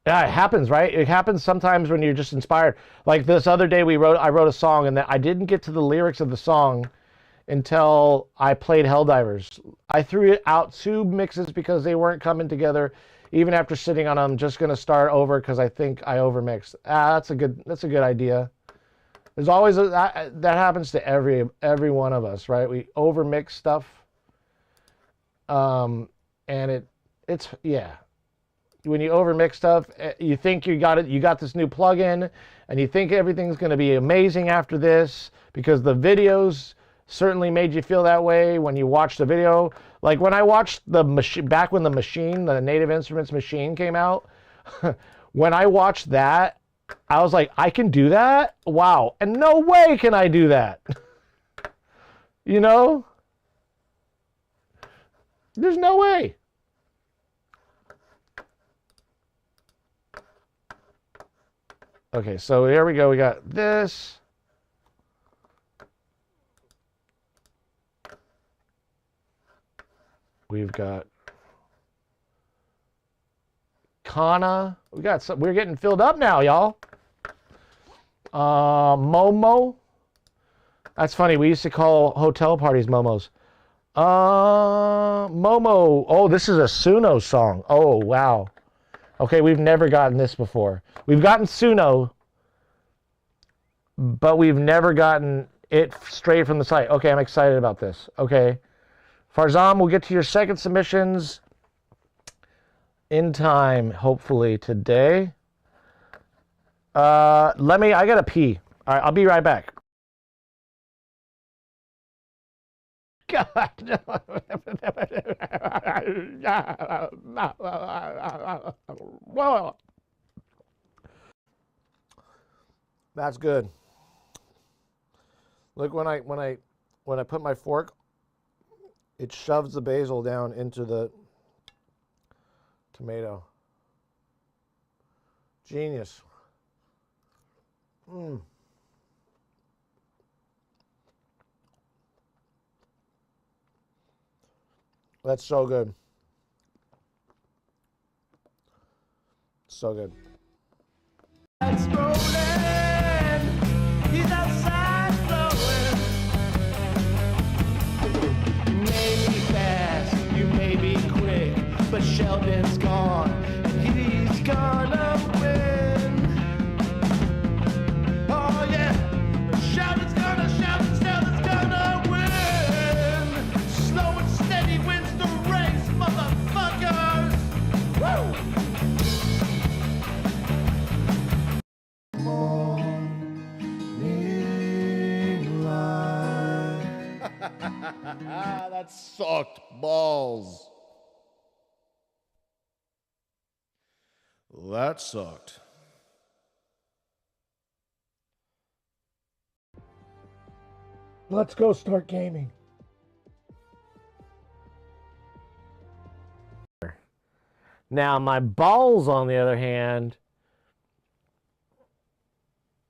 Yeah, it happens, right? It happens sometimes when you're just inspired. Like this other day, I wrote a song, and I didn't get to the lyrics of the song until I played Helldivers. I threw out 2 mixes because they weren't coming together. Even after sitting on them, I'm just gonna start over because I think I overmixed. That's a good idea. There's always that happens to every one of us, right? We overmix stuff, and it's yeah. When you overmix stuff, you think you got it. You got this new plugin, and you think everything's going to be amazing after this because the videos certainly made you feel that way when you watched the video. Like when I watched the machine back when the Native Instruments machine came out. When I watched that, I was like, I can do that? Wow. And no way can I do that. You know? There's no way. Okay, so here we go. We got this. We've got Kana. We're getting filled up now, y'all. Momo. That's funny. We used to call hotel parties Momos. Momo. Oh, this is a Suno song. Oh, wow. Okay, we've never gotten this before. We've gotten Suno, but we've never gotten it straight from the site. Okay, I'm excited about this. Okay. Farzam, we'll get to your second submissions in time, hopefully today. I gotta pee. All right, I'll be right back. God. That's good. Look, when I put my fork, it shoves the basil down into the tomato. Genius. That's so good. So good. He's outside blowing. You may be fast, you may be quick, but Sheldon's gone, and he's gonna win. Oh yeah, Sheldon's gonna win. Slow and steady wins the race, motherfuckers. Woo! That sucked balls. That sucked. Let's go start gaming. Now my balls, on the other hand,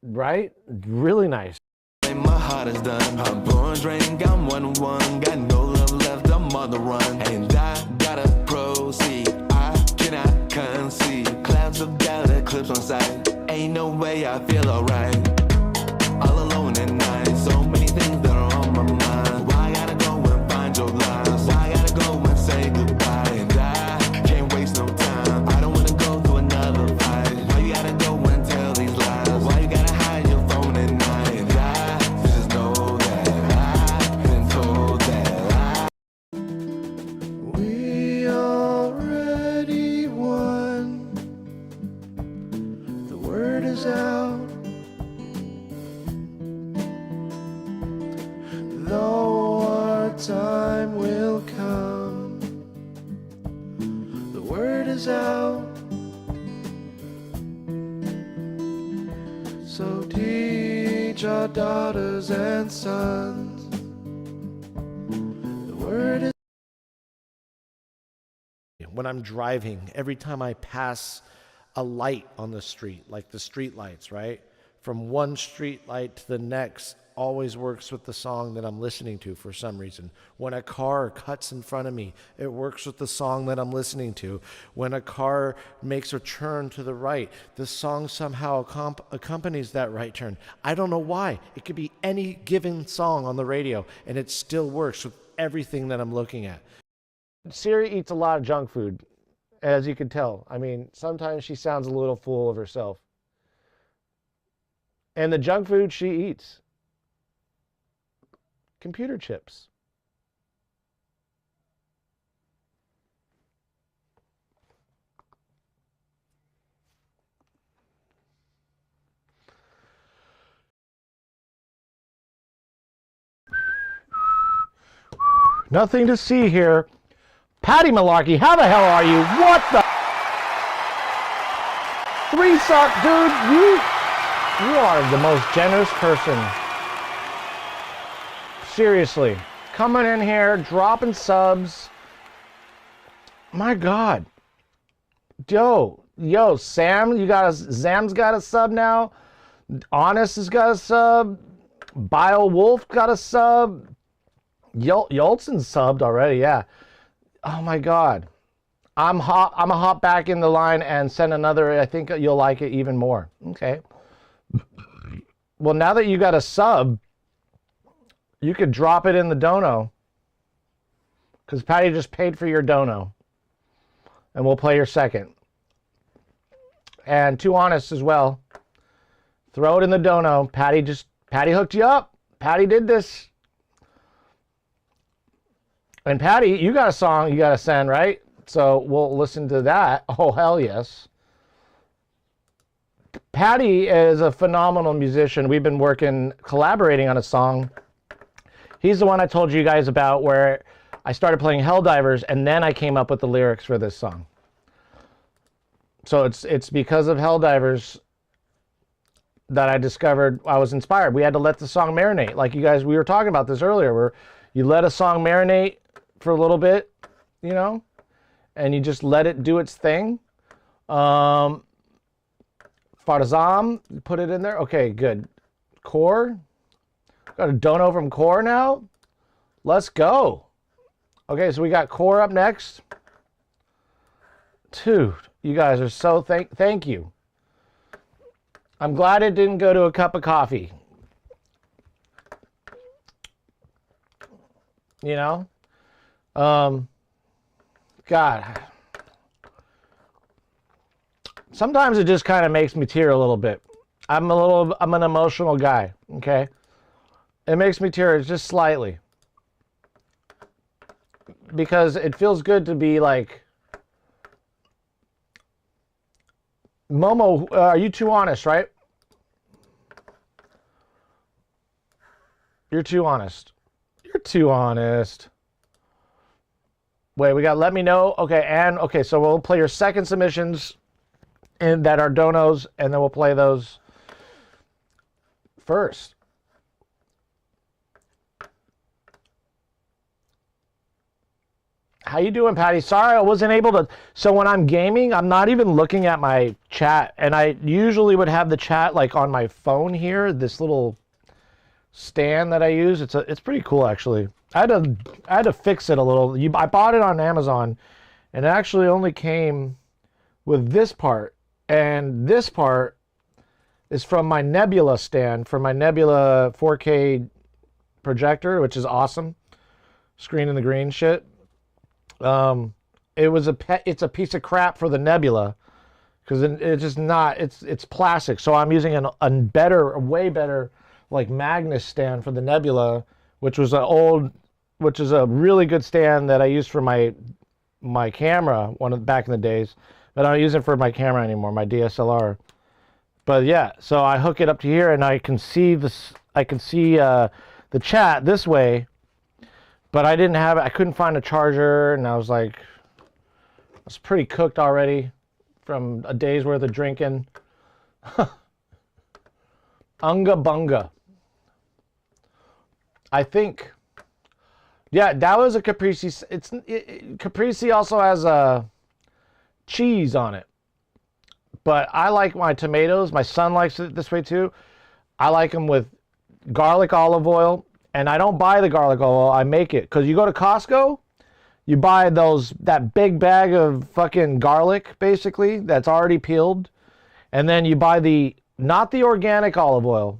right? Really nice. My heart is done. I'm pouring drink, I'm 1-1. Got no love left, I'm on the run. And I gotta proceed. I cannot concede. Clouds of doubt, eclipse on sight. Ain't no way I feel alright. All alone at night. So many things that are on my mind. Why I gotta go and find your lies? Why I gotta go and say goodbye? And I can't waste no time. I don't wanna go through another fight. Why you gotta go and tell these lies? Why you gotta hide your phone at night? And I just know that I've been told that we already won. The word is out. Though our time daughters out. So teach our daughters and sons. The word is when I'm driving, every time I pass a light on the street, like the street lights, right? From one street light to the next always works with the song that I'm listening to for some reason. When a car cuts in front of me, it works with the song that I'm listening to. When a car makes a turn to the right, the song somehow accompanies that right turn. I don't know why. It could be any given song on the radio, and it still works with everything that I'm looking at. Siri eats a lot of junk food, as you can tell. I mean, sometimes she sounds a little full of herself. And the junk food she eats, computer chips. Nothing to see here. Patty Malarkey, how the hell are you? What the? 3 suck, dude. You are the most generous person. Seriously. Coming in here, dropping subs. My God. Yo, Sam, Zam's got a sub now. Honest has got a sub. Bio Wolf got a sub. Yoltzen's subbed already, yeah. Oh my God. I'm gonna hop back in the line and send another. I think you'll like it even more. Okay. Well, now that you got a sub, you could drop it in the dono. Because Patty just paid for your dono. And we'll play your second. And Too Honest as well. Throw it in the dono. Patty hooked you up. Patty did this. And Patty, you got a song you got to send, right? So we'll listen to that. Oh, hell yes. Patty is a phenomenal musician. We've been collaborating on a song. He's the one I told you guys about where I started playing Helldivers, and then I came up with the lyrics for this song. So it's because of Helldivers that I discovered I was inspired. We had to let the song marinate. Like you guys, we were talking about this earlier, where you let a song marinate for a little bit, you know, and you just let it do its thing. Farzam, put it in there. Okay, good. Core. Got a dono from Core now. Let's go. Okay, so we got Core up next. Dude, you guys are so thank you. I'm glad it didn't go to a cup of coffee. You know? God. Sometimes it just kind of makes me tear a little bit. I'm an emotional guy, okay? It makes me tear just slightly. Because it feels good to be like, Momo, are you too honest, right? You're too honest. You're too honest. Wait, we got let me know. Okay, so we'll play your second submissions and that are donos, and then we'll play those first. How you doing, Patty? Sorry I wasn't able to. So when I'm gaming, I'm not even looking at my chat, and I usually would have the chat like on my phone here, this little stand that I use. It's pretty cool actually. I had to fix it a little. I bought it on Amazon, and it actually only came with this part, and this part is from my Nebula stand, from my Nebula 4K projector, which is awesome. Screen in the green shit. It's a piece of crap for the Nebula because it's just not. It's plastic. So I'm using a way better like Magnus stand for the Nebula, which is a really good stand that I used for my camera back in the days, but I don't use it for my camera anymore, my DSLR. But yeah, so I hook it up to here and I can see this. I can see the chat this way, but I couldn't find a charger, and I was like, It's pretty cooked already from a day's worth of drinking. Unga bunga. I think, yeah, that was a caprese. Caprese also has a cheese on it, but I like my tomatoes. My son likes it this way too. I like them with garlic olive oil, and I don't buy the garlic oil. I make it because you go to Costco, you buy that big bag of fucking garlic basically that's already peeled, and then you buy not the organic olive oil.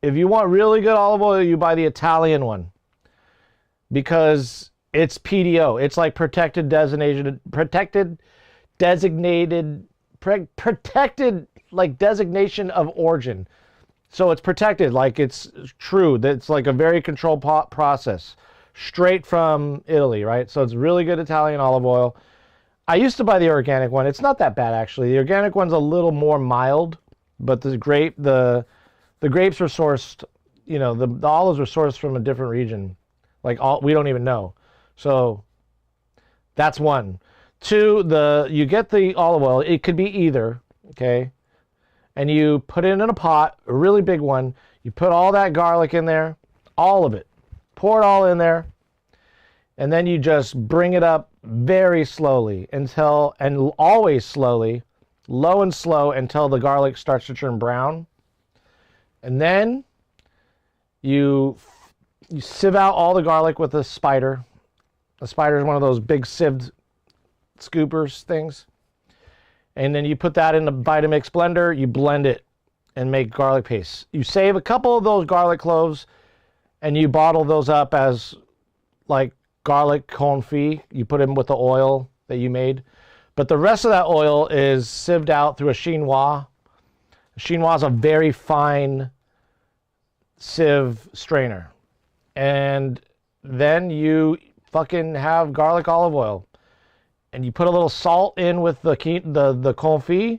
If you want really good olive oil, you buy the Italian one because it's PDO. It's like protected designation of origin. So it's protected, like it's true. It's like a very controlled process, straight from Italy, right? So it's really good Italian olive oil. I used to buy the organic one. It's not that bad actually. The organic one's a little more mild, but the grapes are sourced, the olives are sourced from a different region. We don't even know. So that's one. Two, you get the olive oil. It could be either, okay? And you put it in a pot, a really big one. You put all that garlic in there, all of it. Pour it all in there. And then you just bring it up very slowly and always slowly, low and slow until the garlic starts to turn brown. And then you sieve out all the garlic with a spider. A spider is one of those big sieved scoopers things. And then you put that in the Vitamix blender, you blend it and make garlic paste. You save a couple of those garlic cloves and you bottle those up as like garlic confit. You put them with the oil that you made. But the rest of that oil is sieved out through a chinois. A chinois is a very fine sieve strainer. And then you fucking have garlic olive oil. And you put a little salt in with the confit.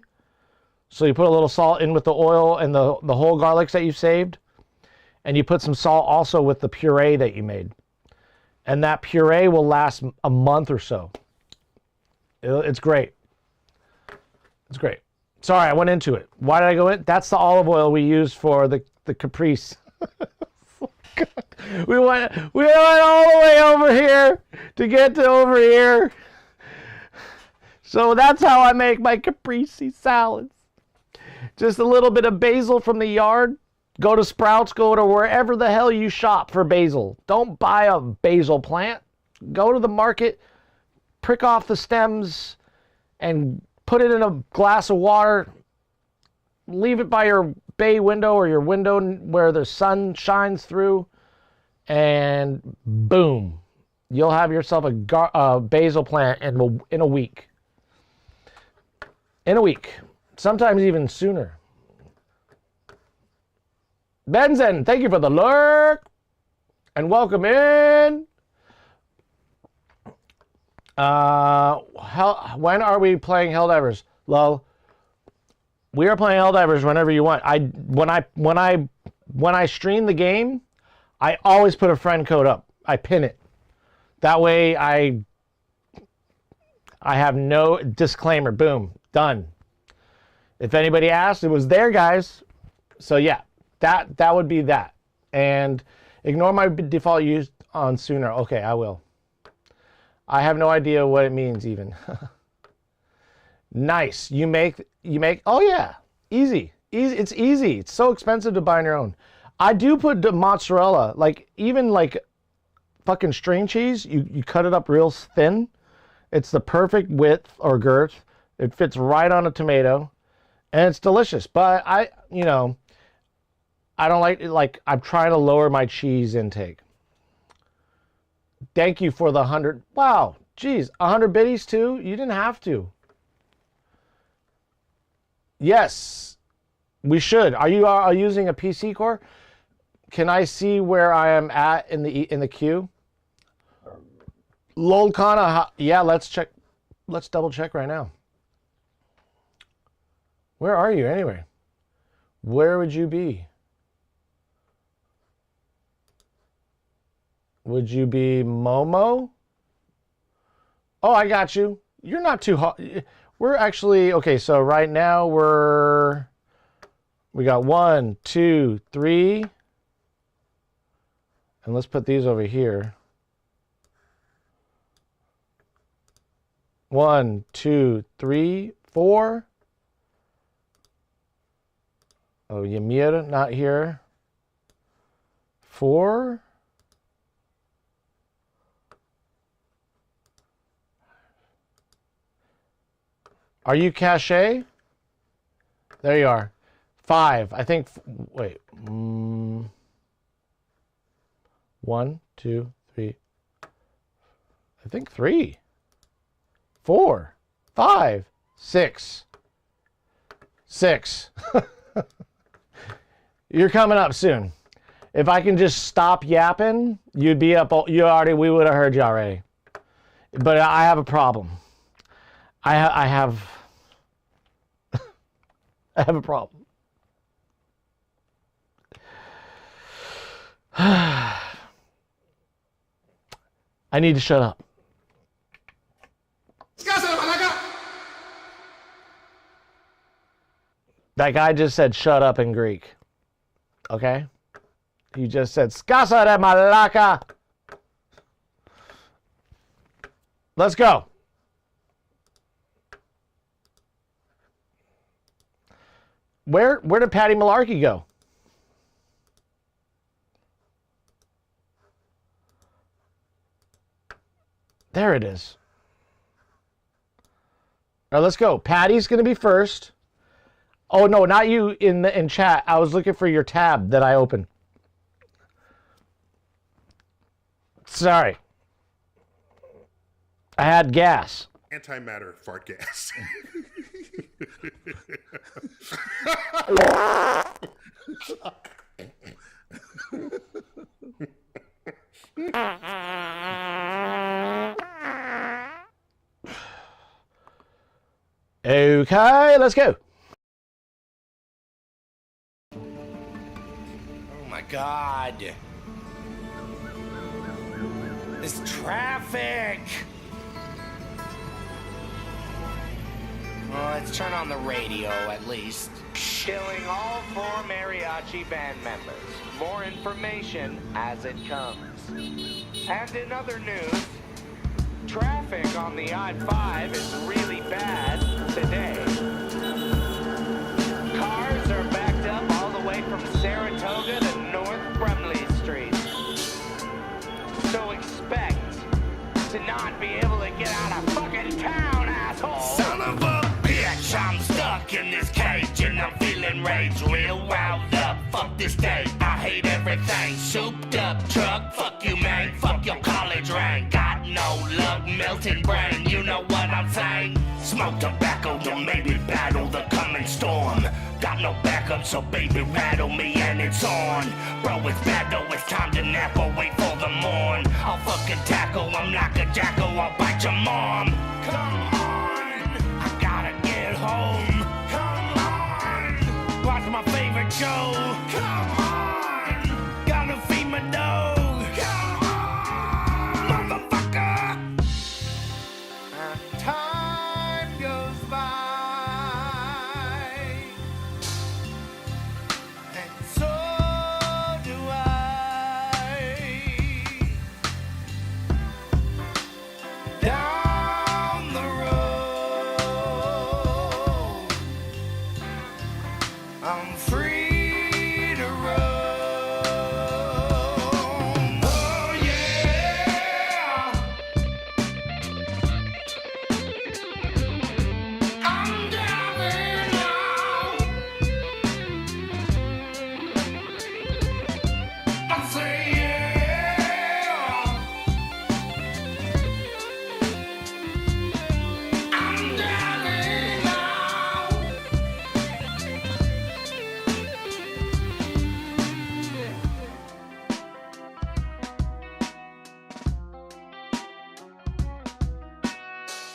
So you put a little salt in with the oil and the whole garlics that you've saved. And you put some salt also with the puree that you made. And that puree will last a month or so. It's great. It's great. Sorry, I went into it. Why did I go in? That's the olive oil we use for the caprese. We went all the way over here to get to over here. So that's how I make my caprese salads. Just a little bit of basil from the yard. Go to Sprouts, go to wherever the hell you shop for basil. Don't buy a basil plant. Go to the market, prick off the stems, and put it in a glass of water. Leave it by your bay window or your window where the sun shines through, and boom, you'll have yourself a basil plant in a week. In a week, sometimes even sooner. Benzen, thank you for the lurk, and welcome in. When are we playing Helldivers? Lol. We are playing Helldivers whenever you want. When I stream the game, I always put a friend code up. I pin it. That way I have no disclaimer. Boom. Done. If anybody asks, it was there, guys. So yeah, that would be that. And ignore my default use on sooner. Okay, I will. I have no idea what it means even. Nice. You make, oh yeah, easy. It's easy. It's so expensive to buy on your own. I do put the mozzarella, even fucking string cheese, you cut it up real thin. It's the perfect width or girth. It fits right on a tomato, and it's delicious. But I don't I'm trying to lower my cheese intake. Thank you for the 100. Wow, geez, 100 biddies too? You didn't have to. Yes, we should. Are you using a PC core? Can I see where I am at in the queue? Lolcana, yeah, let's check. Let's double check right now. Where are you anyway? Where would you be? Would you be Momo? Oh, I got you. You're not too hot. We're actually, okay, so right now we got 1, 2, 3. And let's put these over here. 1, 2, 3, 4. Oh, Ymir, not here. 4. Are you cachet? There you are. 5. I think, wait. 1, 2, 3. I think 3. 4, 5, 6. 6. You're coming up soon. If I can just stop yapping, you'd be up. We would have heard you already. But I have a problem. I have a problem. I need to shut up. That guy just said shut up in Greek. Okay? He just said Skasa de Malaka. Let's go. Where did Patty Malarkey go? There it is. All right, let's go. Patty's going to be first. Oh, no, not you in chat. I was looking for your tab that I opened. Sorry. I had gas. Antimatter fart gas. Okay, let's go. Oh my God. This traffic. Well, let's turn on the radio at least. Killing all 4 mariachi band members. More information as it comes. And in other news, traffic on the I-5 is really bad today. Cars are backed up all the way from Saratoga to North Brumley Street. So expect to not be able to get out of fucking town, asshole! Son of a bitch, I'm stuck in this cage and I'm feeling rage, real wound up. Fuck this day, I hate everything. Souped up truck, fuck you man, fuck your college rank. Got no love, melting brain, you know what I'm saying? Smoke tobacco, don't make me battle the coming storm. Got no backup, so baby rattle me and it's on. Bro, it's bad though, it's time to nap or wait for the morn. I'll fucking tackle, I'm like a jackal, I'll bite your mom. Come on, I gotta get home. Come on, watch my favorite show. Come on, gotta feed my dog. Come on, motherfucker. Time goes by, and so do I. Down the road, I'm free to roam. Oh yeah, I'm driving now. I say yeah, I'm driving now.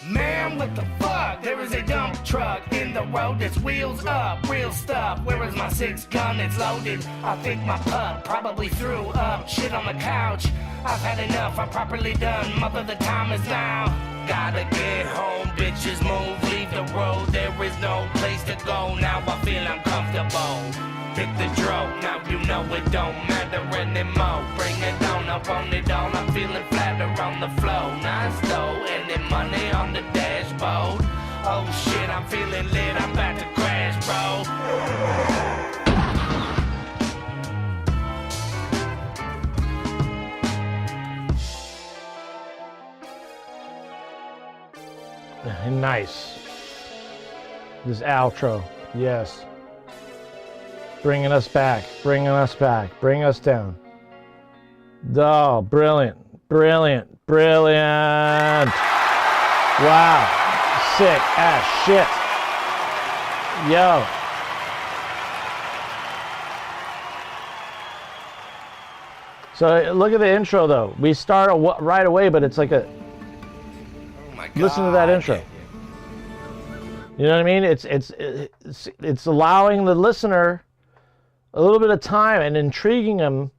Man, what the fuck? There is a dump truck in the road that's wheels up, real stuff. Where is my 6 gun? It's loaded. I think my pup probably threw up shit on the couch. I've had enough, I'm properly done. Mother, the time is now. Gotta get home, bitches move, leave the road. There is no place to go, now I feel uncomfortable. Hit the drone, now you know it don't matter anymore. Bring it down, up on it all, I'm feeling flatter on the flow. Non-stop, any money on the dashboard. Oh shit, I'm feeling lit, I'm about to crash, bro. Nice. This outro, yes. Bringing us back, bringing us back, bring us down. Oh, brilliant, brilliant, brilliant. Wow, sick as shit. Yo. So look at the intro though. We start right away, but it's like a, listen to that intro. You know what I mean? It's allowing the listener a little bit of time and intriguing them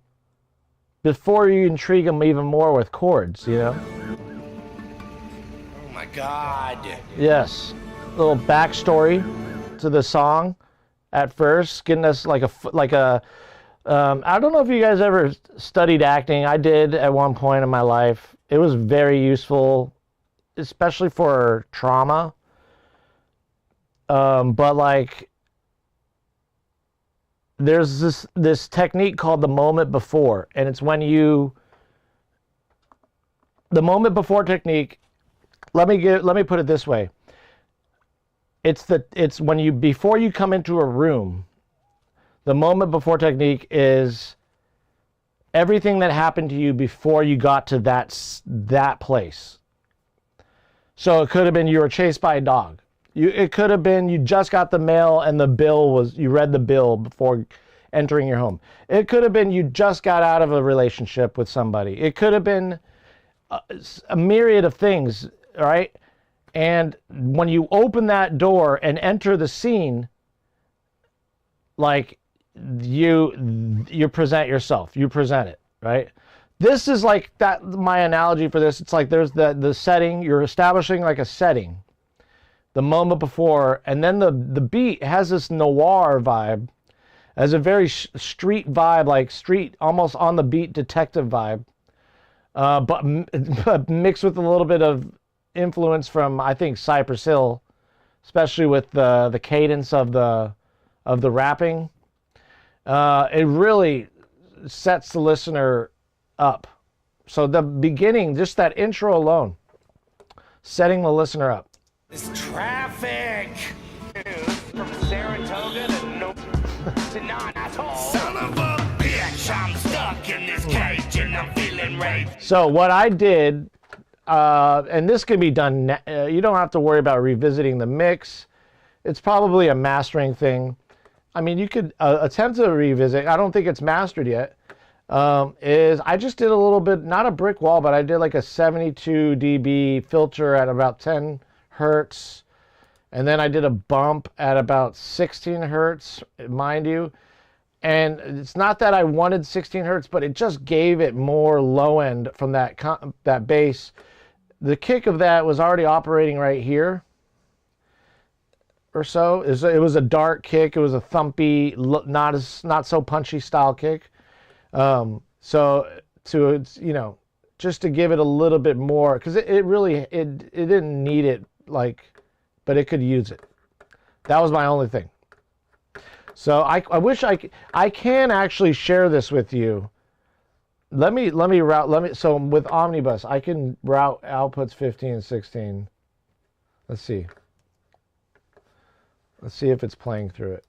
before you intrigue them even more with chords, you know? Oh my God. Yes. A little backstory to the song at first, getting us I don't know if you guys ever studied acting. I did at one point in my life. It was very useful, especially for trauma. But like, there's this technique called the moment before, and it's when the moment before technique. Let me put it this way. It's when before you come into a room, the moment before technique is everything that happened to you before you got to that place. So it could have been you were chased by a dog. It could have been you just got the mail and you read the bill before entering your home. It could have been you just got out of a relationship with somebody. It could have been a myriad of things, right? And when you open that door and enter the scene, like you present yourself, you present it, right? This is like that. My analogy for this, it's like there's the setting, you're establishing like a setting, the moment before, and then the beat has this noir vibe, has a very street vibe, like street, almost on the beat detective vibe, but mixed with a little bit of influence from, I think, Cypress Hill, especially with the cadence of the rapping. It really sets the listener up. So the beginning, just that intro alone, setting the listener up. It's traffic. From Saratoga to not at all. Son of a bitch, I'm stuck in this cage and I'm feeling raped. So what I did, and this can be done, you don't have to worry about revisiting the mix. It's probably a mastering thing. I mean, you could attempt to revisit. I don't think it's mastered yet. I just did a little bit, not a brick wall, but I did like a 72 dB filter at about 10 hertz. And then I did a bump at about 16 hertz, mind you. And it's not that I wanted 16 hertz, but it just gave it more low end from that bass. The kick of that was already operating right here or so. It was a dark kick. It was a thumpy, not so punchy style kick. So to, you know, just to give it a little bit more, because it didn't need it, like, but it could use it. That was my only thing. So I wish I can actually share this with you. So with Omnibus, I can route outputs 15 and 16. Let's see if it's playing through it.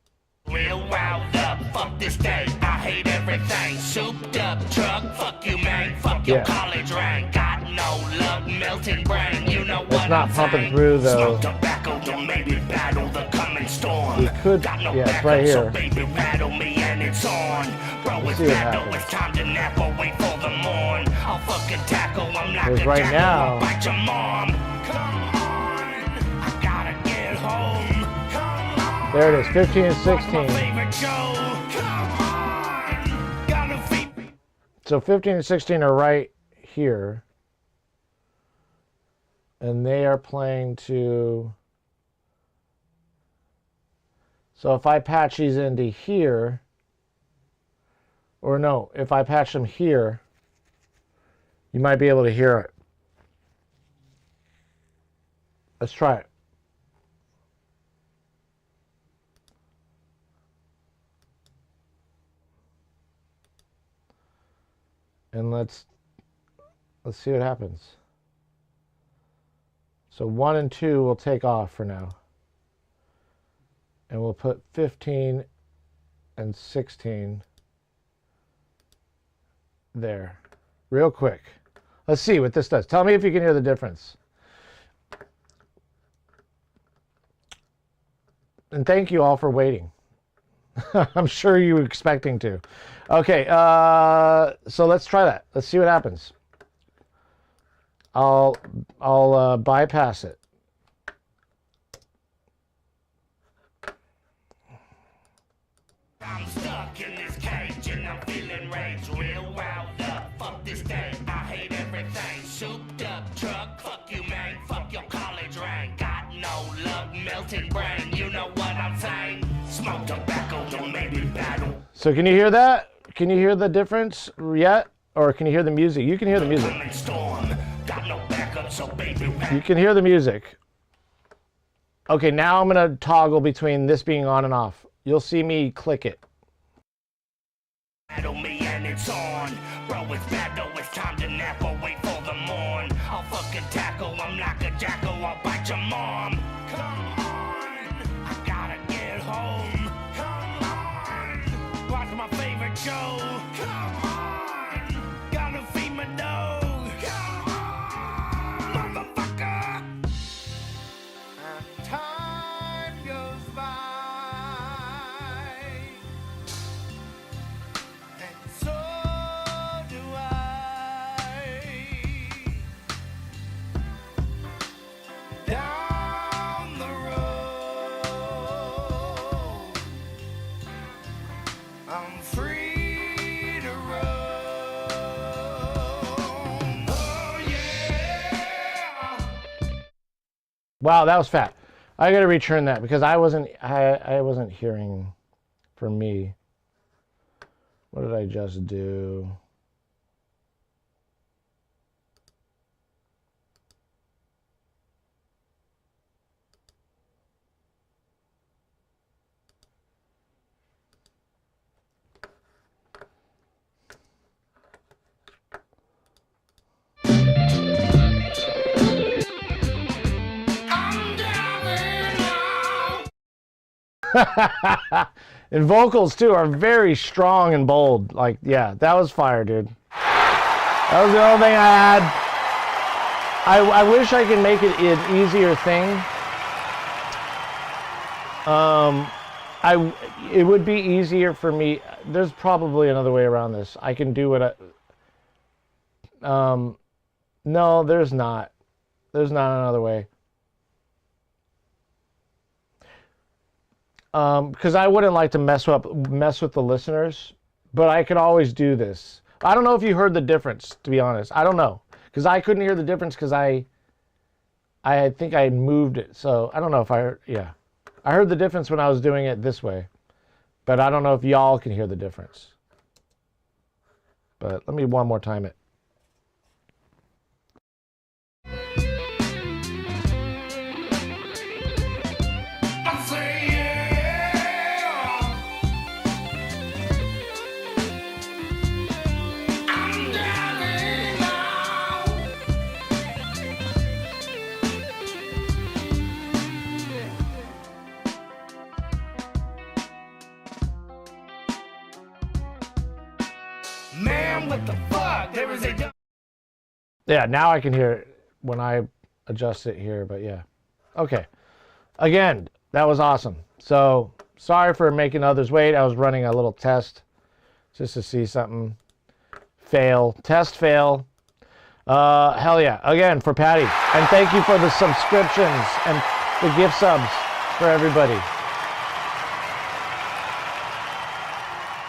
Real wound up, fuck this day, I hate everything. Souped up truck, fuck you man, fuck your college rank. Got no love, melting brain, you know what it's not pumping through though. Smoke tobacco, don't maybe battle the coming storm. We could, got no it's right here. So baby rattle me and it's on. Bro, it's bad though, it's time to nap or wait for the morn. I'll fucking tackle, I'm not because right now, I'll bite your mom. Come on, I gotta get home. There it is, 15 and 16. So 15 and 16 are right here. And they are playing to... So if I patch these into here, or no, if I patch them here, you might be able to hear it. Let's try it. And let's see what happens. So 1 and 2 will take off for now. And we'll put 15 and 16 there. Real quick. Let's see what this does. Tell me if you can hear the difference. And thank you all for waiting. I'm sure you were expecting to. Okay, so let's try that. Let's see what happens. I'll bypass it. I'm stuck in this cage and I'm feeling rage real wound up. Fuck this day, I hate everything. Souped up truck, fuck you man, fuck your college rank. Got no love, melting brain, you know what I'm saying? Smoke tobacco, don't make me battle. So can you hear that? Can you hear the difference yet? Or can you hear the music? You can hear the music. You can hear the music. Okay, now I'm going to toggle between this being on and off. You'll see me click it. Battle me and it's on. Bro, it's battle, it's time to nap or wait for the morn. I'll fucking tackle, I'm like a jackal, I'll bite your mom. Come on, I gotta get home. Come on, watch my favorite show. Come on, gotta feed my dog. Come on, motherfucker. And time goes by. Down the road, I'm free to roam. Oh yeah. Wow, that was fat. I got to return that because I wasn't hearing for me. What did I just do? And vocals too are very strong and bold. Like, yeah, that was fire, dude. That was the only thing I had. I wish I could make it an easier thing. It would be easier for me. There's probably another way around this. I can do it. No, there's not. There's not another way. Because I wouldn't like to mess with the listeners, but I could always do this. I don't know if you heard the difference, to be honest. I don't know, because I couldn't hear the difference because I think I moved it. So I don't know if I heard. Yeah, I heard the difference when I was doing it this way, but I don't know if y'all can hear the difference. But let me one more time it. Man, what the fuck? There is a... Yeah, now I can hear it when I adjust it here, but yeah. Okay. Again, that was awesome. So, sorry for making others wait. I was running a little test just to see something. Fail. Test fail. Hell yeah. Again, for Patty. And thank you for the subscriptions and the gift subs for everybody.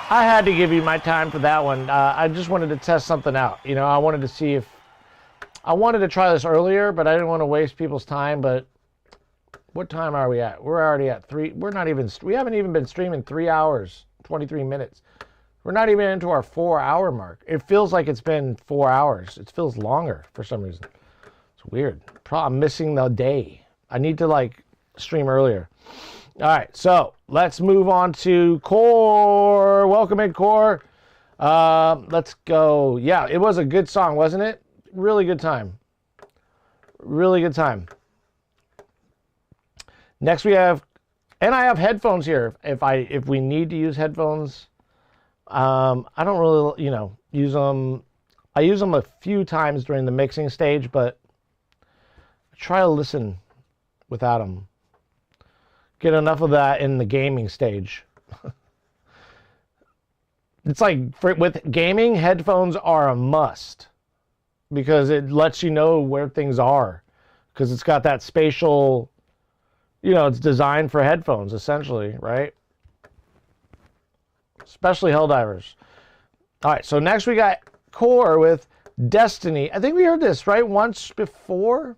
I had to give you my time for that one. I just wanted to test something out. You know, I wanted to see I wanted to try this earlier, but I didn't want to waste people's time. But what time are we at? We're already at 3. We haven't even been streaming 3 hours, 23 minutes. We're not even into our 4-hour mark. It feels like it's been 4 hours. It feels longer for some reason. It's weird. I'm missing the day. I need to like stream earlier. All right, so let's move on to Core. Welcome in, Core. Let's go. Yeah, it was a good song, wasn't it? Really good time. Really good time. Next we have, and I have headphones here. If we need to use headphones, I don't really, use them. I use them a few times during the mixing stage, but I try to listen without them. Get enough of that in the gaming stage. It's like with gaming, headphones are a must because it lets you know where things are because it's got that spatial, it's designed for headphones essentially, right? Especially Helldivers. All right, so next we got Core with Destiny. I think we heard this, right? Once before.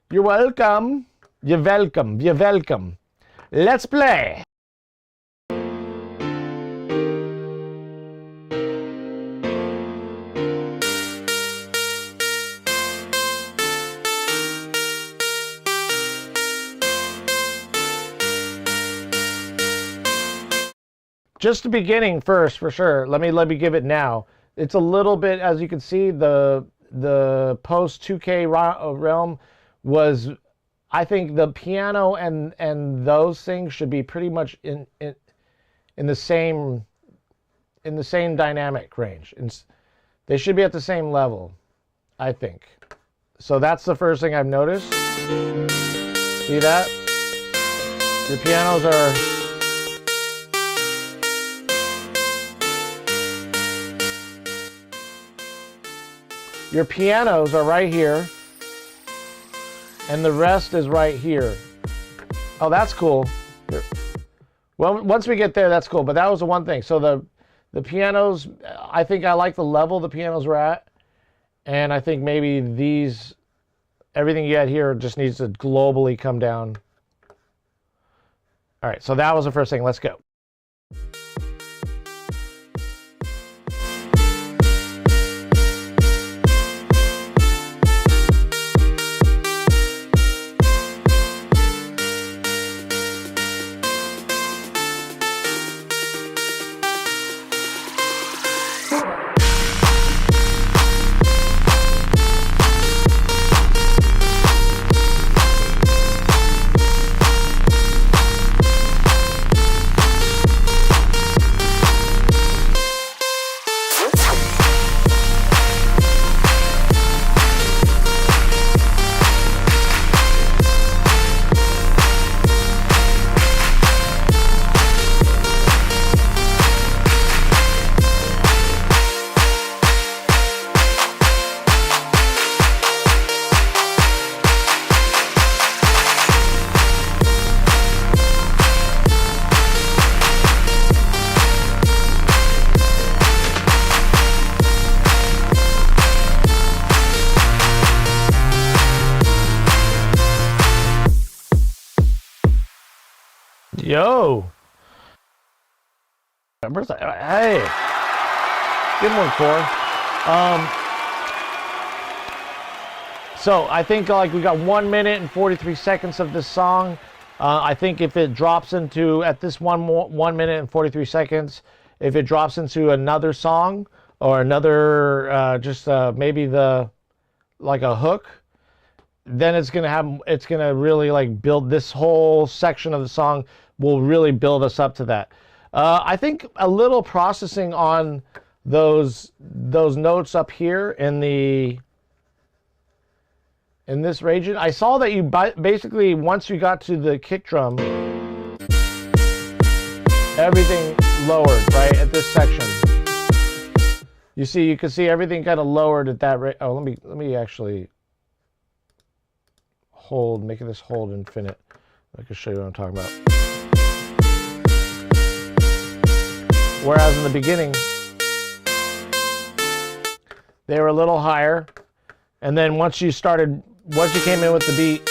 You're welcome. You're welcome. You're welcome. Let's play. Just the beginning first, for sure. Let me give it now. It's a little bit, as you can see, the post 2K realm was, I think the piano and those things should be pretty much in the same dynamic range. They should be at the same level, I think. So that's the first thing I've noticed. See that? Your pianos are right here, and the rest is right here. Oh, that's cool. Well, once we get there, that's cool. But that was the one thing. So the pianos, I think I like the level the pianos were at, and I think maybe everything you had here just needs to globally come down. All right, so that was the first thing. Let's go. Yo. Hey. Good one, Core. So I think like we got 1 minute and 43 seconds of this song. I think if it drops into, at this 1 minute and 43 seconds, if it drops into another song or another, maybe like a hook, then it's gonna really like build, this whole section of the song will really build us up to that. I think a little processing on those notes up here in this region. I saw that you basically, once you got to the kick drum, everything lowered, right, at this section. You can see everything kind of lowered at that rate. Oh, let me actually make this hold infinite. I can show you what I'm talking about. Whereas in the beginning, they were a little higher. And then once you came in with the beat,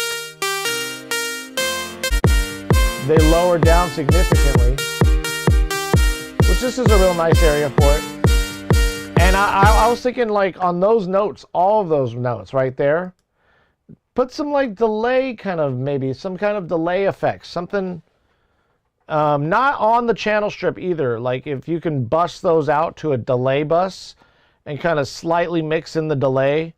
they lowered down significantly, which this is a real nice area for it. And I was thinking, like, on those notes, all of those notes right there, put some, like, delay kind of, maybe some kind of delay effects, something, not on the channel strip either. Like, if you can bust those out to a delay bus and kind of slightly mix in the delay,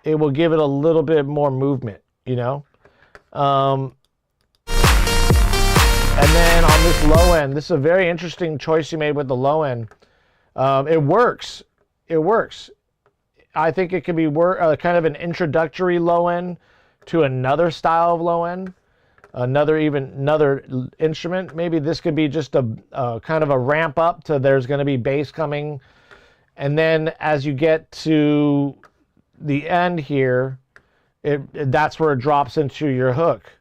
it will give it a little bit more movement, you know? And then on this low end, this is a very interesting choice you made with the low end. It works. It works. I think it could be kind of an introductory low end to another style of low end, another instrument. Maybe this could be just a kind of a ramp up to there's going to be bass coming, and then as you get to the end here, that's where it drops into your hook,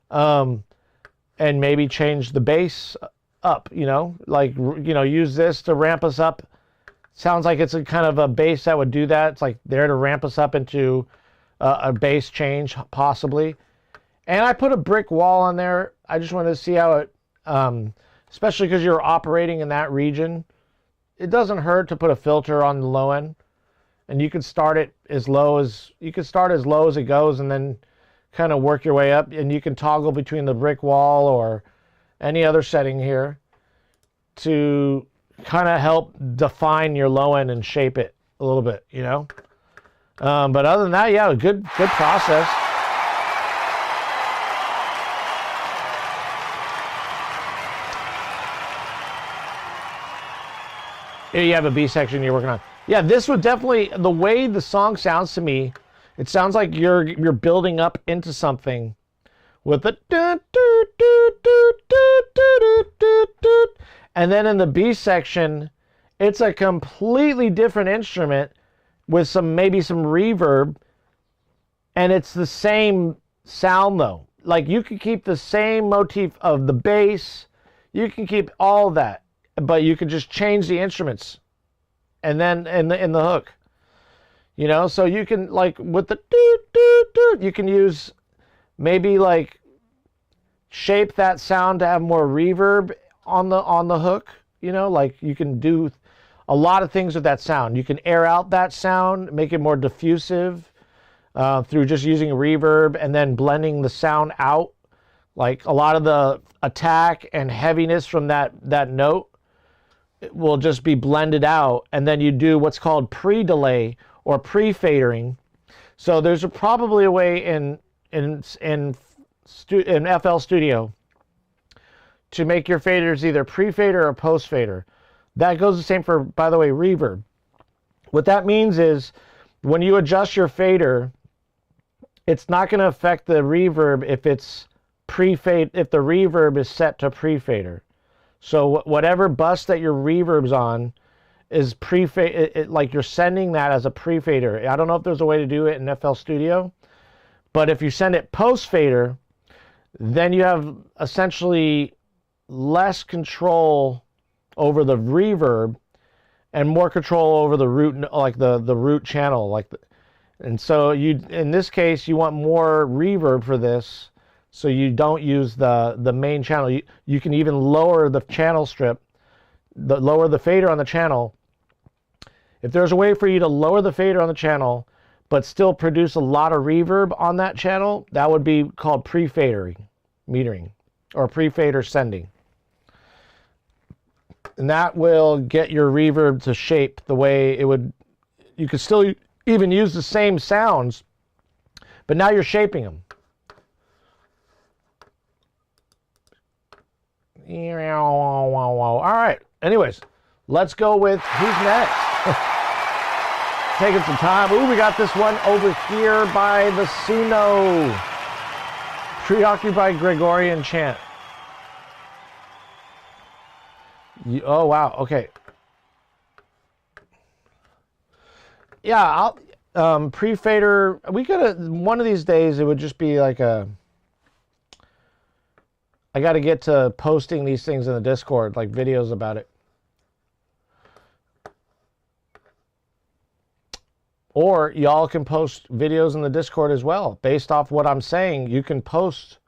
and maybe change the bass up, you know, like, you know, use this to ramp us up. Sounds like it's a kind of a bass that would do that. It's like there to ramp us up into a bass change, possibly. And I put a brick wall on there. I just wanted to see how it, especially because you're operating in that region, it doesn't hurt to put a filter on the low end. And you can start it as low as it goes, and then kind of work your way up. And you can toggle between the brick wall or any other setting here to kind of help define your low end and shape it a little bit, you know. But other than that, yeah, good process. Here you have a B section you're working on. Yeah, this would definitely, the way the song sounds to me, it sounds like you're building up into something with the and then in the B section, it's a completely different instrument with maybe some reverb, and it's the same sound though. Like, you can keep the same motif of the bass, you can keep all that, but you could just change the instruments, and then in the hook, you know. So you can, like, with the you can use maybe, like, shape that sound to have more reverb on the hook, you know. Like, you can do a lot of things with that sound. You can air out that sound, make it more diffusive through just using reverb and then blending the sound out. Like, a lot of the attack and heaviness from that note, it will just be blended out, and then you do what's called pre-delay or pre-fadering. So there's probably a way in FL Studio to make your faders either pre-fader or post-fader. That goes the same for, by the way, reverb. What that means is when you adjust your fader, it's not going to affect the reverb if it's pre-fade, if the reverb is set to pre-fader. So whatever bus that your reverb's on is pre-fade, like you're sending that as a pre-fader. I don't know if there's a way to do it in FL Studio, but if you send it post-fader, then you have essentially less control over the reverb and more control over the root, like the root channel, and so in this case you want more reverb for this, so you don't use the main channel. You can even lower the channel strip, lower the fader on the channel. If there's a way for you to lower the fader on the channel but still produce a lot of reverb on that channel, that would be called pre-fadering, metering, or pre-fader sending. And that will get your reverb to shape the way it would. You could still even use the same sounds, but now you're shaping them. All right. Anyways, let's go with who's next. Taking some time. Ooh, we got this one over here by the Suno. Preoccupied Gregorian chant. Oh, wow. Okay. Yeah, I'll pre-fader. We gotta, one of these days it would just be like I gotta get to posting these things in the Discord, like videos about it. Or y'all can post videos in the Discord as well. Based off what I'm saying, you can post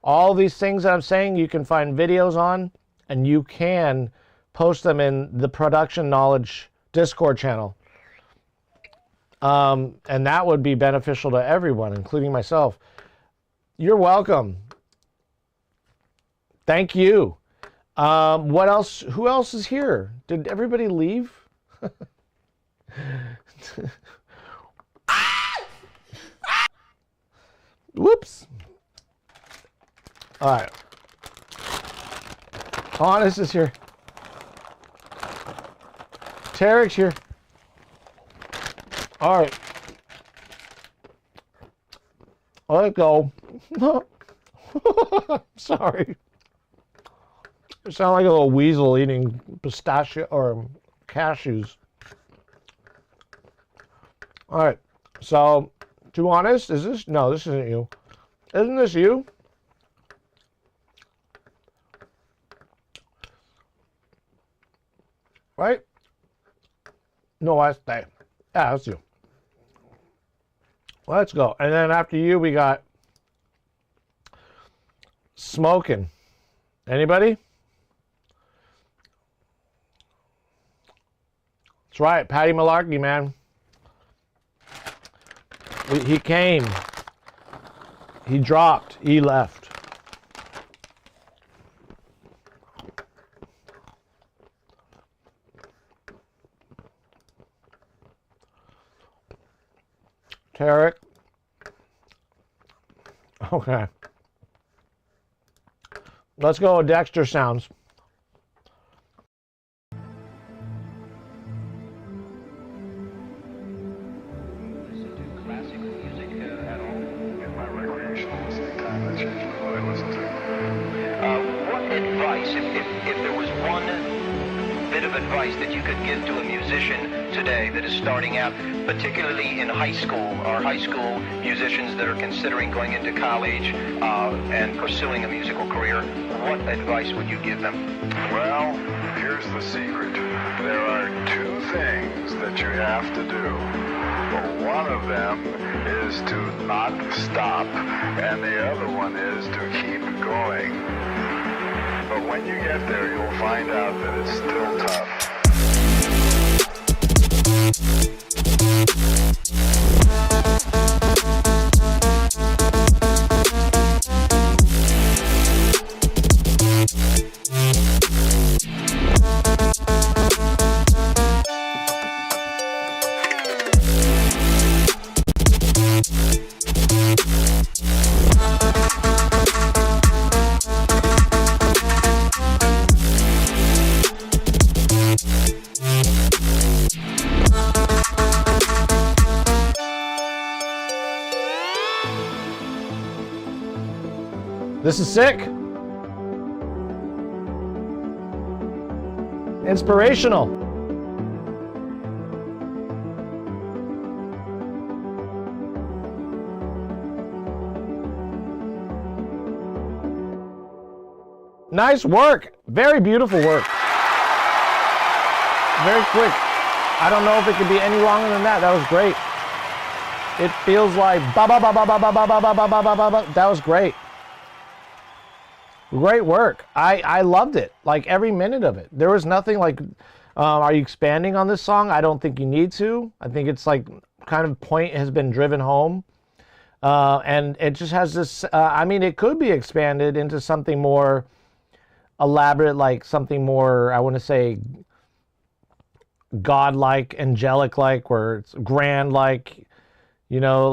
all these things that I'm saying. You can find videos on, and you can post them in the Production Knowledge Discord channel. And that would be beneficial to everyone, including myself. You're welcome. Thank you. What else? Who else is here? Did everybody leave? Whoops. All right. Honest is here. Tarek's here. All right. Let's go. Sorry. You sound like a little weasel eating pistachio or cashews. All right. So, to honest, is this? No, this isn't you. Isn't this you? Right? No, that's that. Yeah, that's you. Let's go. And then after you, we got Smoking. Anybody? That's right, Patty Malarkey, man. He came. He dropped. He left. Tarek. Okay. Let's go with Dexter Sounds. What advice, if there was one bit of advice that you could give to a musician today that is starting out, particularly in high school, or high school musicians that are considering going into college and pursuing a musical career, what advice would you give them? Well, here's the secret. There are two things that you have to do. One of them is to not stop, and the other one is to keep going. But when you get there, you'll find out that it's still tough. This is sick. Inspirational. Nice work. Very beautiful work. Very quick. I don't know if it could be any longer than that. That was great. It feels like ba ba ba ba ba ba ba ba ba ba ba ba ba. That was great. Great work. I loved it. Like every minute of it. There was nothing like, are you expanding on this song? I don't think you need to. I think it's like kind of point has been driven home. And it just has this, I mean, it could be expanded into something more elaborate, like something more, I want to say, godlike, angelic-like, where it's grand-like, you know,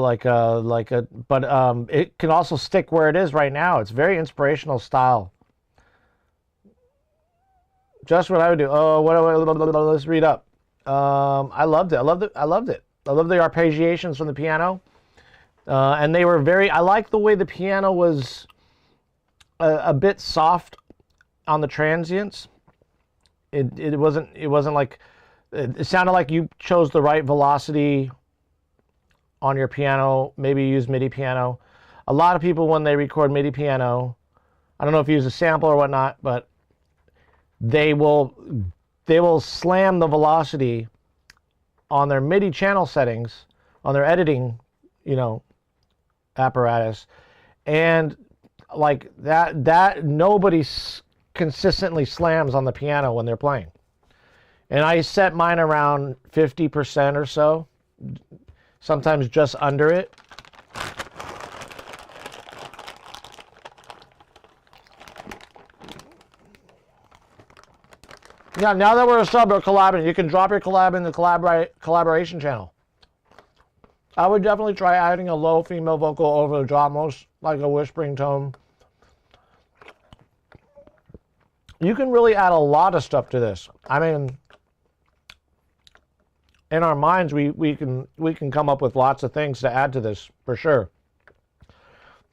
but it can also stick where it is right now. It's very inspirational style. Just what I would do. Oh, let's read up. I loved it. I loved it. I loved it. I love the arpeggiations from the piano. And they were very, I like the way the piano was a bit soft on the transients. It wasn't like, it sounded like you chose the right velocity on your piano. Maybe you use MIDI piano. A lot of people, when they record MIDI piano, I don't know if you use a sample or whatnot, but they will slam the velocity on their MIDI channel settings, on their editing, you know, apparatus, and like that nobody consistently slams on the piano when they're playing. And I set mine around 50% or so, sometimes just under it. Yeah, now that we're a sub or collabing, you can drop your collab in the collaboration channel. I would definitely try adding a low female vocal over the drums, like a whispering tone. You can really add a lot of stuff to this. I mean, in our minds, we can come up with lots of things to add to this, for sure.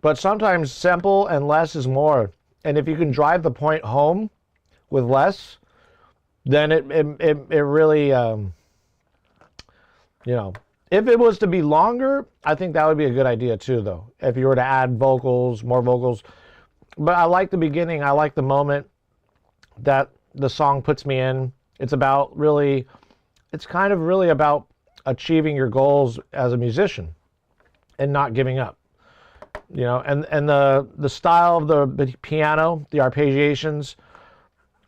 But sometimes simple and less is more. And if you can drive the point home with less, then it really, you know, if it was to be longer, I think that would be a good idea too, though. If you were to add vocals, more vocals. But I like the beginning. I like the moment that the song puts me in. It's about really, it's kind of really about achieving your goals as a musician and not giving up. You know, and the style of the piano, the arpeggiations,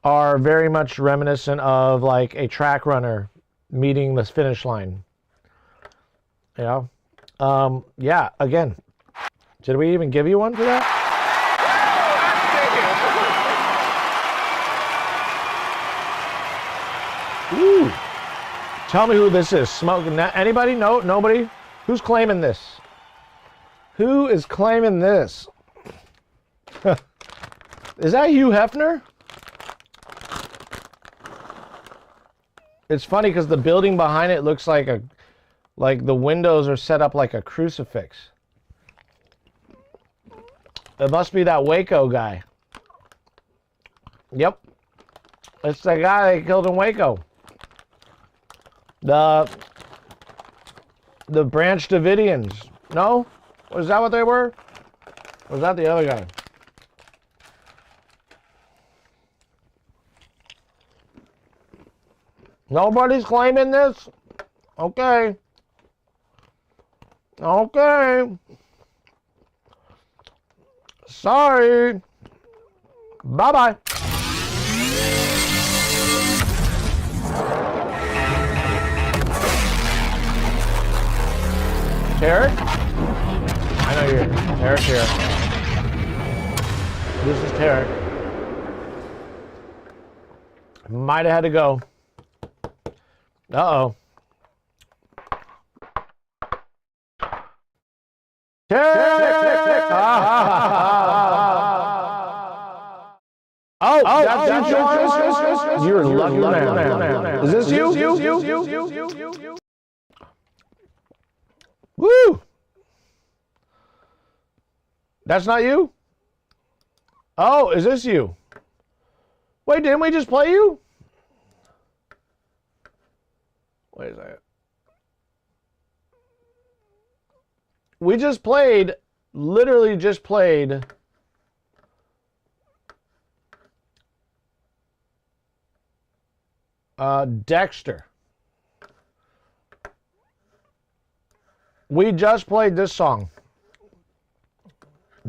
are very much reminiscent of like a track runner meeting the finish line. You know? Yeah, again, did we even give you one for that? Ooh. Tell me who this is. Smoking that? Anybody? No? Nobody? Who's claiming this? Who is claiming this? Is that Hugh Hefner? It's funny because the building behind it looks like the windows are set up like a crucifix. It must be that Waco guy. Yep. It's the guy they killed in Waco. The Branch Davidians. No? Was that what they were? Or was that the other guy? Nobody's claiming this? Okay. Okay. Sorry. Bye-bye. Tarek? I know you're here. Tarek's here. This is Tarek. Might have had to go. Uh-oh. Tarek! Oh, that's you? You're lucky man. Is this you? Woo! That's not you? Oh, is this you? Wait, didn't we just play you? Wait a second. We just played, literally just played Dexter. We just played this song.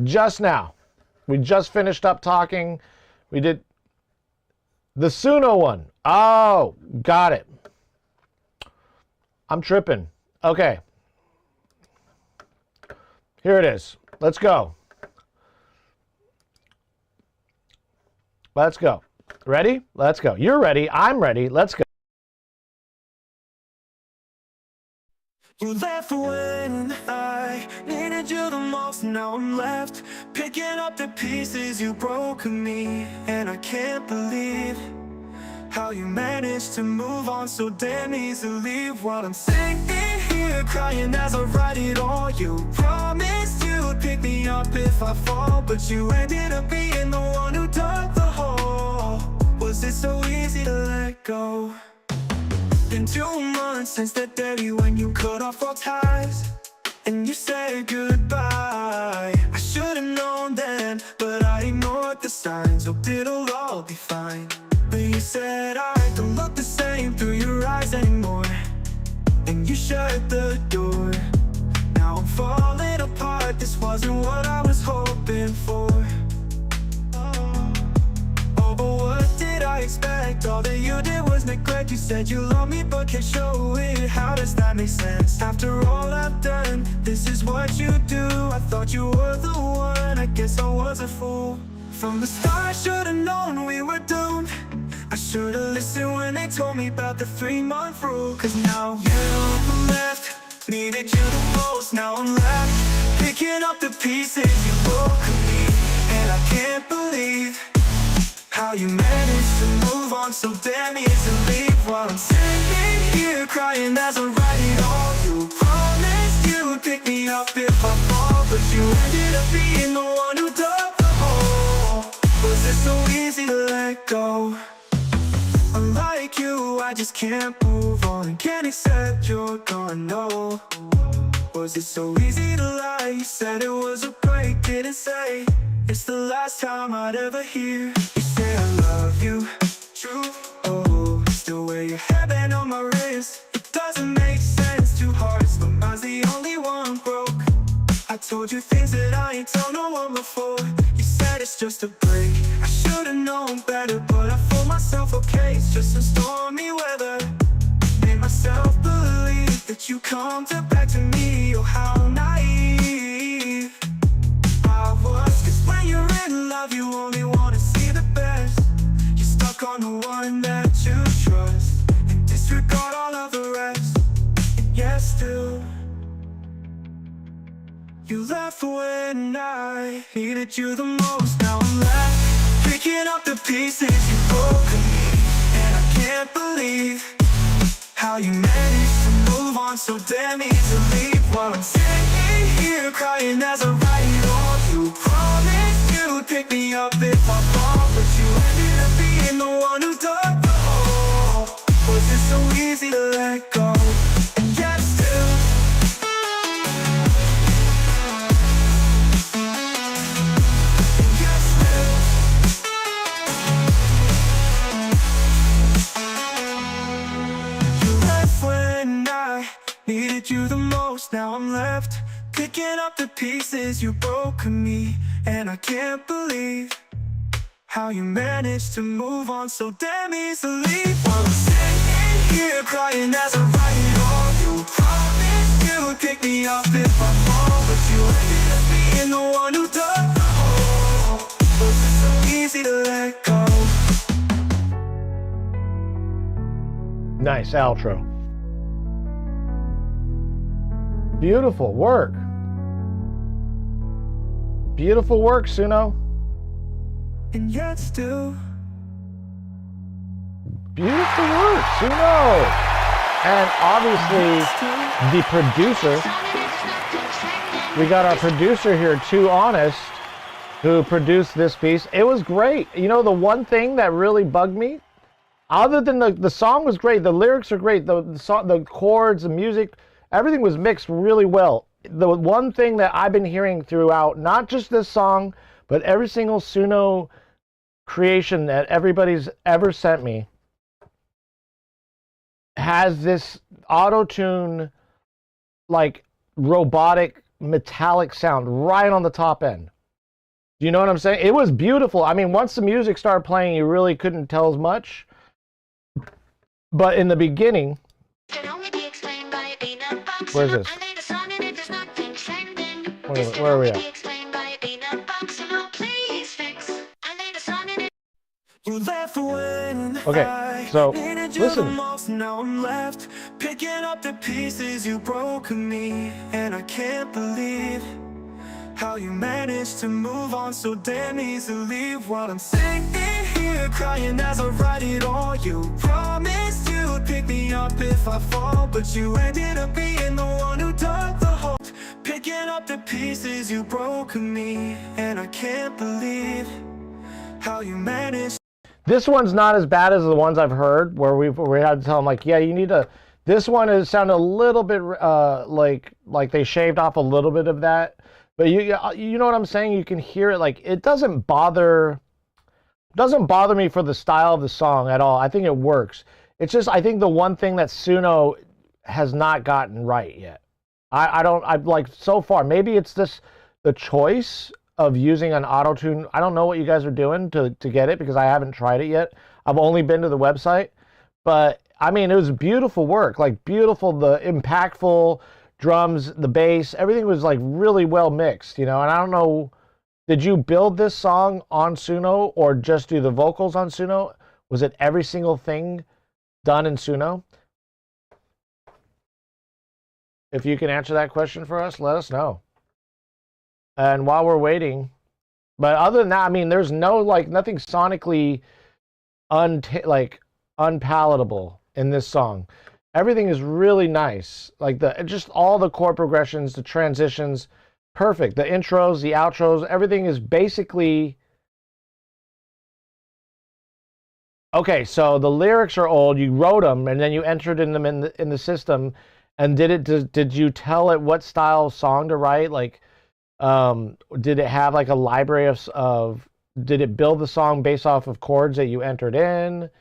Just now. We just finished up talking. We did the Suno one. Oh, got it. I'm tripping. Okay. Here it is. Let's go. Let's go. Ready? Let's go. You're ready. I'm ready. Let's go. You left when I needed you the most. Now I'm left picking up the pieces you broke of me. And I can't believe how you managed to move on so damn easily. While I'm sitting here crying as I write it all. You promised you'd pick me up if I fall, but you ended up being the one who dug the hole. Was it so easy to let go? Been 2 months since that day when you cut off all ties and you said goodbye. I should've known then, but I ignored the signs. Hoped it'll all be fine. But you said I don't look the same through your eyes anymore. when you shut the door. Now I'm falling apart, this wasn't what I was hoping for. Oh, but what did I expect? All that you did was neglect. You said you love me but can't show it. How does that make sense? After all I've done, this is what you do. I thought you were the one, I guess I was a fool. From the start I should've known we were doomed. I should've listened when they told me about the 3-month rule. Cause now you left, needed you the most. Now I'm left, picking up the pieces you broke of me. And I can't believe how you managed to move on so damn easily. While I'm sitting here crying as I write it all. You promised you would pick me up if I fall, but you ended up being the one who dug the hole. Was it so easy to let go? Unlike you, I just can't move on and can't accept you're gone, no. Was it so easy to lie? You said it was a break, didn't say it's the last time I'd ever hear you say I love you. True, oh, still wear your hairband on my wrist. It doesn't make sense, two hearts, but mine's the only one broke. I told you things that I ain't told no one before. You said it's just a break, I should've known better, but I fooled myself, okay, it's just some stormy weather. Made myself believe that you come back to me. Oh, how naive I was. Cause when you're in love, you only wanna see the best. You're stuck on the one that you trust and disregard all of the rest. And yet still you left when I needed you the most. Now I'm left, picking up the pieces you broke of me. And I can't believe how you managed to move on so damn easily. While I'm sitting here crying as I write it all. You promised you would pick me up if I fall, but you ended up being the one who dug the hole. Was it so easy to let go? And yet still needed you the most. Now I'm left, picking up the pieces you broke of me. And I can't believe how you managed to move on so damn easily. While I'm sitting here crying as I write it all. You promised you would pick me up if I fall, but you ended up being the one who dug the hole. Was it so easy to let go? Nice outro. Beautiful work. Beautiful work, Suno. And yet still beautiful work, Suno. And obviously the producer. We got our producer here, Too Honest, who produced this piece. It was great. You know, the one thing that really bugged me, other than the song was great, the lyrics are great, the song, the chords, the music, everything was mixed really well. The one thing that I've been hearing throughout, not just this song, but every single Suno creation that everybody's ever sent me, has this auto-tune, like robotic, metallic sound right on the top end. Do you know what I'm saying? It was beautiful. I mean, once the music started playing, you really couldn't tell as much. But in the beginning, where's this? Where are we at? Okay, so listen. Now I'm left, picking up the pieces you broke of me. And I can't believe how you managed to move on so damn easily. While I'm sitting here crying as I write it all. You promised you would pick me up if I fall, but you ended up being the one who dug the hole. Picking up the pieces you broke of me. And I can't believe how you managed. This one's not as bad as the ones I've heard where we had to tell them, like, yeah, you need to. This one is sounded a little bit like they shaved off a little bit of that, but you know what I'm saying. You can hear it. Like, it doesn't bother me for the style of the song at all. I think it works. It's just, I think the one thing that Suno, has not gotten right yet. I'm like, so far, maybe it's the choice of using an auto-tune. I don't know what you guys are doing to get it, because I haven't tried it yet. I've only been to the website, but I mean, it was beautiful work, like beautiful, the impactful drums, the bass, everything was like really well mixed, you know. And I don't know, did you build this song on Suno or just do the vocals on Suno? Was it every single thing done in Suno? If you can answer that question for us, let us know. And while we're waiting, but other than that, I mean, there's no, like, nothing sonically unpalatable in this song. Everything is really nice. Like, just all the chord progressions, the transitions, perfect. The intros, the outros, everything is basically... Okay, so the lyrics are old. You wrote them, and then you entered them in the system. And did you tell it what style of song to write? Like, did it have like a library of did it build the song based off of chords that you entered in,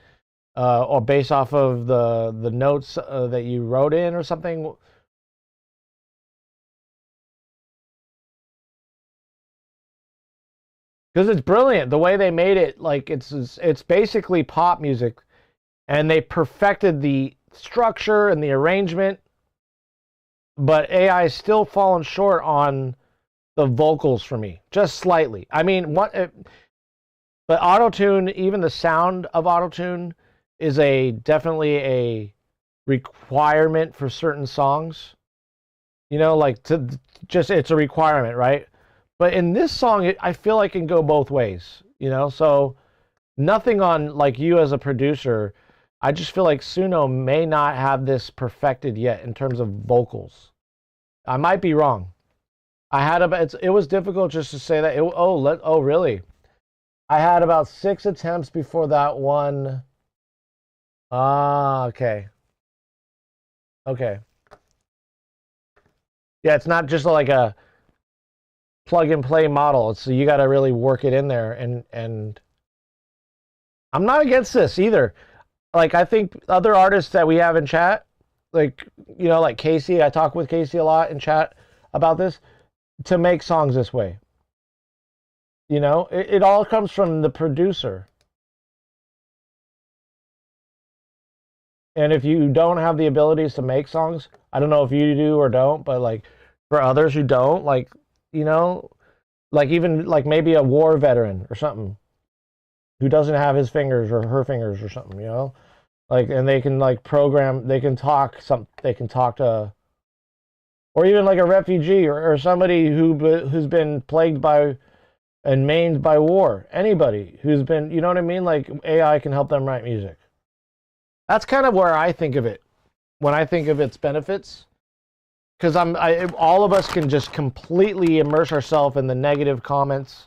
or based off of the notes that you wrote in or something? Because it's brilliant the way they made it. Like, it's basically pop music, and they perfected the structure and the arrangement. But AI is still falling short on the vocals for me, just slightly. I mean, but auto-tune, even the sound of auto-tune is definitely a requirement for certain songs. You know, like, it's a requirement, right? But in this song, I feel like it can go both ways, you know? So nothing on, like, you as a producer. I just feel like Suno may not have this perfected yet in terms of vocals. I might be wrong. It was difficult just to say that. Oh, really? I had about 6 attempts before that one. Ah, okay. Okay. Yeah, it's not just like a plug and play model. So you got to really work it in there, and I'm not against this either. Like, I think other artists that we have in chat, like, you know, like Casey, I talk with Casey a lot in chat about this, to make songs this way. You know, it all comes from the producer. And if you don't have the abilities to make songs, I don't know if you do or don't, but like for others who don't, like, you know, like even like maybe a war veteran or something who doesn't have his fingers or her fingers or something, you know, like, and they can like program, they can talk to, or even like a refugee or somebody who's been plagued by and maimed by war. Anybody who's been, you know what I mean? Like, AI can help them write music. That's kind of where I think of it when I think of its benefits. Because all of us can just completely immerse ourselves in the negative comments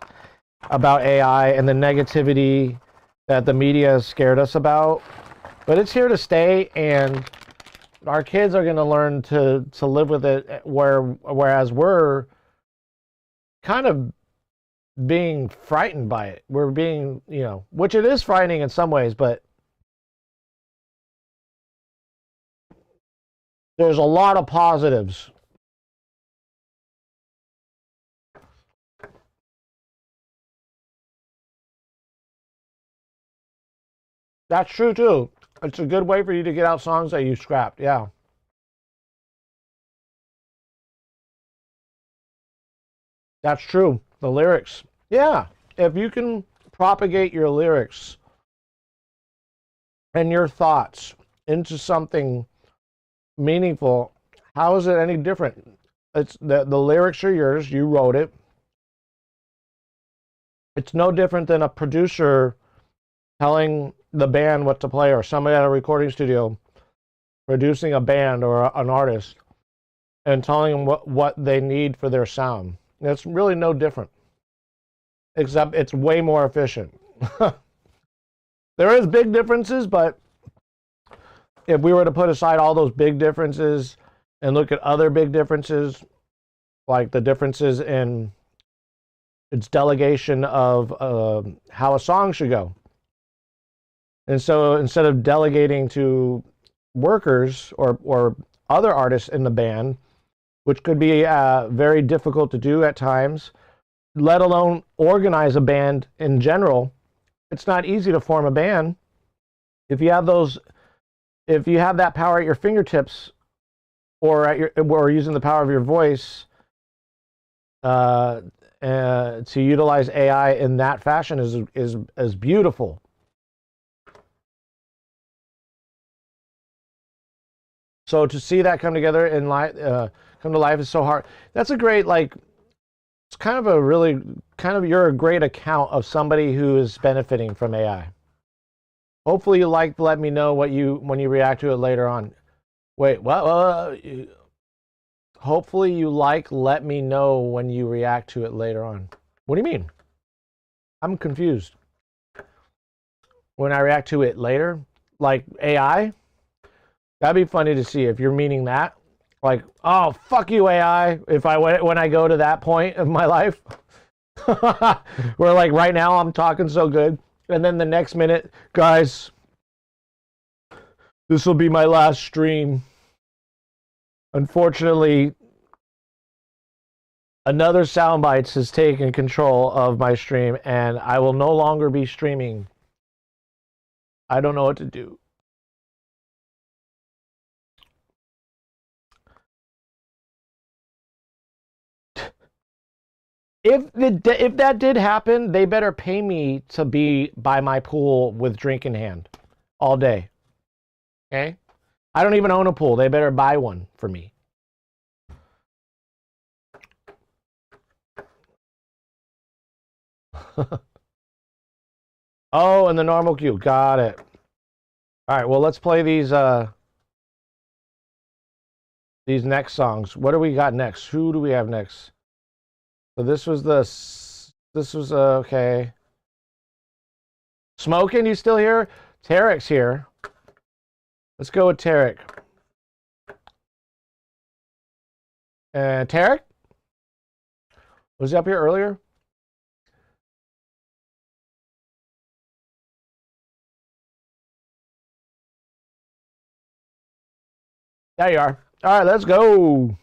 about AI and the negativity that the media has scared us about. But it's here to stay, and our kids are going to learn to live with it, whereas we're kind of being frightened by it. We're being, you know, which it is frightening in some ways, but there's a lot of positives. That's true too. It's a good way for you to get out songs that you scrapped, yeah. That's true. The lyrics. Yeah. If you can propagate your lyrics and your thoughts into something meaningful, how is it any different? It's the lyrics are yours, you wrote it. It's no different than a producer telling the band what to play, or somebody at a recording studio producing a band or an artist and telling them what they need for their sound. It's really no different, except it's way more efficient. There is big differences, but if we were to put aside all those big differences and look at other big differences, like the differences in its delegation of how a song should go. And so instead of delegating to workers or other artists in the band, which could be very difficult to do at times, let alone organize a band in general. It's not easy to form a band. If you have that power at your fingertips, or using the power of your voice, to utilize AI in that fashion is beautiful. So to see that come together in life, come to life is so hard. That's a great, like, it's kind of a really, you're a great account of somebody who is benefiting from AI. Hopefully you let me know when you react to it later on. Wait, what? Hopefully you let me know when you react to it later on. What do you mean? I'm confused. When I react to it later? Like AI? That'd be funny to see if you're meaning that. Like, oh, fuck you, AI, when I go to that point of my life. Where, like, right now I'm talking so good. And then the next minute, guys, this will be my last stream. Unfortunately, another Soundbites has taken control of my stream, and I will no longer be streaming. I don't know what to do. If that did happen, they better pay me to be by my pool with drink in hand all day. Okay? I don't even own a pool. They better buy one for me. Oh, and the normal queue. Got it. All right, well, let's play these next songs. What do we got next? Who do we have next? So this was okay. Smoking, you still here? Tarek's here. Let's go with Tarek. Tarek? Was he up here earlier? There you are. All right, let's go.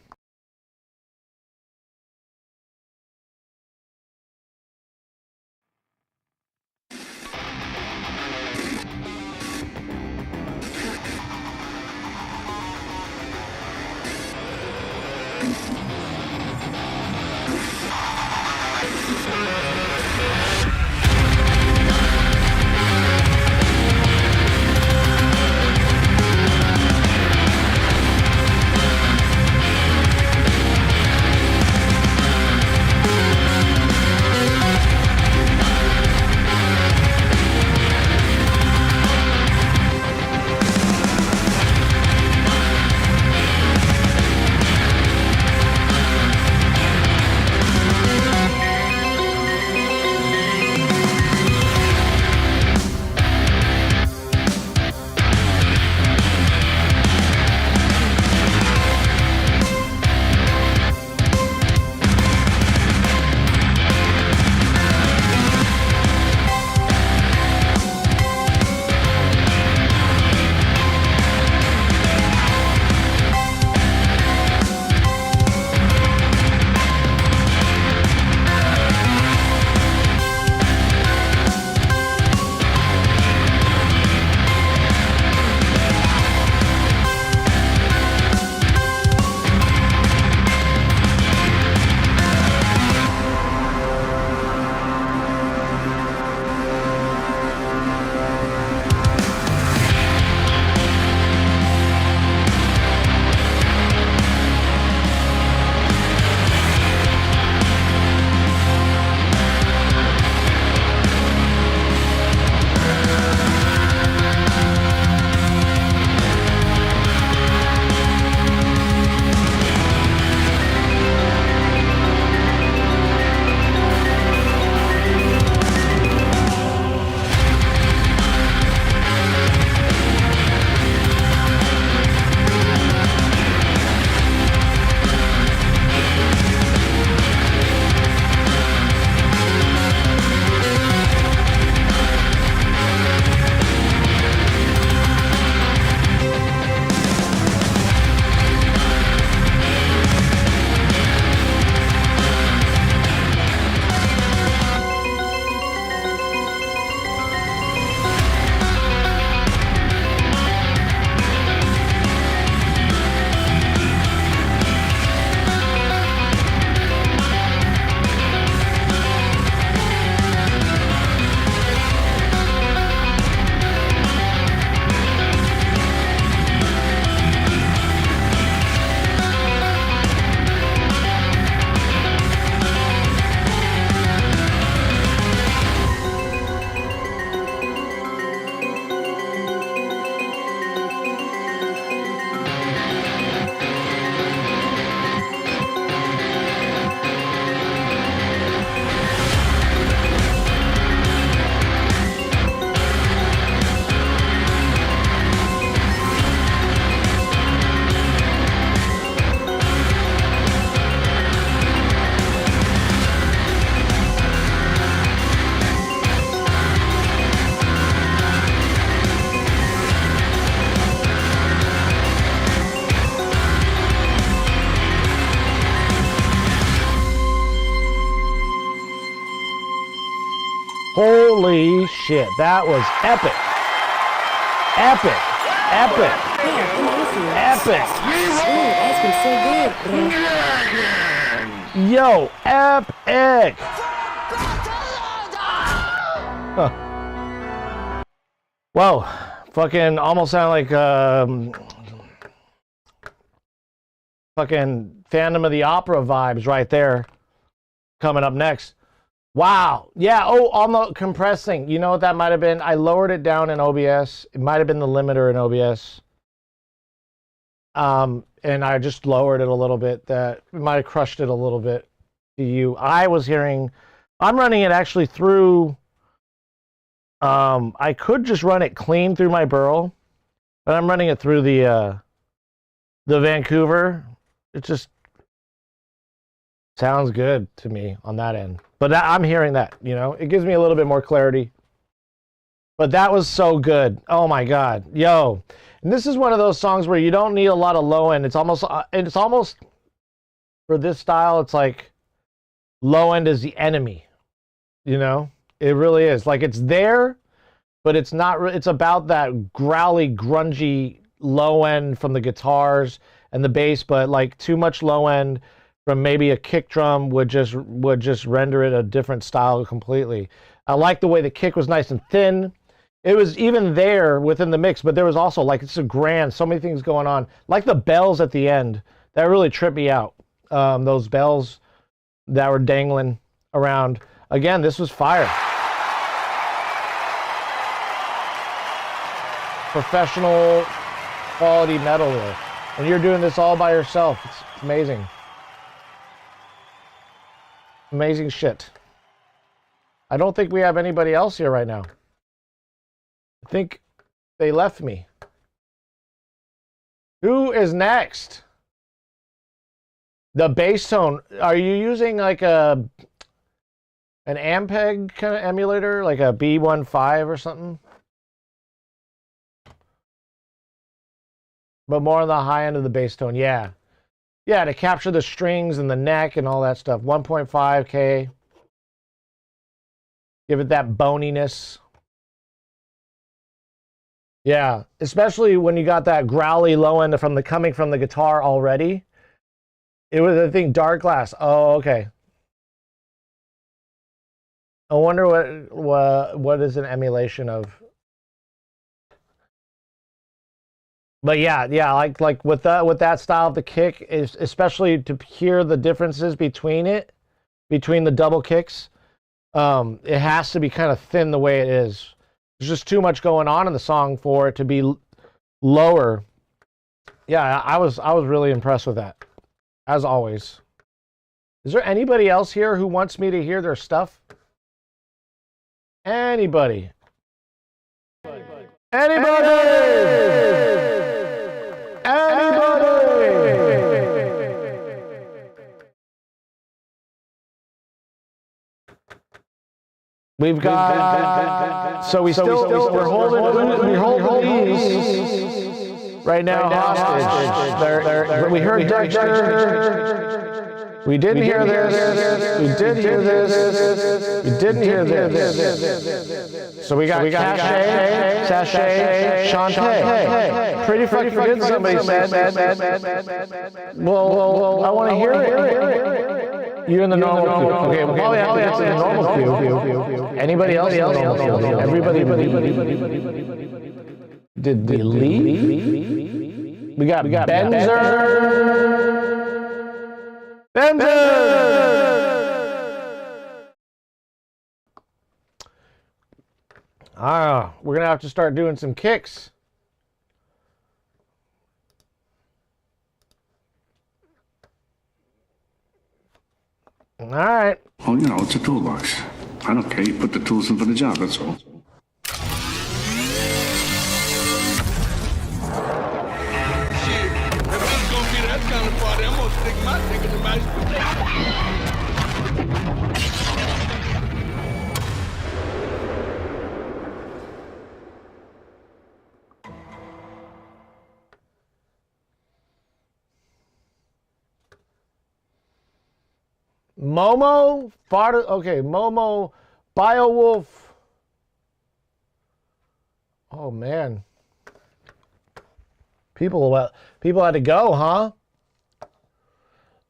Holy shit, that was epic. Epic. Epic. Epic. Yo, epic. Huh. Whoa, fucking almost sound like fucking Phantom of the Opera vibes right there. Coming up next. Wow. Yeah. Oh, on the compressing. You know what that might have been? I lowered it down in OBS. It might have been the limiter in OBS. And I just lowered it a little bit. That might have crushed it a little bit to you. I was hearing. I'm running it actually through. I could just run it clean through my Burl, but I'm running it through the Vancouver. It just sounds good to me on that end. But I'm hearing that, you know, it gives me a little bit more clarity. But that was so good. Oh my God, yo! And this is one of those songs where you don't need a lot of low end. It's almost for this style. It's like low end is the enemy. You know, it really is. Like it's there, but it's not. It's about that growly, grungy low end from the guitars and the bass, but like too much low end from maybe a kick drum would just render it a different style completely. I like the way the kick was nice and thin. It was even there within the mix, but there was also like it's a grand, so many things going on. Like the bells at the end, that really tripped me out. Those bells that were dangling around. Again, this was fire. Professional quality metal here. And you're doing this all by yourself. It's amazing. Amazing shit. I don't think we have anybody else here right now. I think they left me. Who is next? The bass tone. Are you using like an Ampeg kind of emulator, like a B15 or something? But more on the high end of the bass tone, yeah. Yeah, to capture the strings and the neck and all that stuff. 1.5K. Give it that boniness. Yeah, especially when you got that growly low end coming from the guitar already. It was, I think, dark glass. Oh, okay. I wonder what is an emulation of. But yeah, like with that style of the kick, is especially to hear the differences between the double kicks. It has to be kind of thin the way it is. There's just too much going on in the song for it to be lower. Yeah, I was really impressed with that, as always. Is there anybody else here who wants me to hear their stuff? Anybody? Anybody? We've got, so we're holding these right now hostage. We heard Dexter. We didn't hear this. We did hear this. We didn't hear this. So we got Cachet, Sachet, Shantae. Pretty fucking good, somebody said. Well, I want to hear it. You're in the normal queue. Okay, we'll probably have to get to the normal queue. Anybody else in the normal queue? Everybody. Did we leave? We got Benzer! We're gonna have to start doing some kicks. All right. Oh, you know, it's a toolbox. I don't care. You put the tools in for the job, that's all. Momo, Momo, Biowolf, Oh man. People had to go, huh?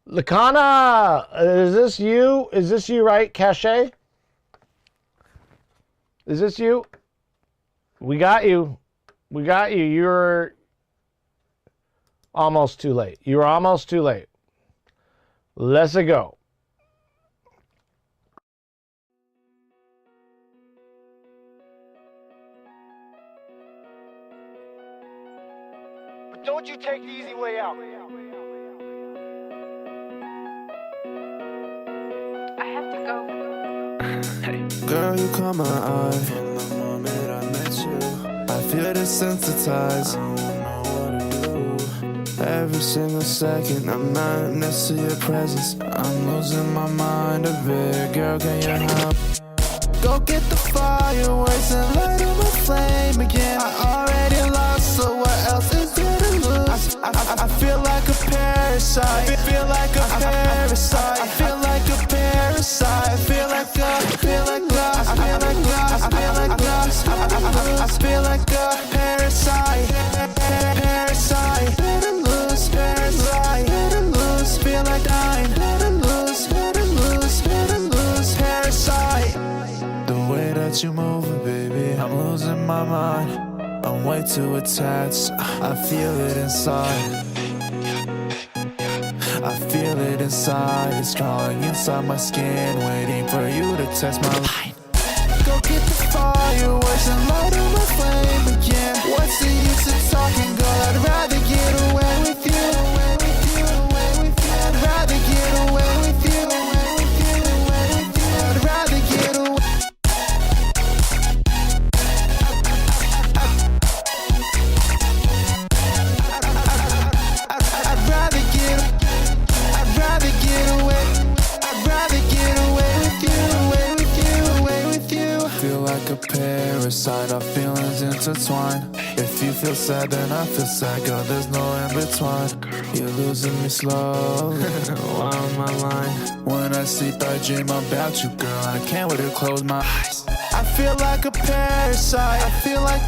Lakana, is this you? Is this you, right? Cache? Is this you? We got you. We got you. You're almost too late. You're almost too late. Let's go. But don't you take the easy way out. I have to go. Girl, you caught my eye from the moment I met you. I feel desensitized. I don't know what to do. Every single second I'm not next to your presence. I'm losing my mind a bit. Girl, can you help? Go get the fireworks and light up my flame again. I already lost, so what else is there to lose? I feel like a parasite. I feel like a parasite. I feel like a parasite. I feel like a, feel like a, I feel like a, I feel like a, I feel like a parasite. Parasite. Better lose, parasite. Better lose, feel like dying. Better lose, better lose, better lose, parasite. The way that you move it, baby, I'm losing my mind. I'm way too attached, I feel it inside. I feel it inside, it's crawling inside my skin, waiting for you to test my line. Go get the fireworks and light up my flame again. What's the use of talking, girl? I'd rather get away with you. I'd rather get away with you. I'd rather get away. Like a parasite, our feelings intertwine. If you feel sad, then I feel sad, girl, there's no in between. You're losing me slowly while I'm my line. When I sleep, I dream about you, girl, I can't wait to close my eyes. I feel like a parasite, I feel like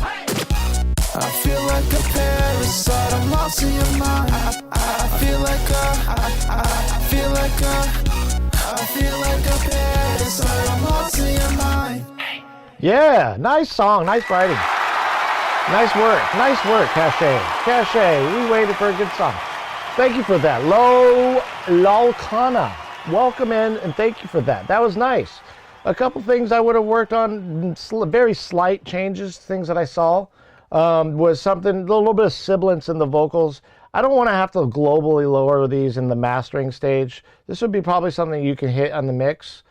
a parasite, I'm lost in your mind. I feel like I feel like I feel like a parasite, I'm lost in your mind. Yeah, nice song, nice writing. Nice work, Cache. Cache, we waited for a good song. Thank you for that. Lolkana, welcome in and thank you for that. That was nice. A couple things I would have worked on, very slight changes, things that I saw, was something, a little bit of sibilance in the vocals. I don't want to have to globally lower these in the mastering stage. This would be probably something you can hit on the mix.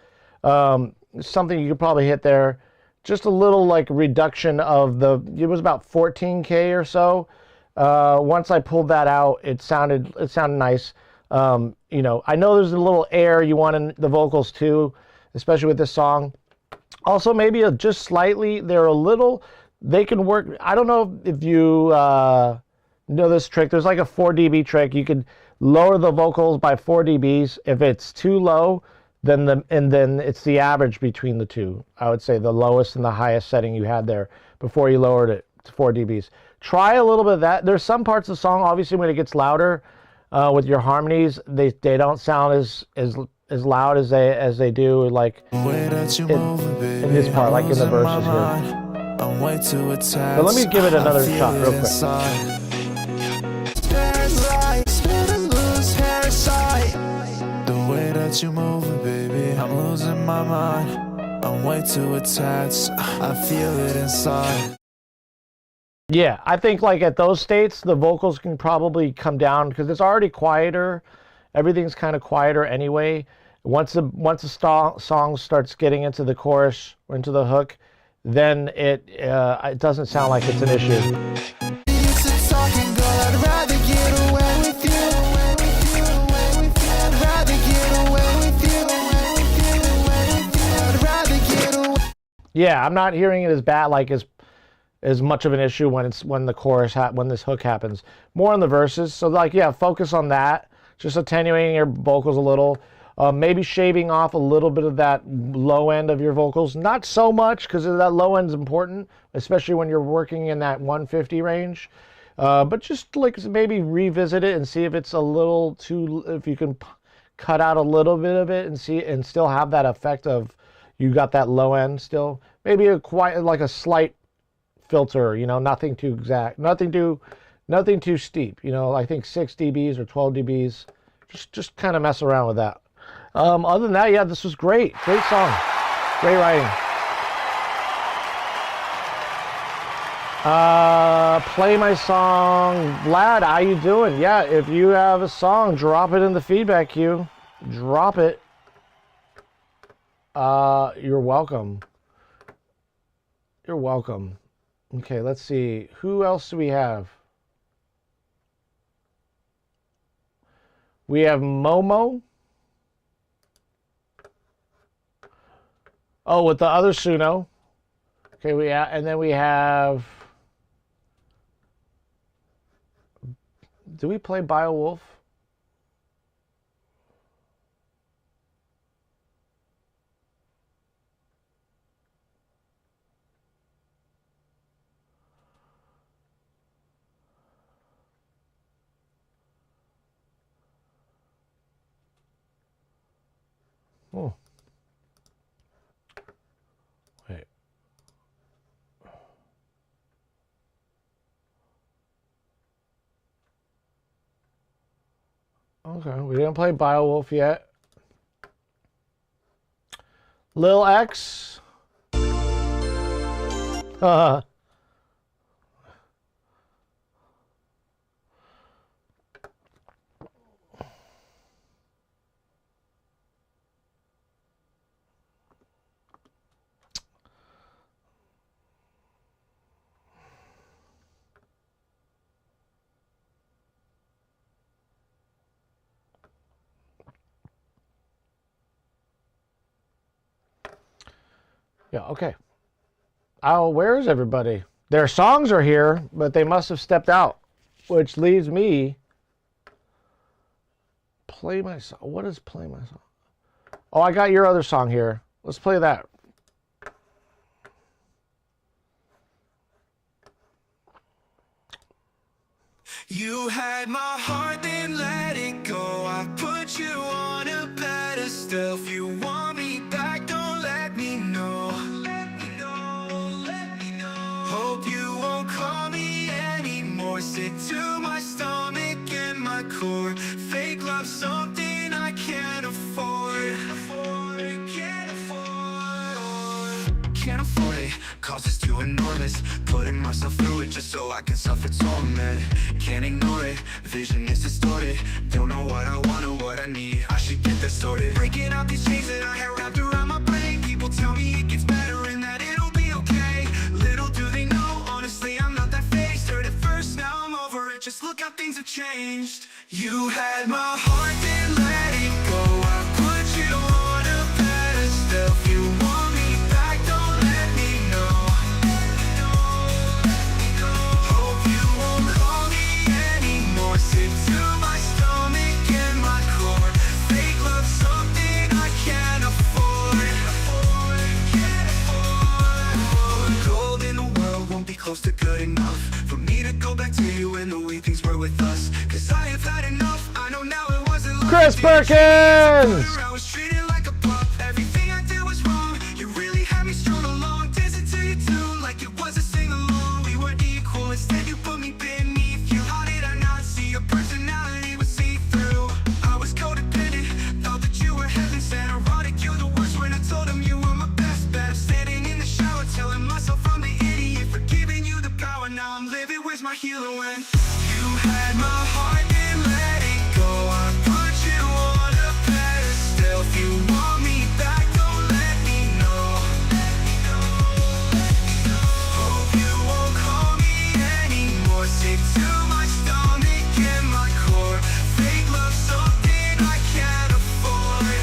Something you could probably hit there. Just a little like reduction of it was about 14K or so. Once I pulled that out, it sounded nice. You know, I know there's a little air you want in the vocals too, especially with this song. Also, maybe just slightly, they can work. I don't know if you know this trick. There's like a 4 dB trick. You could lower the vocals by 4 dBs. If it's too low, then it's the average between the two. I would say the lowest and the highest setting you had there before you lowered it to 4 dBs. Try a little bit of that. There's some parts of the song, obviously, when it gets louder with your harmonies, they don't sound as loud as they do like in this part, like in the verses here. But let me give it another shot real quick. That you moving, baby, I'm losing my mind. I'm way too attached, I feel it inside. Yeah, I think like at those states, the vocals can probably come down because it's already quieter. Everything's kind of quieter anyway. Once the song starts getting into the chorus or into the hook, then it doesn't sound like it's an issue. Yeah, I'm not hearing it as bad, like as much of an issue when the chorus when this hook happens. More on the verses. So like, yeah, focus on that. Just attenuating your vocals a little. Maybe shaving off a little bit of that low end of your vocals. Not so much, because that low end is important, especially when you're working in that 150 range. But just like maybe revisit it and see if it's a little too, if you can cut out a little bit of it and see, and still have that effect of you got that low end still. Maybe a slight filter, you know, nothing too exact, nothing too steep, you know. I think 6 dBs or 12 dBs. Just kind of mess around with that. Other than that, yeah, this was great. Great song. Great writing. Play my song. Vlad, how you doing? Yeah, if you have a song, drop it in the feedback queue. Drop it. You're welcome. You're welcome. Okay, let's see. Who else do we have? We have Momo. Oh, with the other Suno. Okay, and then we have. Do we play Biowolf? Oh. Wait. Okay, we didn't play Biowolf yet. Lil X. Yeah, okay. Oh, where is everybody? Their songs are here, but they must have stepped out, which leaves me. Play my song. What is play my song? Oh, I got your other song here. Let's play that. You had my heart, then let it go. I put you on a pedestal. If you want me back, don't let me know. Let me know, let me know. Hope you won't call me anymore. Sick to my stomach and my core. Fake love, something I can't afford. Can't afford it, cost is too enormous. Putting myself through it just so I can suffer torment. Can't ignore it, vision is distorted. Don't know what I want or what I need, I should get that sorted. Breaking out these chains that I had wrapped around my brain. People tell me it gets better and that it'll be okay. Little do they know, honestly I'm not that faced. Heard it first, now I'm over it, just look how things have changed. You had my heart, then let it go. I put you on a pedestal. If you want me back, don't let me know. Hope you won't call me anymore. Sick to my stomach and my core. Fake love, something I can't afford. Gold in the world won't be close to good enough for me to go back to you and the way things were with us. Cause I have had enough, I know now it wasn't love. Chris Perkins! I was treated like a pup, everything I did was wrong. You really had me strung along, dancing to you too, like it was a sing-along. We weren't equal, instead you put me beneath you. How did I not see your personality was see-through? I was codependent, thought that you were heaven sent. Erotic, you're the worst when I told him you were my best bet. Standing in the shower, telling myself I'm the idiot for giving you the power. Now I'm living, where's my healer when you had my heart, then let it go. I put you on a pedestal. If you want me back, don't let me know. Hope you won't call me anymore. Sick to my stomach and my core. Fake love, something I can't afford.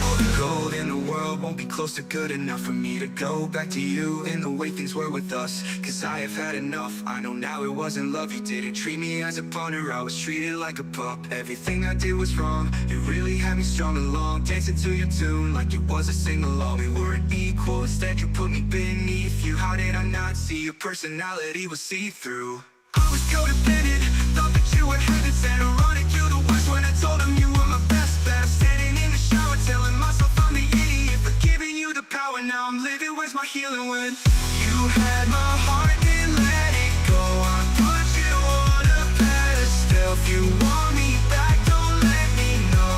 All the gold in the world won't be close to to good enough for me to go back to you in the way things were with us. Cause I have had enough, I know now it wasn't love. You didn't treat me as a partner, I was treated like a pup. Everything I did was wrong, it really had me strung along, dancing to your tune like it was a sing-along. We weren't equal, instead you put me beneath you. How did I not see your personality was see-through? I was codependent, thought that you were heaven sent. Ironic, you're the worst when I told him you were my best. Standing in the shower, telling myself I'm the idiot for giving you the power. Now I'm living, where's my healing when you had my heart, didn't let it go. I put you on a pedestal. If you want me back, don't let me know.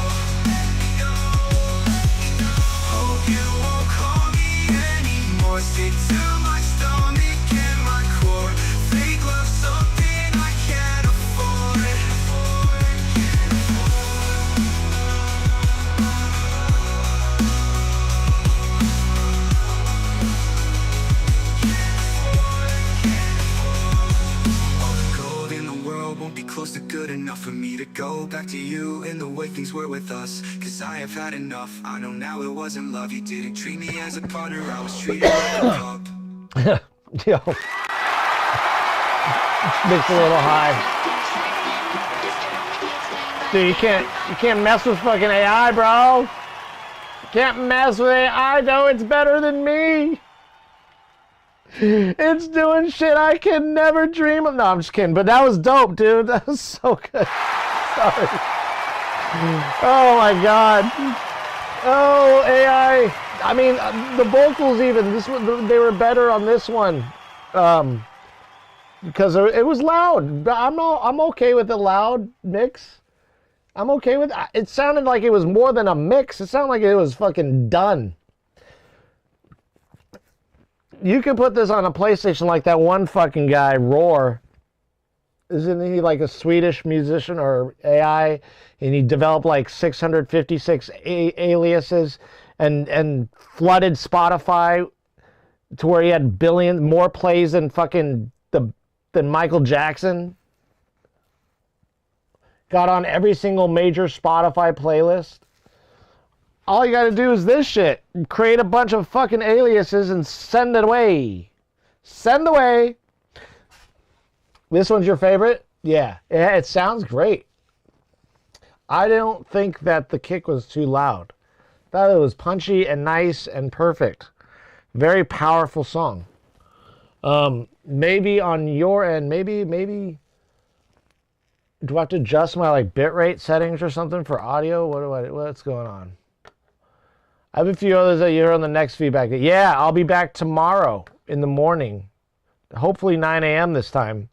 Hope you won't call me anymore. Stick to my stomach and my core. Fake love, something I can't afford. All the gold in the world won't be close to good enough for me to go back to you in the way things were with us. Cause I have had enough, I know now it wasn't love. You didn't treat me as a partner, I was treated like a pup. Yo. Mix a little high. Dude, you can't mess with fucking AI, bro. Can't mess with AI, though. It's better than me. It's doing shit I can never dream of. No, I'm just kidding. But that was dope, dude. That was so good. Sorry. Oh my God. Oh, AI. I mean, the vocals even. They were better on this one. Because it was loud. I'm okay with the loud mix. I'm okay with it. Sounded like it was more than a mix. It sounded like it was fucking done. You could put this on a PlayStation like that one fucking guy, Roar. Isn't he like a Swedish musician or AI? And he developed like 656 aliases and flooded Spotify to where he had more plays than fucking than Michael Jackson. Got on every single major Spotify playlist. All you gotta do is this shit. Create a bunch of fucking aliases and send it away. Send away. This one's your favorite? Yeah, it sounds great. I don't think that the kick was too loud. Thought it was punchy and nice and perfect. Very powerful song. Maybe on your end, maybe do I have to adjust my like bitrate settings or something for audio? What's going on? I have a few others that you hear on the next feedback. Yeah, I'll be back tomorrow in the morning. Hopefully 9 a.m. this time.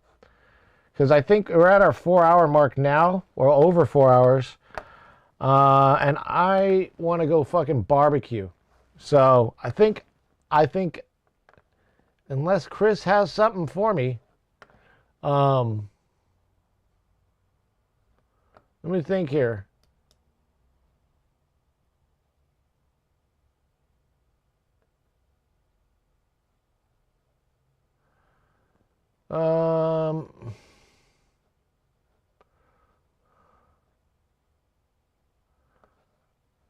Because I think we're at our 4-hour mark now, or over 4 hours. And I want to go fucking barbecue. So I think unless Chris has something for me, let me think here.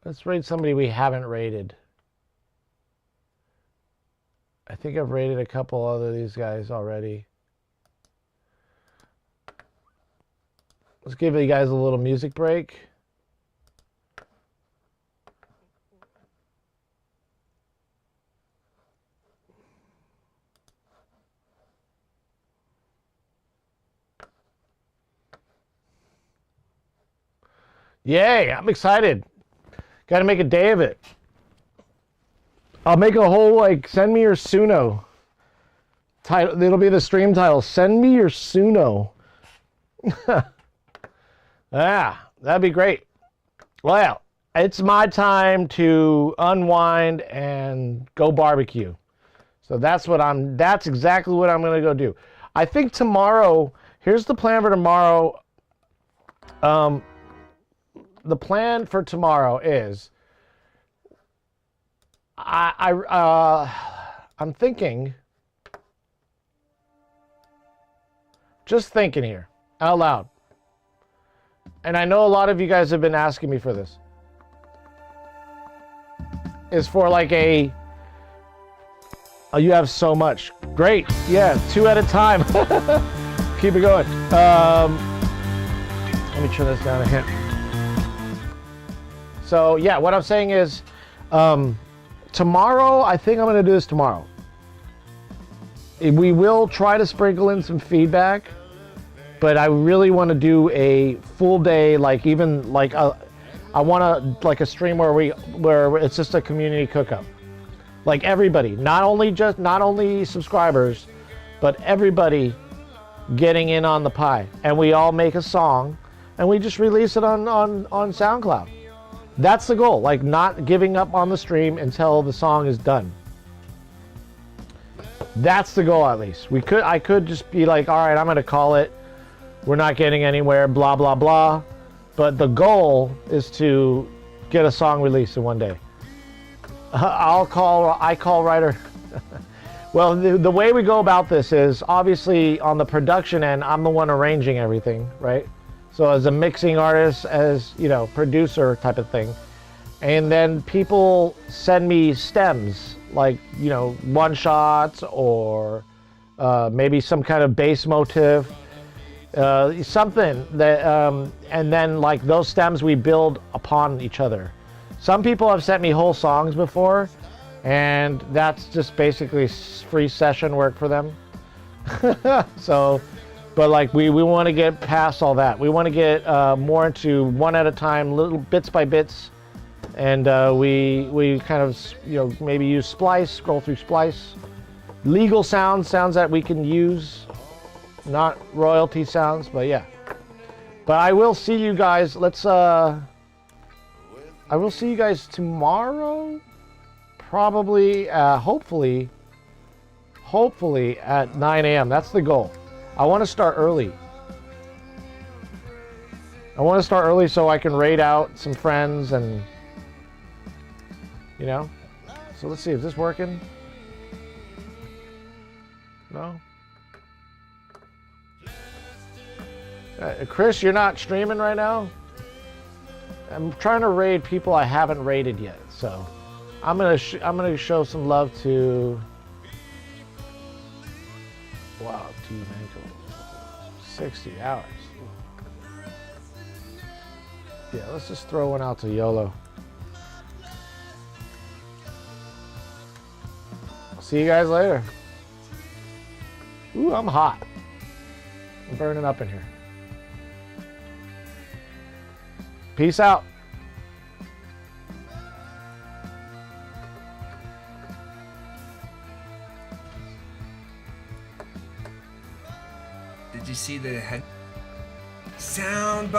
Let's rate somebody we haven't rated. I think I've rated a couple other these guys already. Let's give you guys a little music break. Yay, I'm excited. Got to make a day of it. I'll make a whole, like, send me your Suno title. It'll be the stream title. Send me your Suno. Yeah, that'd be great. Well, it's my time to unwind and go barbecue. So that's exactly what I'm going to go do. I think tomorrow, here's the plan for tomorrow. The plan for tomorrow is I'm thinking, just thinking here out loud. And I know a lot of you guys have been asking me for this. Is for like a Oh, you have so much. Great. Yeah, 2 at a time. Keep it going. Let me turn this down a hint. So yeah, what I'm saying is, tomorrow, I think I'm gonna do this tomorrow. We will try to sprinkle in some feedback, but I really want to do a full day, like even like I want to like a stream where it's just a community cook-up. Like everybody, not only subscribers, but everybody getting in on the pie, and we all make a song, and we just release it on SoundCloud. That's the goal. Like not giving up on the stream until the song is done. That's the goal, at least. I could just be like, all right, I'm gonna call it. We're not getting anywhere. Blah blah blah. But the goal is to get a song released in one day. I call writer. Well, the way we go about this is obviously on the production end, I'm the one arranging everything, right? So as a mixing artist, as you know, producer type of thing, and then people send me stems, like you know, one shots or maybe some kind of bass motif, something that, and then like those stems we build upon each other. Some people have sent me whole songs before, and that's just basically free session work for them. So, but like we want to get past all that. We want to get more into one at a time, little bits by bits, and we kind of, you know, maybe use Splice, scroll through Splice, legal sounds that we can use, not royalty sounds, but yeah. But I will see you guys. I will see you guys tomorrow, probably, hopefully at 9 a.m. That's the goal. I want to start early. I want to start early so I can raid out some friends and, you know. So let's see, is this working? No? Chris, you're not streaming right now? I'm trying to raid people I haven't raided yet, so I'm gonna show some love to. Wow, Team Ankle, 60 hours. Yeah, let's just throw one out to YOLO. See you guys later. Ooh, I'm hot. I'm burning up in here. Peace out. Did you see the head? Soundbite.